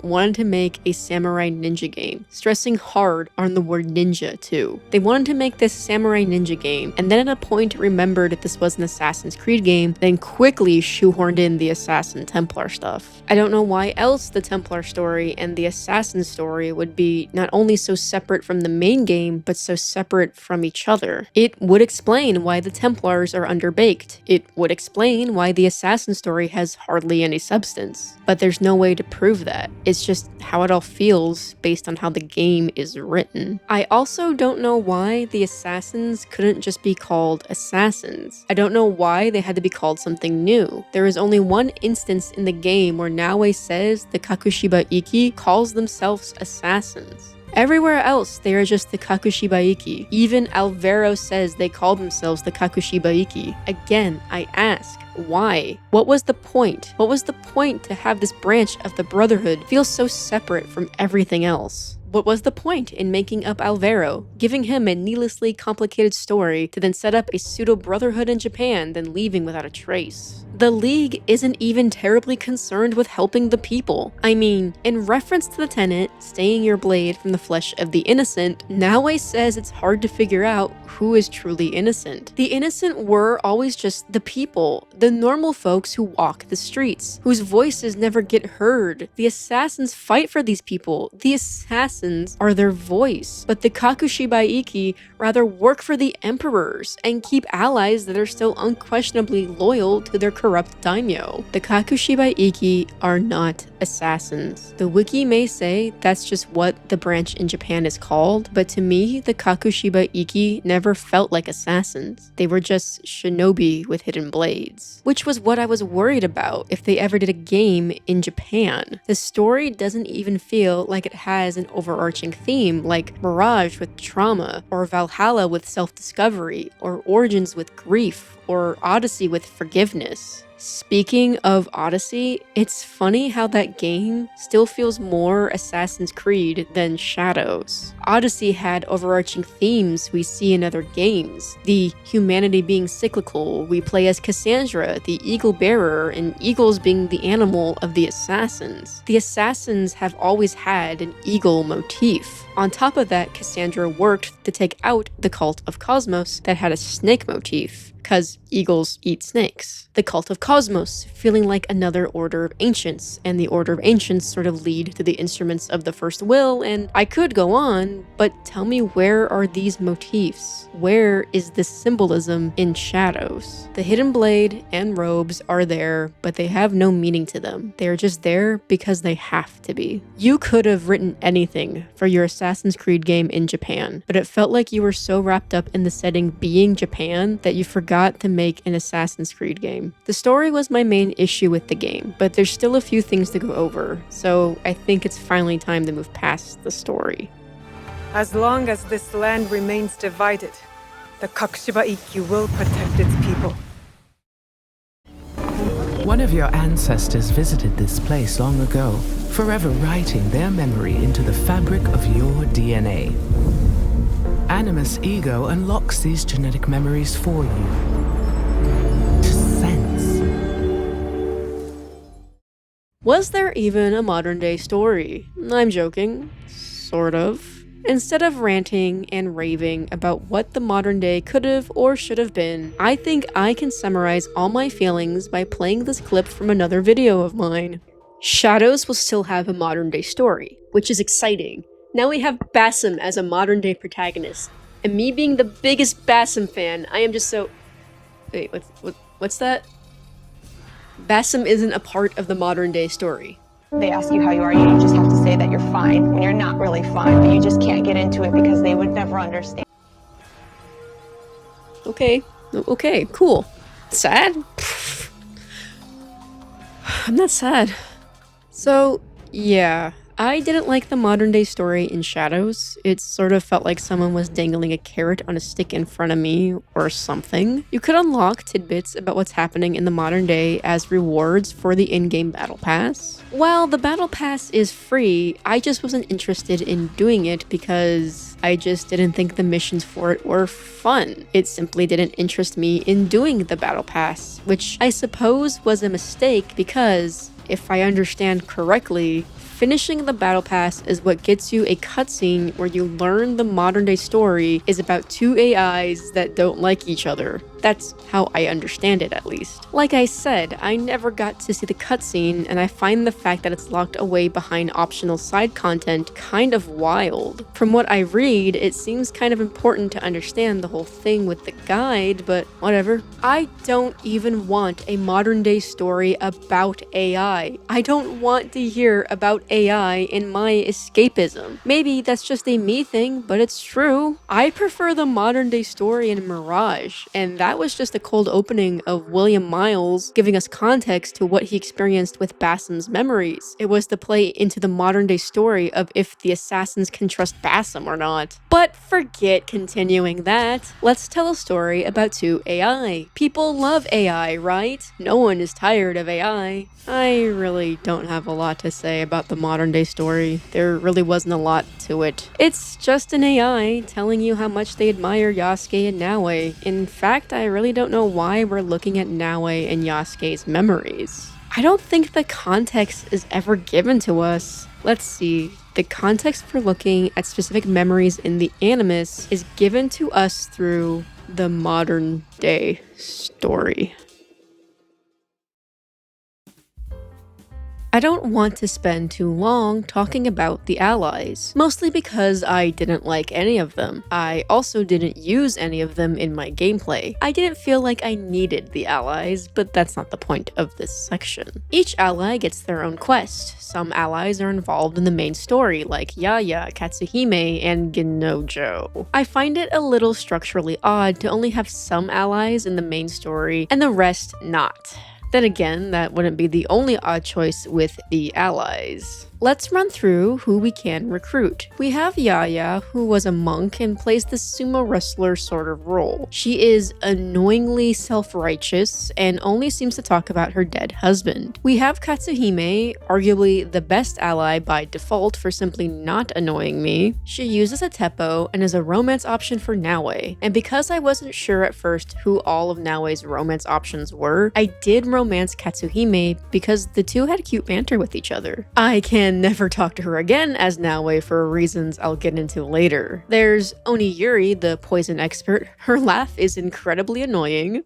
wanted to make a samurai ninja game, stressing hard on the word ninja too. They wanted to make this samurai ninja game, and then at a point remembered that this was an Assassin's Creed game, then quickly shoehorned in the Assassin Templar stuff. I don't know why else the Templar story and the Assassin story would be not only so separate from the main game, but so separate from each other. It would explain why the Templars are underbaked. It would explain why the Assassin story has hardly any substance. But there's no way to prove that. It's just how it all feels based on how the game is written. I also don't know why the assassins couldn't just be called assassins. I don't know why they had to be called something new. There is only one instance in the game where Naue says the Kakushiba Iki calls themselves assassins. Everywhere else, they are just the Kakushiba Iki. Even Alvaro says they call themselves the Kakushiba Iki. Again, I ask, why? What was the point? What was the point to have this branch of the Brotherhood feel so separate from everything else? What was the point in making up Alvaro, giving him a needlessly complicated story to then set up a pseudo-brotherhood in Japan, then leaving without a trace? The League isn't even terribly concerned with helping the people. I mean, in reference to the tenet, staying your blade from the flesh of the innocent, Naue says it's hard to figure out who is truly innocent. The innocent were always just the people, the normal folks who walk the streets, whose voices never get heard. The assassins fight for these people. The assassins are their voice. But the Kakushiba Iki rather work for the emperors and keep allies that are still unquestionably loyal to their corrupt daimyo. The Kakushiba Iki are not assassins. The wiki may say that's just what the branch in Japan is called, but to me, the Kakushiba Iki never felt like assassins. They were just shinobi with hidden blades, which was what I was worried about if they ever did a game in Japan. The story doesn't even feel like it has an overarching theme like Mirage with trauma, or Valhalla with self-discovery, or Origins with grief, or Odyssey with forgiveness. Speaking of Odyssey, it's funny how that game still feels more Assassin's Creed than Shadows. Odyssey had overarching themes we see in other games. The humanity being cyclical, we play as Cassandra, the eagle bearer, and eagles being the animal of the assassins. The assassins have always had an eagle motif. On top of that, Cassandra worked to take out the cult of Cosmos that had a snake motif, because eagles eat snakes. The cult of Cosmos, feeling like another order of ancients, and the order of ancients sort of lead to the instruments of the first will, and I could go on, but tell me, where are these motifs? Where is this symbolism in Shadows? The hidden blade and robes are there, but they have no meaning to them. They are just there because they have to be. You could have written anything for your Assassin's Creed game in Japan, but it felt like you were so wrapped up in the setting being Japan that you forgot to make an Assassin's Creed game. The story was my main issue with the game, but there's still a few things to go over, so I think it's finally time to move past the story.
As long as this land remains divided, the Kakushiba Iki will protect its people.
One of your ancestors visited this place long ago, forever writing their memory into the fabric of your DNA. Animus Ego unlocks these genetic memories for you. To sense.
Was there even a modern day story? I'm joking. Sort of. Instead of ranting and raving about what the modern day could have or should have been, I think I can summarize all my feelings by playing this clip from another video of mine. Shadows will still have a modern day story, which is exciting. Now we have Basim as a modern day protagonist. And me being the biggest Basim fan, I am just so... Wait, what's that? Basim isn't a part of the modern day story.
They ask you how you are, you just have to say that you're fine when you're not really fine, but you just can't get into it because they would never understand.
Okay, cool. Sad? I'm not sad. So, yeah, I didn't like the modern day story in Shadows. It sort of felt like someone was dangling a carrot on a stick in front of me or something. You could unlock tidbits about what's happening in the modern day as rewards for the in-game battle pass. While the battle pass is free, I just wasn't interested in doing it because I just didn't think the missions for it were fun. It simply didn't interest me in doing the battle pass, which I suppose was a mistake because, if I understand correctly, finishing the battle pass is what gets you a cutscene where you learn the modern day story is about two AIs that don't like each other. That's how I understand it, at least. Like I said, I never got to see the cutscene, and I find the fact that it's locked away behind optional side content kind of wild. From what I read, it seems kind of important to understand the whole thing with the guide, but whatever. I don't even want a modern day story about AI. I don't want to hear about AI in my escapism. Maybe that's just a me thing, but it's true. I prefer the modern day story in Mirage, and that was just a cold opening of William Miles giving us context to what he experienced with Basim's memories. It was the play into the modern day story of if the assassins can trust Basim or not. But forget continuing that. Let's tell a story about two AI. People love AI, right? No one is tired of AI. I really don't have a lot to say about the modern day story. There really wasn't a lot to it. It's just an AI telling you how much they admire Yasuke and Naoe. In fact, I really don't know why we're looking at Naoe and Yasuke's memories. I don't think the context is ever given to us. Let's see. The context for looking at specific memories in the Animus is given to us through the modern day story. I don't want to spend too long talking about the allies, mostly because I didn't like any of them. I also didn't use any of them in my gameplay. I didn't feel like I needed the allies, but that's not the point of this section. Each ally gets their own quest. Some allies are involved in the main story, like Yaya, Katsuhime, and Ginojo. I find it a little structurally odd to only have some allies in the main story and the rest not. Then again, that wouldn't be the only odd choice with the allies. Let's run through who we can recruit. We have Yaya, who was a monk and plays the sumo wrestler sort of role. She is annoyingly self-righteous and only seems to talk about her dead husband. We have Katsuhime, arguably the best ally by default for simply not annoying me. She uses a teppo and is a romance option for Naoe. And because I wasn't sure at first who all of Naoe's romance options were, I did romance Katsuhime because the two had cute banter with each other. I can never talk to her again as Naoe for reasons I'll get into later. There's Oniyuri, the poison expert. Her laugh is incredibly annoying.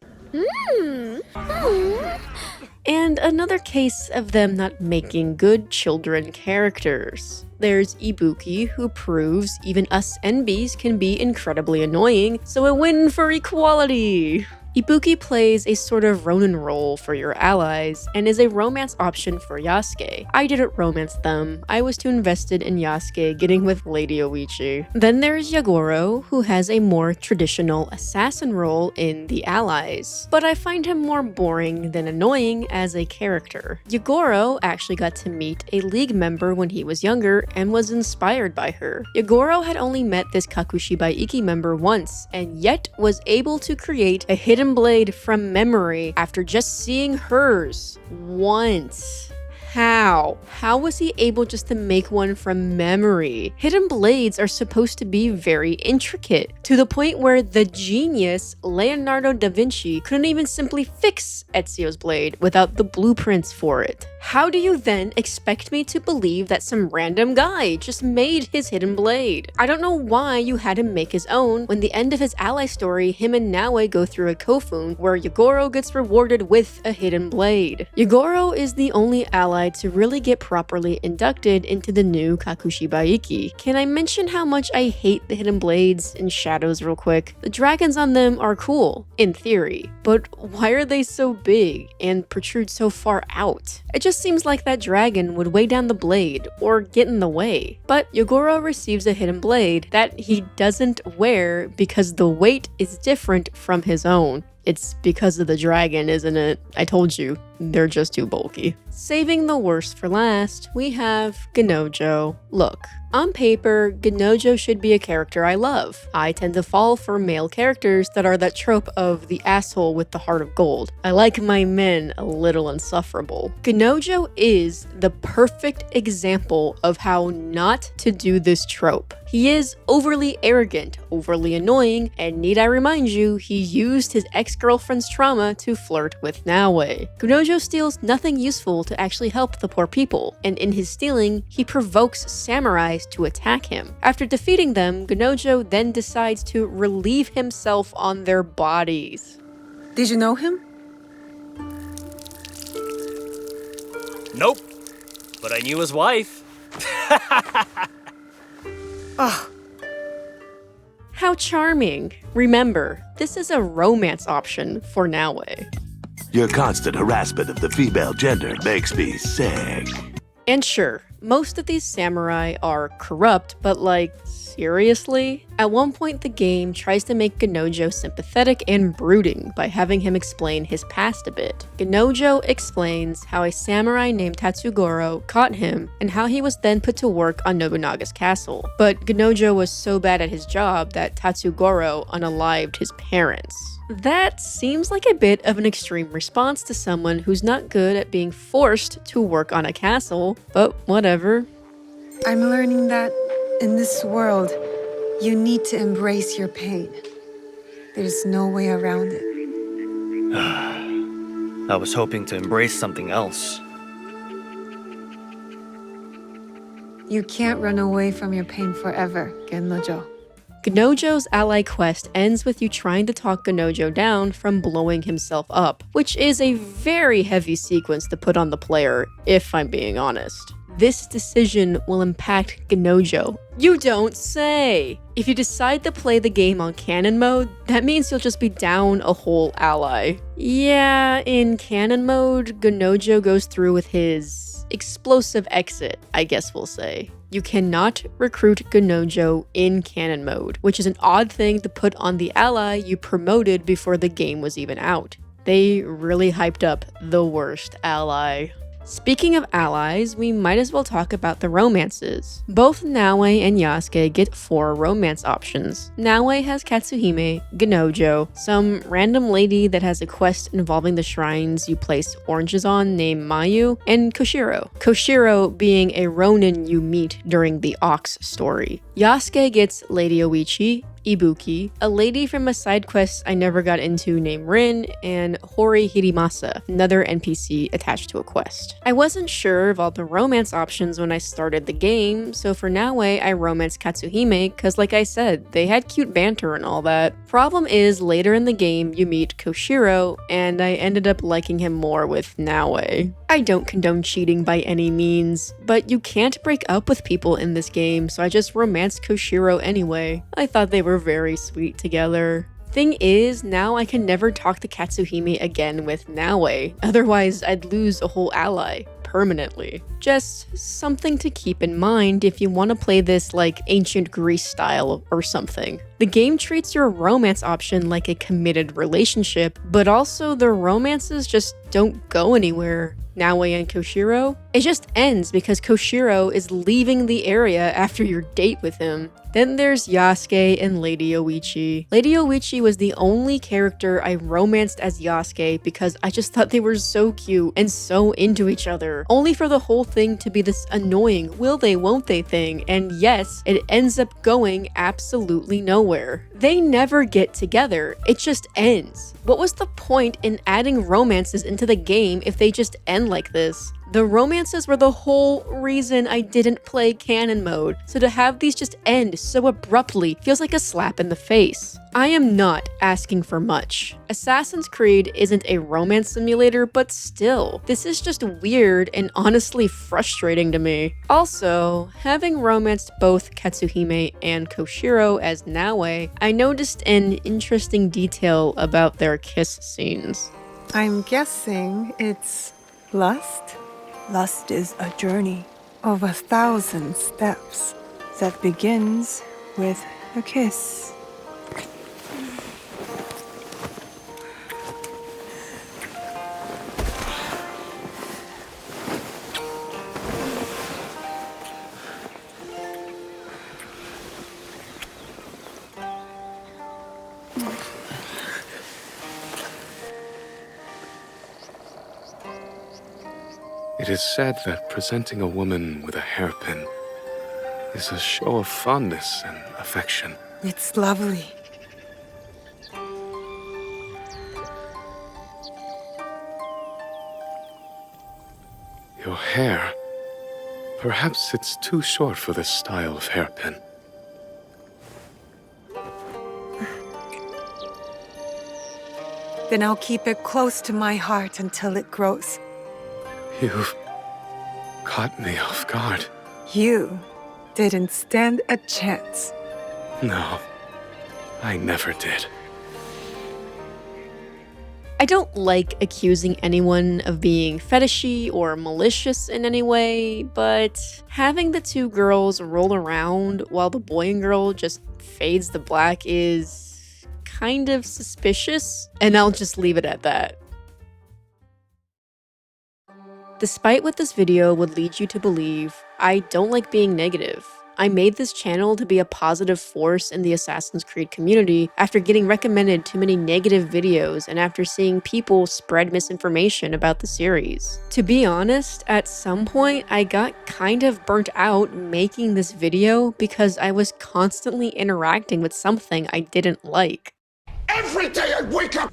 And another case of them not making good children characters. There's Ibuki, who proves even us NBs can be incredibly annoying, so a win for equality! Ibuki plays a sort of Ronin role for your allies, and is a romance option for Yasuke. I didn't romance them, I was too invested in Yasuke getting with Lady Oichi. Then there's Yagoro, who has a more traditional assassin role in the allies, but I find him more boring than annoying as a character. Yagoro actually got to meet a League member when he was younger and was inspired by her. Yagoro had only met this Kakushibai Iki member once, and yet was able to create a hidden blade from memory after just seeing hers once. How? How? How was he able just to make one from memory? Hidden blades are supposed to be very intricate, to the point where the genius Leonardo da Vinci couldn't even simply fix Ezio's blade without the blueprints for it. How do you then expect me to believe that some random guy just made his hidden blade? I don't know why you had him make his own when the end of his ally story, him and Naue go through a kofun where Yogoro gets rewarded with a hidden blade. Yogoro is the only ally to really get properly inducted into the new Kakushibaiki. Can I mention how much I hate the hidden blades and shadows real quick? The dragons on them are cool, in theory, but why are they so big and protrude so far out? It just seems like that dragon would weigh down the blade or get in the way. But Yogoro receives a hidden blade that he doesn't wear because the weight is different from his own. It's because of the dragon, isn't it? I told you, they're just too bulky. Saving the worst for last, we have Ganojo. Look, on paper, Ganojo should be a character I love. I tend to fall for male characters that are that trope of the asshole with the heart of gold. I like my men a little insufferable. Ganojo is the perfect example of how not to do this trope. He is overly arrogant, overly annoying, and need I remind you, he used his ex-girlfriend's trauma to flirt with Naue. Ganojo steals nothing useful to actually help the poor people, and in his stealing, he provokes samurais to attack him. After defeating them, Ganojo then decides to relieve himself on their bodies.
Did you know him?
Nope. But I knew his wife.
Ugh.
How charming. Remember, this is a romance option for Naue.
Your constant harassment of the female gender makes me sick.
And sure, most of these samurai are corrupt, but like, seriously? At one point, the game tries to make Ganojo sympathetic and brooding by having him explain his past a bit. Ganojo explains how a samurai named Tatsugoro caught him and how he was then put to work on Nobunaga's castle. But Ganojo was so bad at his job that Tatsugoro unalived his parents. That seems like a bit of an extreme response to someone who's not good at being forced to work on a castle, but whatever.
I'm learning that in this world, you need to embrace your pain. There's no way around it.
I was hoping to embrace something else.
You can't run away from your pain forever, Gennojo.
Ganojo's ally quest ends with you trying to talk Ganojo down from blowing himself up, which is a very heavy sequence to put on the player, if I'm being honest. This decision will impact Ganojo. You don't say! If you decide to play the game on canon mode, that means you'll just be down a whole ally. Yeah, in canon mode, Ganojo goes through with his explosive exit, I guess we'll say. You cannot recruit Ganojo in canon mode, which is an odd thing to put on the ally you promoted before the game was even out. They really hyped up the worst ally. Speaking of allies, we might as well talk about the romances. Both Naue and Yasuke get 4 romance options. Naue has Katsuhime, Ganojo, some random lady that has a quest involving the shrines you place oranges on named Mayu, and Koshiro. Koshiro being a ronin you meet during the Ox story. Yasuke gets Lady Oichi, Ibuki, a lady from a side quest I never got into named Rin, and Hori Hirimasa, another NPC attached to a quest. I wasn't sure of all the romance options when I started the game, so for Naue I romanced Katsuhime cause like I said, they had cute banter and all that. Problem is, later in the game you meet Koshiro, and I ended up liking him more with Naue. I don't condone cheating by any means, but you can't break up with people in this game, so I just romanced Koshiro anyway. I thought they were very sweet together. Thing is, now I can never talk to Katsuhime again with Naue, otherwise I'd lose a whole ally. Permanently. Just something to keep in mind if you want to play this like ancient Greece style or something. The game treats your romance option like a committed relationship, but also the romances just don't go anywhere. Naoe and Koshiro? It just ends because Koshiro is leaving the area after your date with him. Then there's Yasuke and Lady Oichi. Lady Oichi was the only character I romanced as Yasuke because I just thought they were so cute and so into each other, only for the whole thing to be this annoying will they won't they thing, and yes, it ends up going absolutely nowhere. They never get together, it just ends. What was the point in adding romances into the game if they just end like this? The romances were the whole reason I didn't play canon mode, so to have these just end so abruptly feels like a slap in the face. I am not asking for much. Assassin's Creed isn't a romance simulator, but still, this is just weird and honestly frustrating to me. Also, having romanced both Katsuhime and Koshiro as Naoe, I noticed an interesting detail about their kiss scenes.
I'm guessing it's lust?
Lust is a journey
of 1,000 steps
that begins with a kiss.
It is said that presenting a woman with a hairpin is a show of fondness and affection.
It's lovely.
Your hair. Perhaps it's too short for this style of hairpin.
Then I'll keep it close to my heart until it grows.
You've caught me off guard.
You didn't stand a chance.
No, I never did.
I don't like accusing anyone of being fetishy or malicious in any way, but having the two girls roll around while the boy and girl just fades to black is kind of suspicious, and I'll just leave it at that. Despite what this video would lead you to believe, I don't like being negative. I made this channel to be a positive force in the Assassin's Creed community after getting recommended too many negative videos and after seeing people spread misinformation about the series. To be honest, at some point I got kind of burnt out making this video because I was constantly interacting with something I didn't like.
Every day I wake up!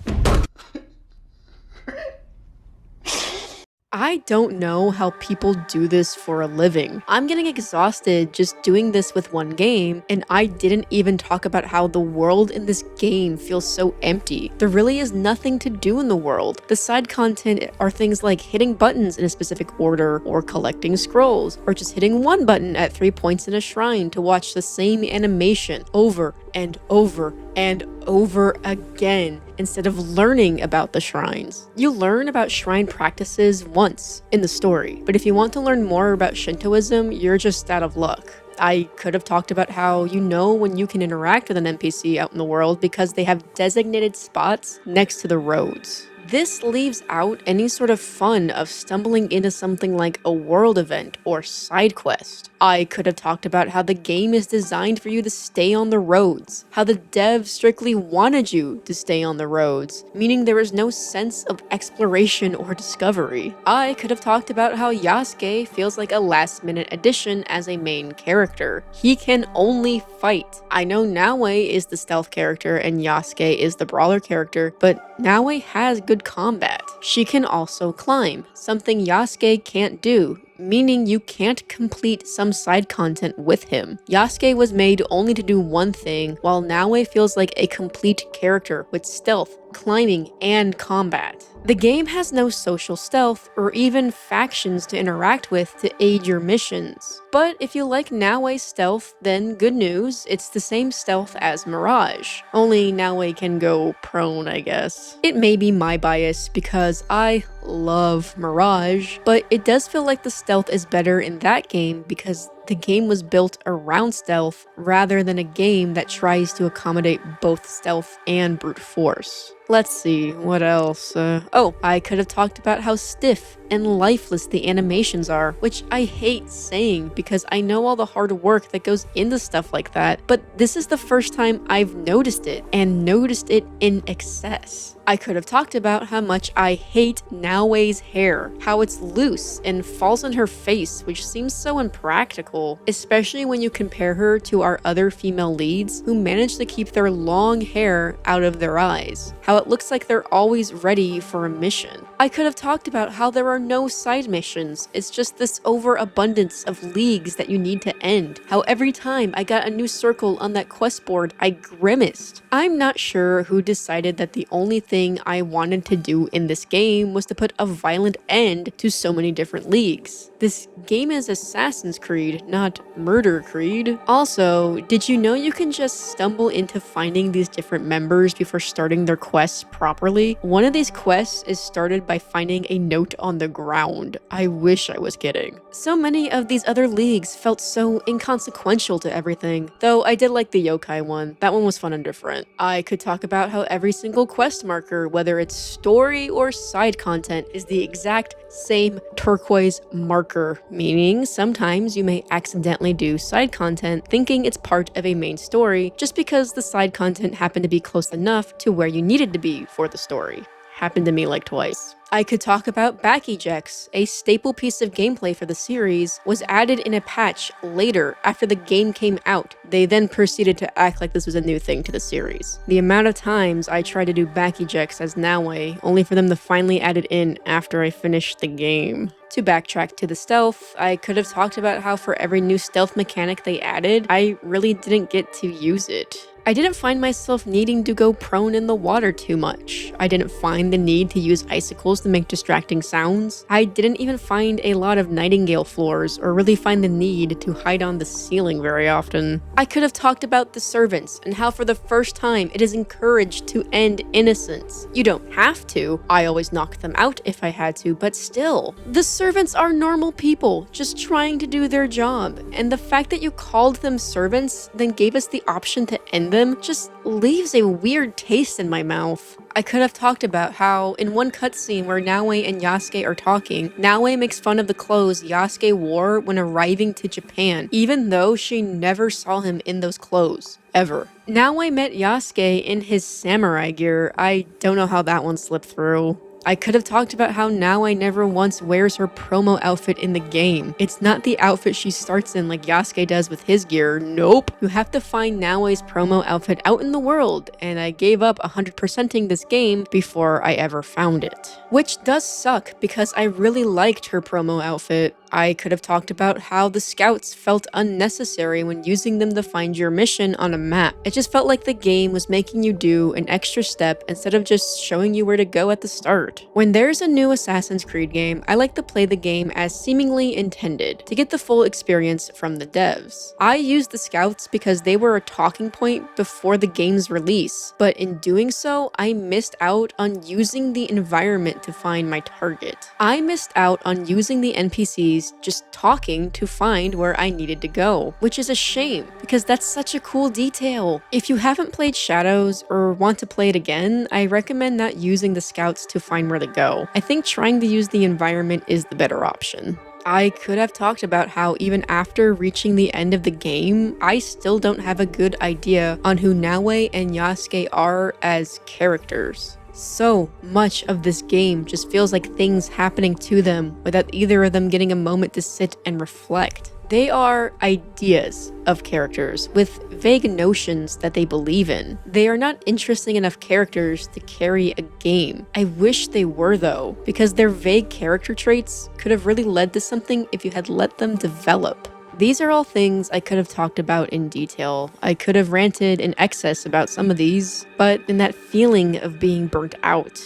I don't know how people do this for a living. I'm getting exhausted just doing this with one game, and I didn't even talk about how the world in this game feels so empty. There really is nothing to do in the world. The side content are things like hitting buttons in a specific order, or collecting scrolls, or just hitting one button at 3 points in a shrine to watch the same animation over and over and over again instead of learning about the shrines. You learn about shrine practices once in the story, but if you want to learn more about Shintoism, you're just out of luck. I could have talked about how you know when you can interact with an NPC out in the world because they have designated spots next to the roads. This leaves out any sort of fun of stumbling into something like a world event or side quest. I could have talked about how the game is designed for you to stay on the roads, how the devs strictly wanted you to stay on the roads, meaning there is no sense of exploration or discovery. I could have talked about how Yasuke feels like a last-minute addition as a main character. He can only fight. I know Naoe is the stealth character and Yasuke is the brawler character, but Naoe has good combat. She can also climb, something Yasuke can't do, meaning you can't complete some side content with him. Yasuke was made only to do one thing, while Naoe feels like a complete character with stealth, climbing, and combat. The game has no social stealth or even factions to interact with to aid your missions. But if you like Naoe's stealth, then good news, it's the same stealth as Mirage. Only Naoe can go prone, I guess. It may be my bias because I love Mirage, but it does feel like the stealth is better in that game because the game was built around stealth rather than a game that tries to accommodate both stealth and brute force. Let's see, what else? I could have talked about how stiff and lifeless the animations are, which I hate saying because I know all the hard work that goes into stuff like that, but this is the first time I've noticed it, and noticed it in excess. I could have talked about how much I hate Naoe's hair, how it's loose and falls on her face, which seems so impractical, especially when you compare her to our other female leads who manage to keep their long hair out of their eyes, how it looks like they're always ready for a mission. I could have talked about how there are no side missions, it's just this overabundance of leagues that you need to end, how every time I got a new circle on that quest board I grimaced. I'm not sure who decided that the only thing I wanted to do in this game was to put a violent end to so many different leagues. This game is Assassin's Creed, not Murder Creed. Also, did you know you can just stumble into finding these different members before starting their quests properly? One of these quests is started by finding a note on the ground. I wish I was kidding. So many of these other leagues felt so inconsequential to everything, though I did like the yokai one. That one was fun and different. I could talk about how every single quest marker, whether it's story or side content, is the exact same turquoise marker, meaning sometimes you may accidentally do side content thinking it's part of a main story just because the side content happened to be close enough to where you needed to be for the story. Happened to me like twice. I could talk about back ejects, a staple piece of gameplay for the series, was added in a patch later after the game came out. They then proceeded to act like this was a new thing to the series. The amount of times I tried to do back ejects as Naoe, only for them to finally add it in after I finished the game. To backtrack to the stealth, I could have talked about how for every new stealth mechanic they added, I really didn't get to use it. I didn't find myself needing to go prone in the water too much. I didn't find the need to use icicles to make distracting sounds. I didn't even find a lot of nightingale floors or really find the need to hide on the ceiling very often. I could have talked about the servants and how for the first time it is encouraged to end innocence. You don't have to. I always knocked them out if I had to, but still. The servants are normal people, just trying to do their job. And the fact that you called them servants, then gave us the option to end them, just leaves a weird taste in my mouth. I could have talked about how, in one cutscene where Naoe and Yasuke are talking, Naoe makes fun of the clothes Yasuke wore when arriving to Japan, even though she never saw him in those clothes. Ever. Naoe met Yasuke in his samurai gear. I don't know how that one slipped through. I could have talked about how Naoe never once wears her promo outfit in the game. It's not the outfit she starts in like Yasuke does with his gear. Nope. You have to find Naoe's promo outfit out in the world, and I gave up 100%ing this game before I ever found it. Which does suck because I really liked her promo outfit. I could have talked about how the scouts felt unnecessary when using them to find your mission on a map. It just felt like the game was making you do an extra step instead of just showing you where to go at the start. When there's a new Assassin's Creed game, I like to play the game as seemingly intended, to get the full experience from the devs. I used the scouts because they were a talking point before the game's release, but in doing so, I missed out on using the environment to find my target. I missed out on using the NPCs just talking to find where I needed to go, which is a shame because that's such a cool detail. If you haven't played Shadows or want to play it again, I recommend not using the scouts to find where to go. I think trying to use the environment is the better option. I could have talked about how even after reaching the end of the game, I still don't have a good idea on who Naoe and Yasuke are as characters. So much of this game just feels like things happening to them without either of them getting a moment to sit and reflect. They are ideas of characters with vague notions that they believe in. They are not interesting enough characters to carry a game. I wish they were though, because their vague character traits could have really led to something if you had let them develop. These are all things I could have talked about in detail. I could have ranted in excess about some of these, but in that feeling of being burnt out,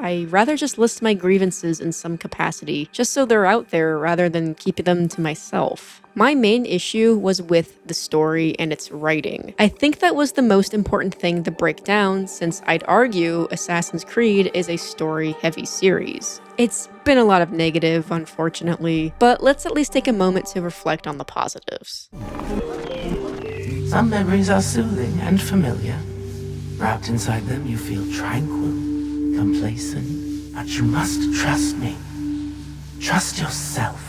I rather just list my grievances in some capacity, just so they're out there rather than keeping them to myself. My main issue was with the story and its writing. I think that was the most important thing to break down, since I'd argue Assassin's Creed is a story-heavy series. It's been a lot of negative, unfortunately, but let's at least take a moment to reflect on the positives.
Some memories are soothing and familiar. Wrapped inside them, you feel tranquil, complacent, but you must trust me. Trust yourself.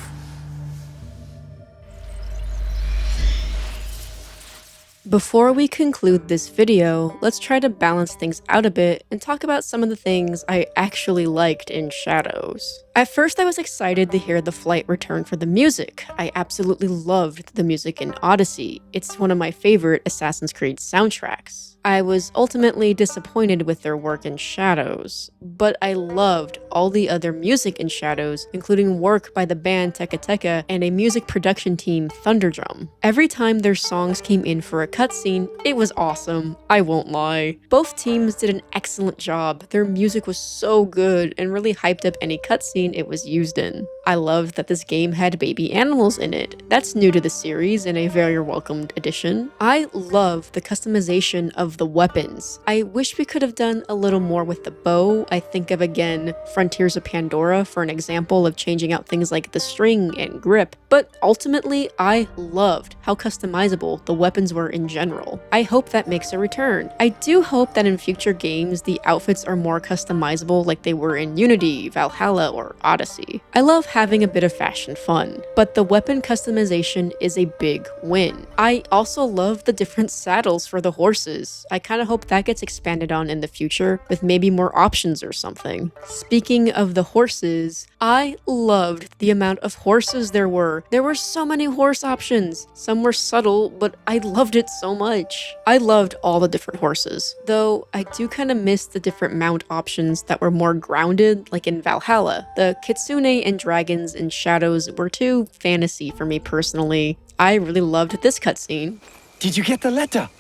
Before we conclude this video, let's try to balance things out a bit and talk about some of the things I actually liked in Shadows. At first, I was excited to hear the flight return for the music. I absolutely loved the music in Odyssey. It's one of my favorite Assassin's Creed soundtracks. I was ultimately disappointed with their work in Shadows, but I loved all the other music in Shadows, including work by the band Teka Teka and a music production team, Thunderdrum. Every time their songs came in for a cutscene, it was awesome, I won't lie. Both teams did an excellent job. Their music was so good and really hyped up any cutscene it was used in. I loved that this game had baby animals in it. That's new to the series and a very welcomed addition. I love the customization of the weapons. I wish we could have done a little more with the bow. I think of, again, Frontiers of Pandora for an example of changing out things like the string and grip, but ultimately I loved how customizable the weapons were in general. I hope that makes a return. I do hope that in future games the outfits are more customizable like they were in Unity, Valhalla, or Odyssey. I love having a bit of fashion fun, but the weapon customization is a big win. I also love the different saddles for the horses. I kind of hope that gets expanded on in the future with maybe more options or something. Speaking of the horses, I loved the amount of horses there were. There were so many horse options. Some were subtle, but I loved it so much. I loved all the different horses, though I do kind of miss the different mount options that were more grounded, like in Valhalla. The Kitsune and dragons in Shadows were too fantasy for me personally. I really loved this cutscene.
Did you get the letter?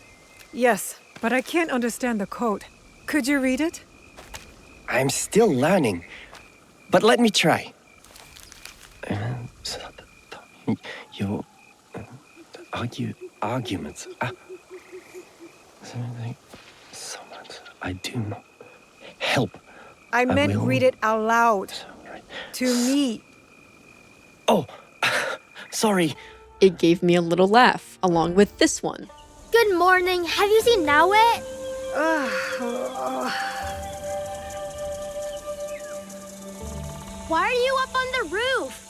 Yes, but I can't understand the code. Could you read it?
I'm still learning, but let me try. Your arguments. So much I do not help.
I meant read it out loud. To me.
Oh, sorry.
It gave me a little laugh, along with this one.
Good morning. Have you seen Nawe? Why are you up on the roof?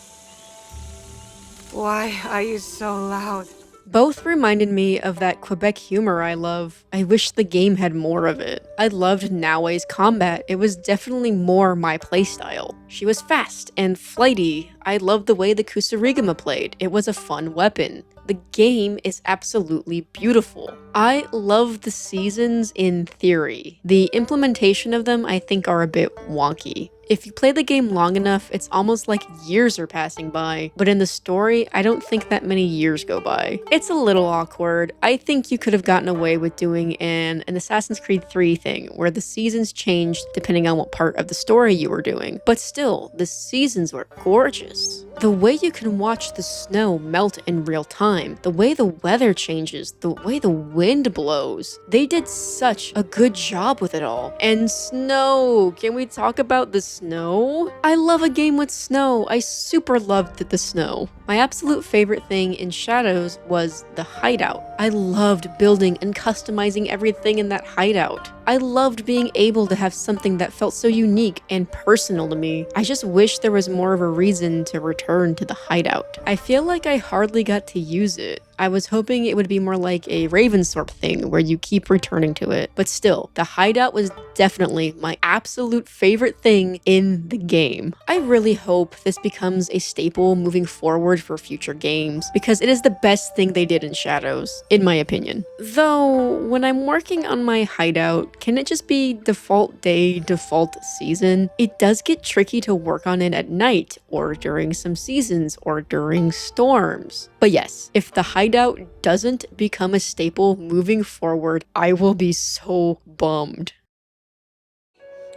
Why are you so loud?
Both reminded me of that Quebec humor I love. I wish the game had more of it. I loved Nawe's combat. It was definitely more my playstyle. She was fast and flighty. I loved the way the Kusarigama played. It was a fun weapon. The game is absolutely beautiful. I love the seasons in theory. The implementation of them I think are a bit wonky. If you play the game long enough, it's almost like years are passing by, but in the story, I don't think that many years go by. It's a little awkward. I think you could have gotten away with doing an Assassin's Creed 3 thing, where the seasons changed depending on what part of the story you were doing, but still, the seasons were gorgeous. The way you can watch the snow melt in real time, the way the weather changes, the way the wind blows, they did such a good job with it all. And snow! Can we talk about the snow? I love a game with snow. I super loved the snow. My absolute favorite thing in Shadows was the hideout. I loved building and customizing everything in that hideout. I loved being able to have something that felt so unique and personal to me. I just wish there was more of a reason to return to the hideout. I feel like I hardly got to use it. I was hoping it would be more like a Ravensthorpe thing where you keep returning to it. But still, the hideout was definitely my absolute favorite thing in the game. I really hope this becomes a staple moving forward for future games, because it is the best thing they did in Shadows, in my opinion. Though, when I'm working on my hideout, can it just be default day, default season? It does get tricky to work on it at night, or during some seasons, or during storms. But yes, if the hideout doesn't become a staple moving forward, I will be so bummed.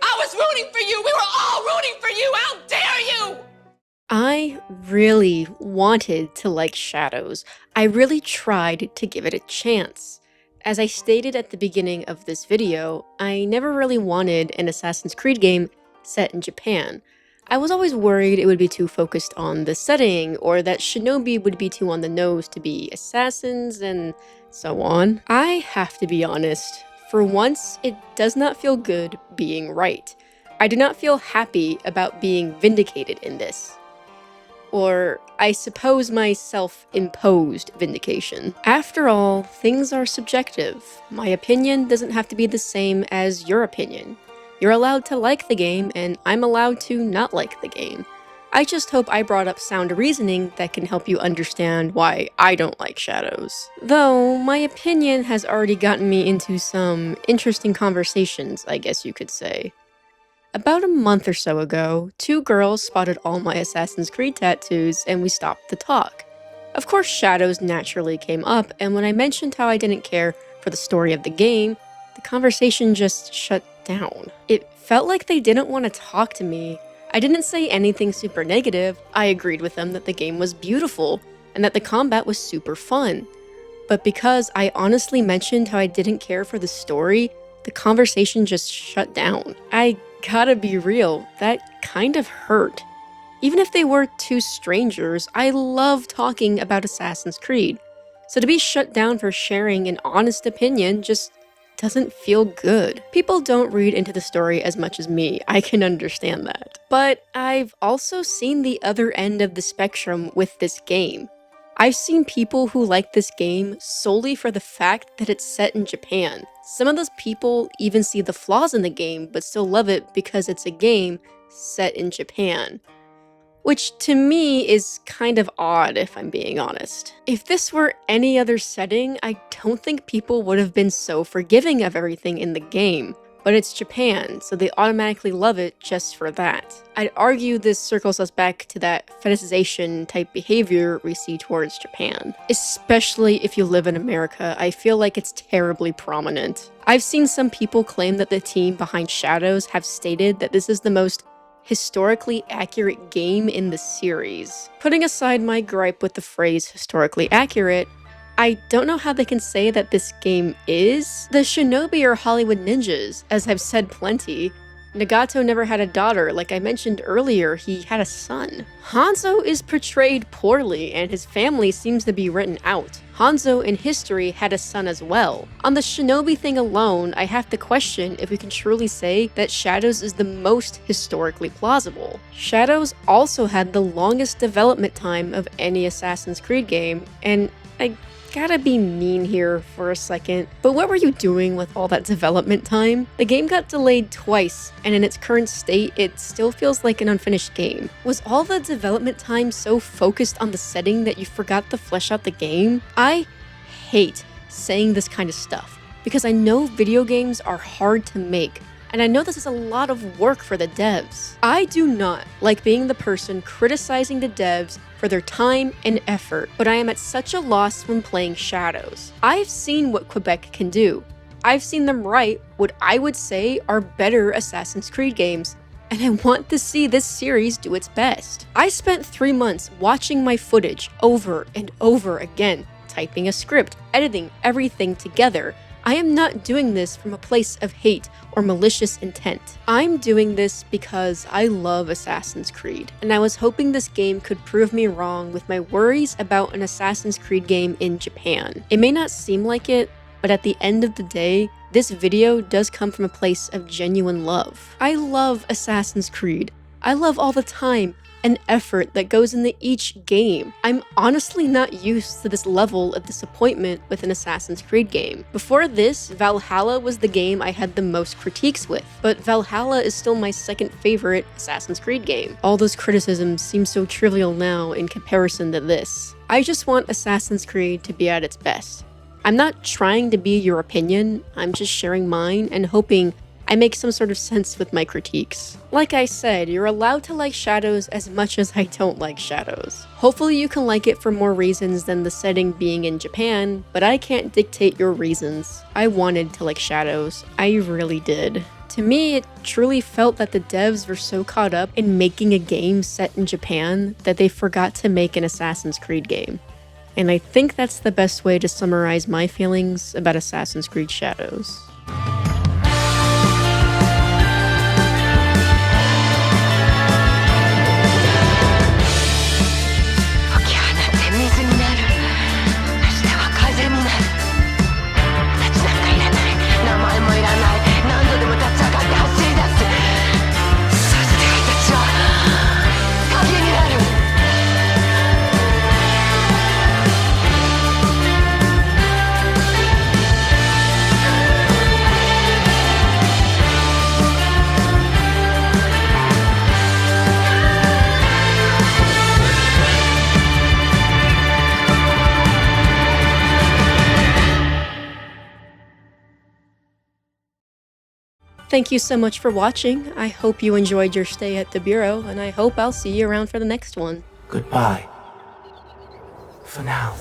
I was was rooting for you! We were all rooting for you! How dare you!
I really wanted to like Shadows. I really tried to give it a chance. As I stated at the beginning of this video, I never really wanted an Assassin's Creed game set in Japan. I was always worried it would be too focused on the setting, or that shinobi would be too on the nose to be assassins, and so on. I have to be honest, for once, it does not feel good being right. I do not feel happy about being vindicated in this. Or, I suppose, my self-imposed vindication. After all, things are subjective. My opinion doesn't have to be the same as your opinion. You're allowed to like the game, and I'm allowed to not like the game. I just hope I brought up sound reasoning that can help you understand why I don't like Shadows. Though, my opinion has already gotten me into some interesting conversations, I guess you could say. About a month or so ago, two girls spotted all my Assassin's Creed tattoos and we stopped to talk. Of course, Shadows naturally came up, and when I mentioned how I didn't care for the story of the game, the conversation just shut down. It felt like they didn't want to talk to me. I didn't say anything super negative. I agreed with them that the game was beautiful and that the combat was super fun. But because I honestly mentioned how I didn't care for the story, the conversation just shut down. I gotta be real, that kind of hurt. Even if they were two strangers, I love talking about Assassin's Creed. So to be shut down for sharing an honest opinion just doesn't feel good. People don't read into the story as much as me, I can understand that. But I've also seen the other end of the spectrum with this game. I've seen people who like this game solely for the fact that it's set in Japan. Some of those people even see the flaws in the game but still love it because it's a game set in Japan. Which to me is kind of odd if I'm being honest. If this were any other setting, I don't think people would have been so forgiving of everything in the game. But it's Japan, so they automatically love it just for that. I'd argue this circles us back to that fetishization type behavior we see towards Japan. Especially if you live in America, I feel like it's terribly prominent. I've seen some people claim that the team behind Shadows have stated that this is the most historically accurate game in the series. Putting aside my gripe with the phrase historically accurate, I don't know how they can say that this game is. The shinobi are Hollywood ninjas, as I've said plenty. Nagato never had a daughter, like I mentioned earlier, he had a son. Hanzo is portrayed poorly, and his family seems to be written out. Hanzo in history had a son as well. On the shinobi thing alone, I have to question if we can truly say that Shadows is the most historically plausible. Shadows also had the longest development time of any Assassin's Creed game, and I gotta be mean here for a second, but what were you doing with all that development time? The game got delayed twice, and in its current state, it still feels like an unfinished game. Was all the development time so focused on the setting that you forgot to flesh out the game? I hate saying this kind of stuff, because I know video games are hard to make, and I know this is a lot of work for the devs. I do not like being the person criticizing the devs for their time and effort, but I am at such a loss when playing Shadows. I've seen what Quebec can do. I've seen them write what I would say are better Assassin's Creed games, and I want to see this series do its best. I spent 3 months watching my footage over and over again, typing a script, editing everything together. I am not doing this from a place of hate or malicious intent. I'm doing this because I love Assassin's Creed, and I was hoping this game could prove me wrong with my worries about an Assassin's Creed game in Japan. It may not seem like it, but at the end of the day, this video does come from a place of genuine love. I love Assassin's Creed. I love all the time and effort that goes into each game. I'm honestly not used to this level of disappointment with an Assassin's Creed game. Before this, Valhalla was the game I had the most critiques with, but Valhalla is still my second favorite Assassin's Creed game. All those criticisms seem so trivial now in comparison to this. I just want Assassin's Creed to be at its best. I'm not trying to be your opinion, I'm just sharing mine and hoping I make some sort of sense with my critiques. Like I said, you're allowed to like Shadows as much as I don't like Shadows. Hopefully you can like it for more reasons than the setting being in Japan, but I can't dictate your reasons. I wanted to like Shadows. I really did. To me, it truly felt that the devs were so caught up in making a game set in Japan that they forgot to make an Assassin's Creed game. And I think that's the best way to summarize my feelings about Assassin's Creed Shadows. Thank you so much for watching. I hope you enjoyed your stay at the Bureau, and I hope I'll see you around for the next one.
Goodbye. For now.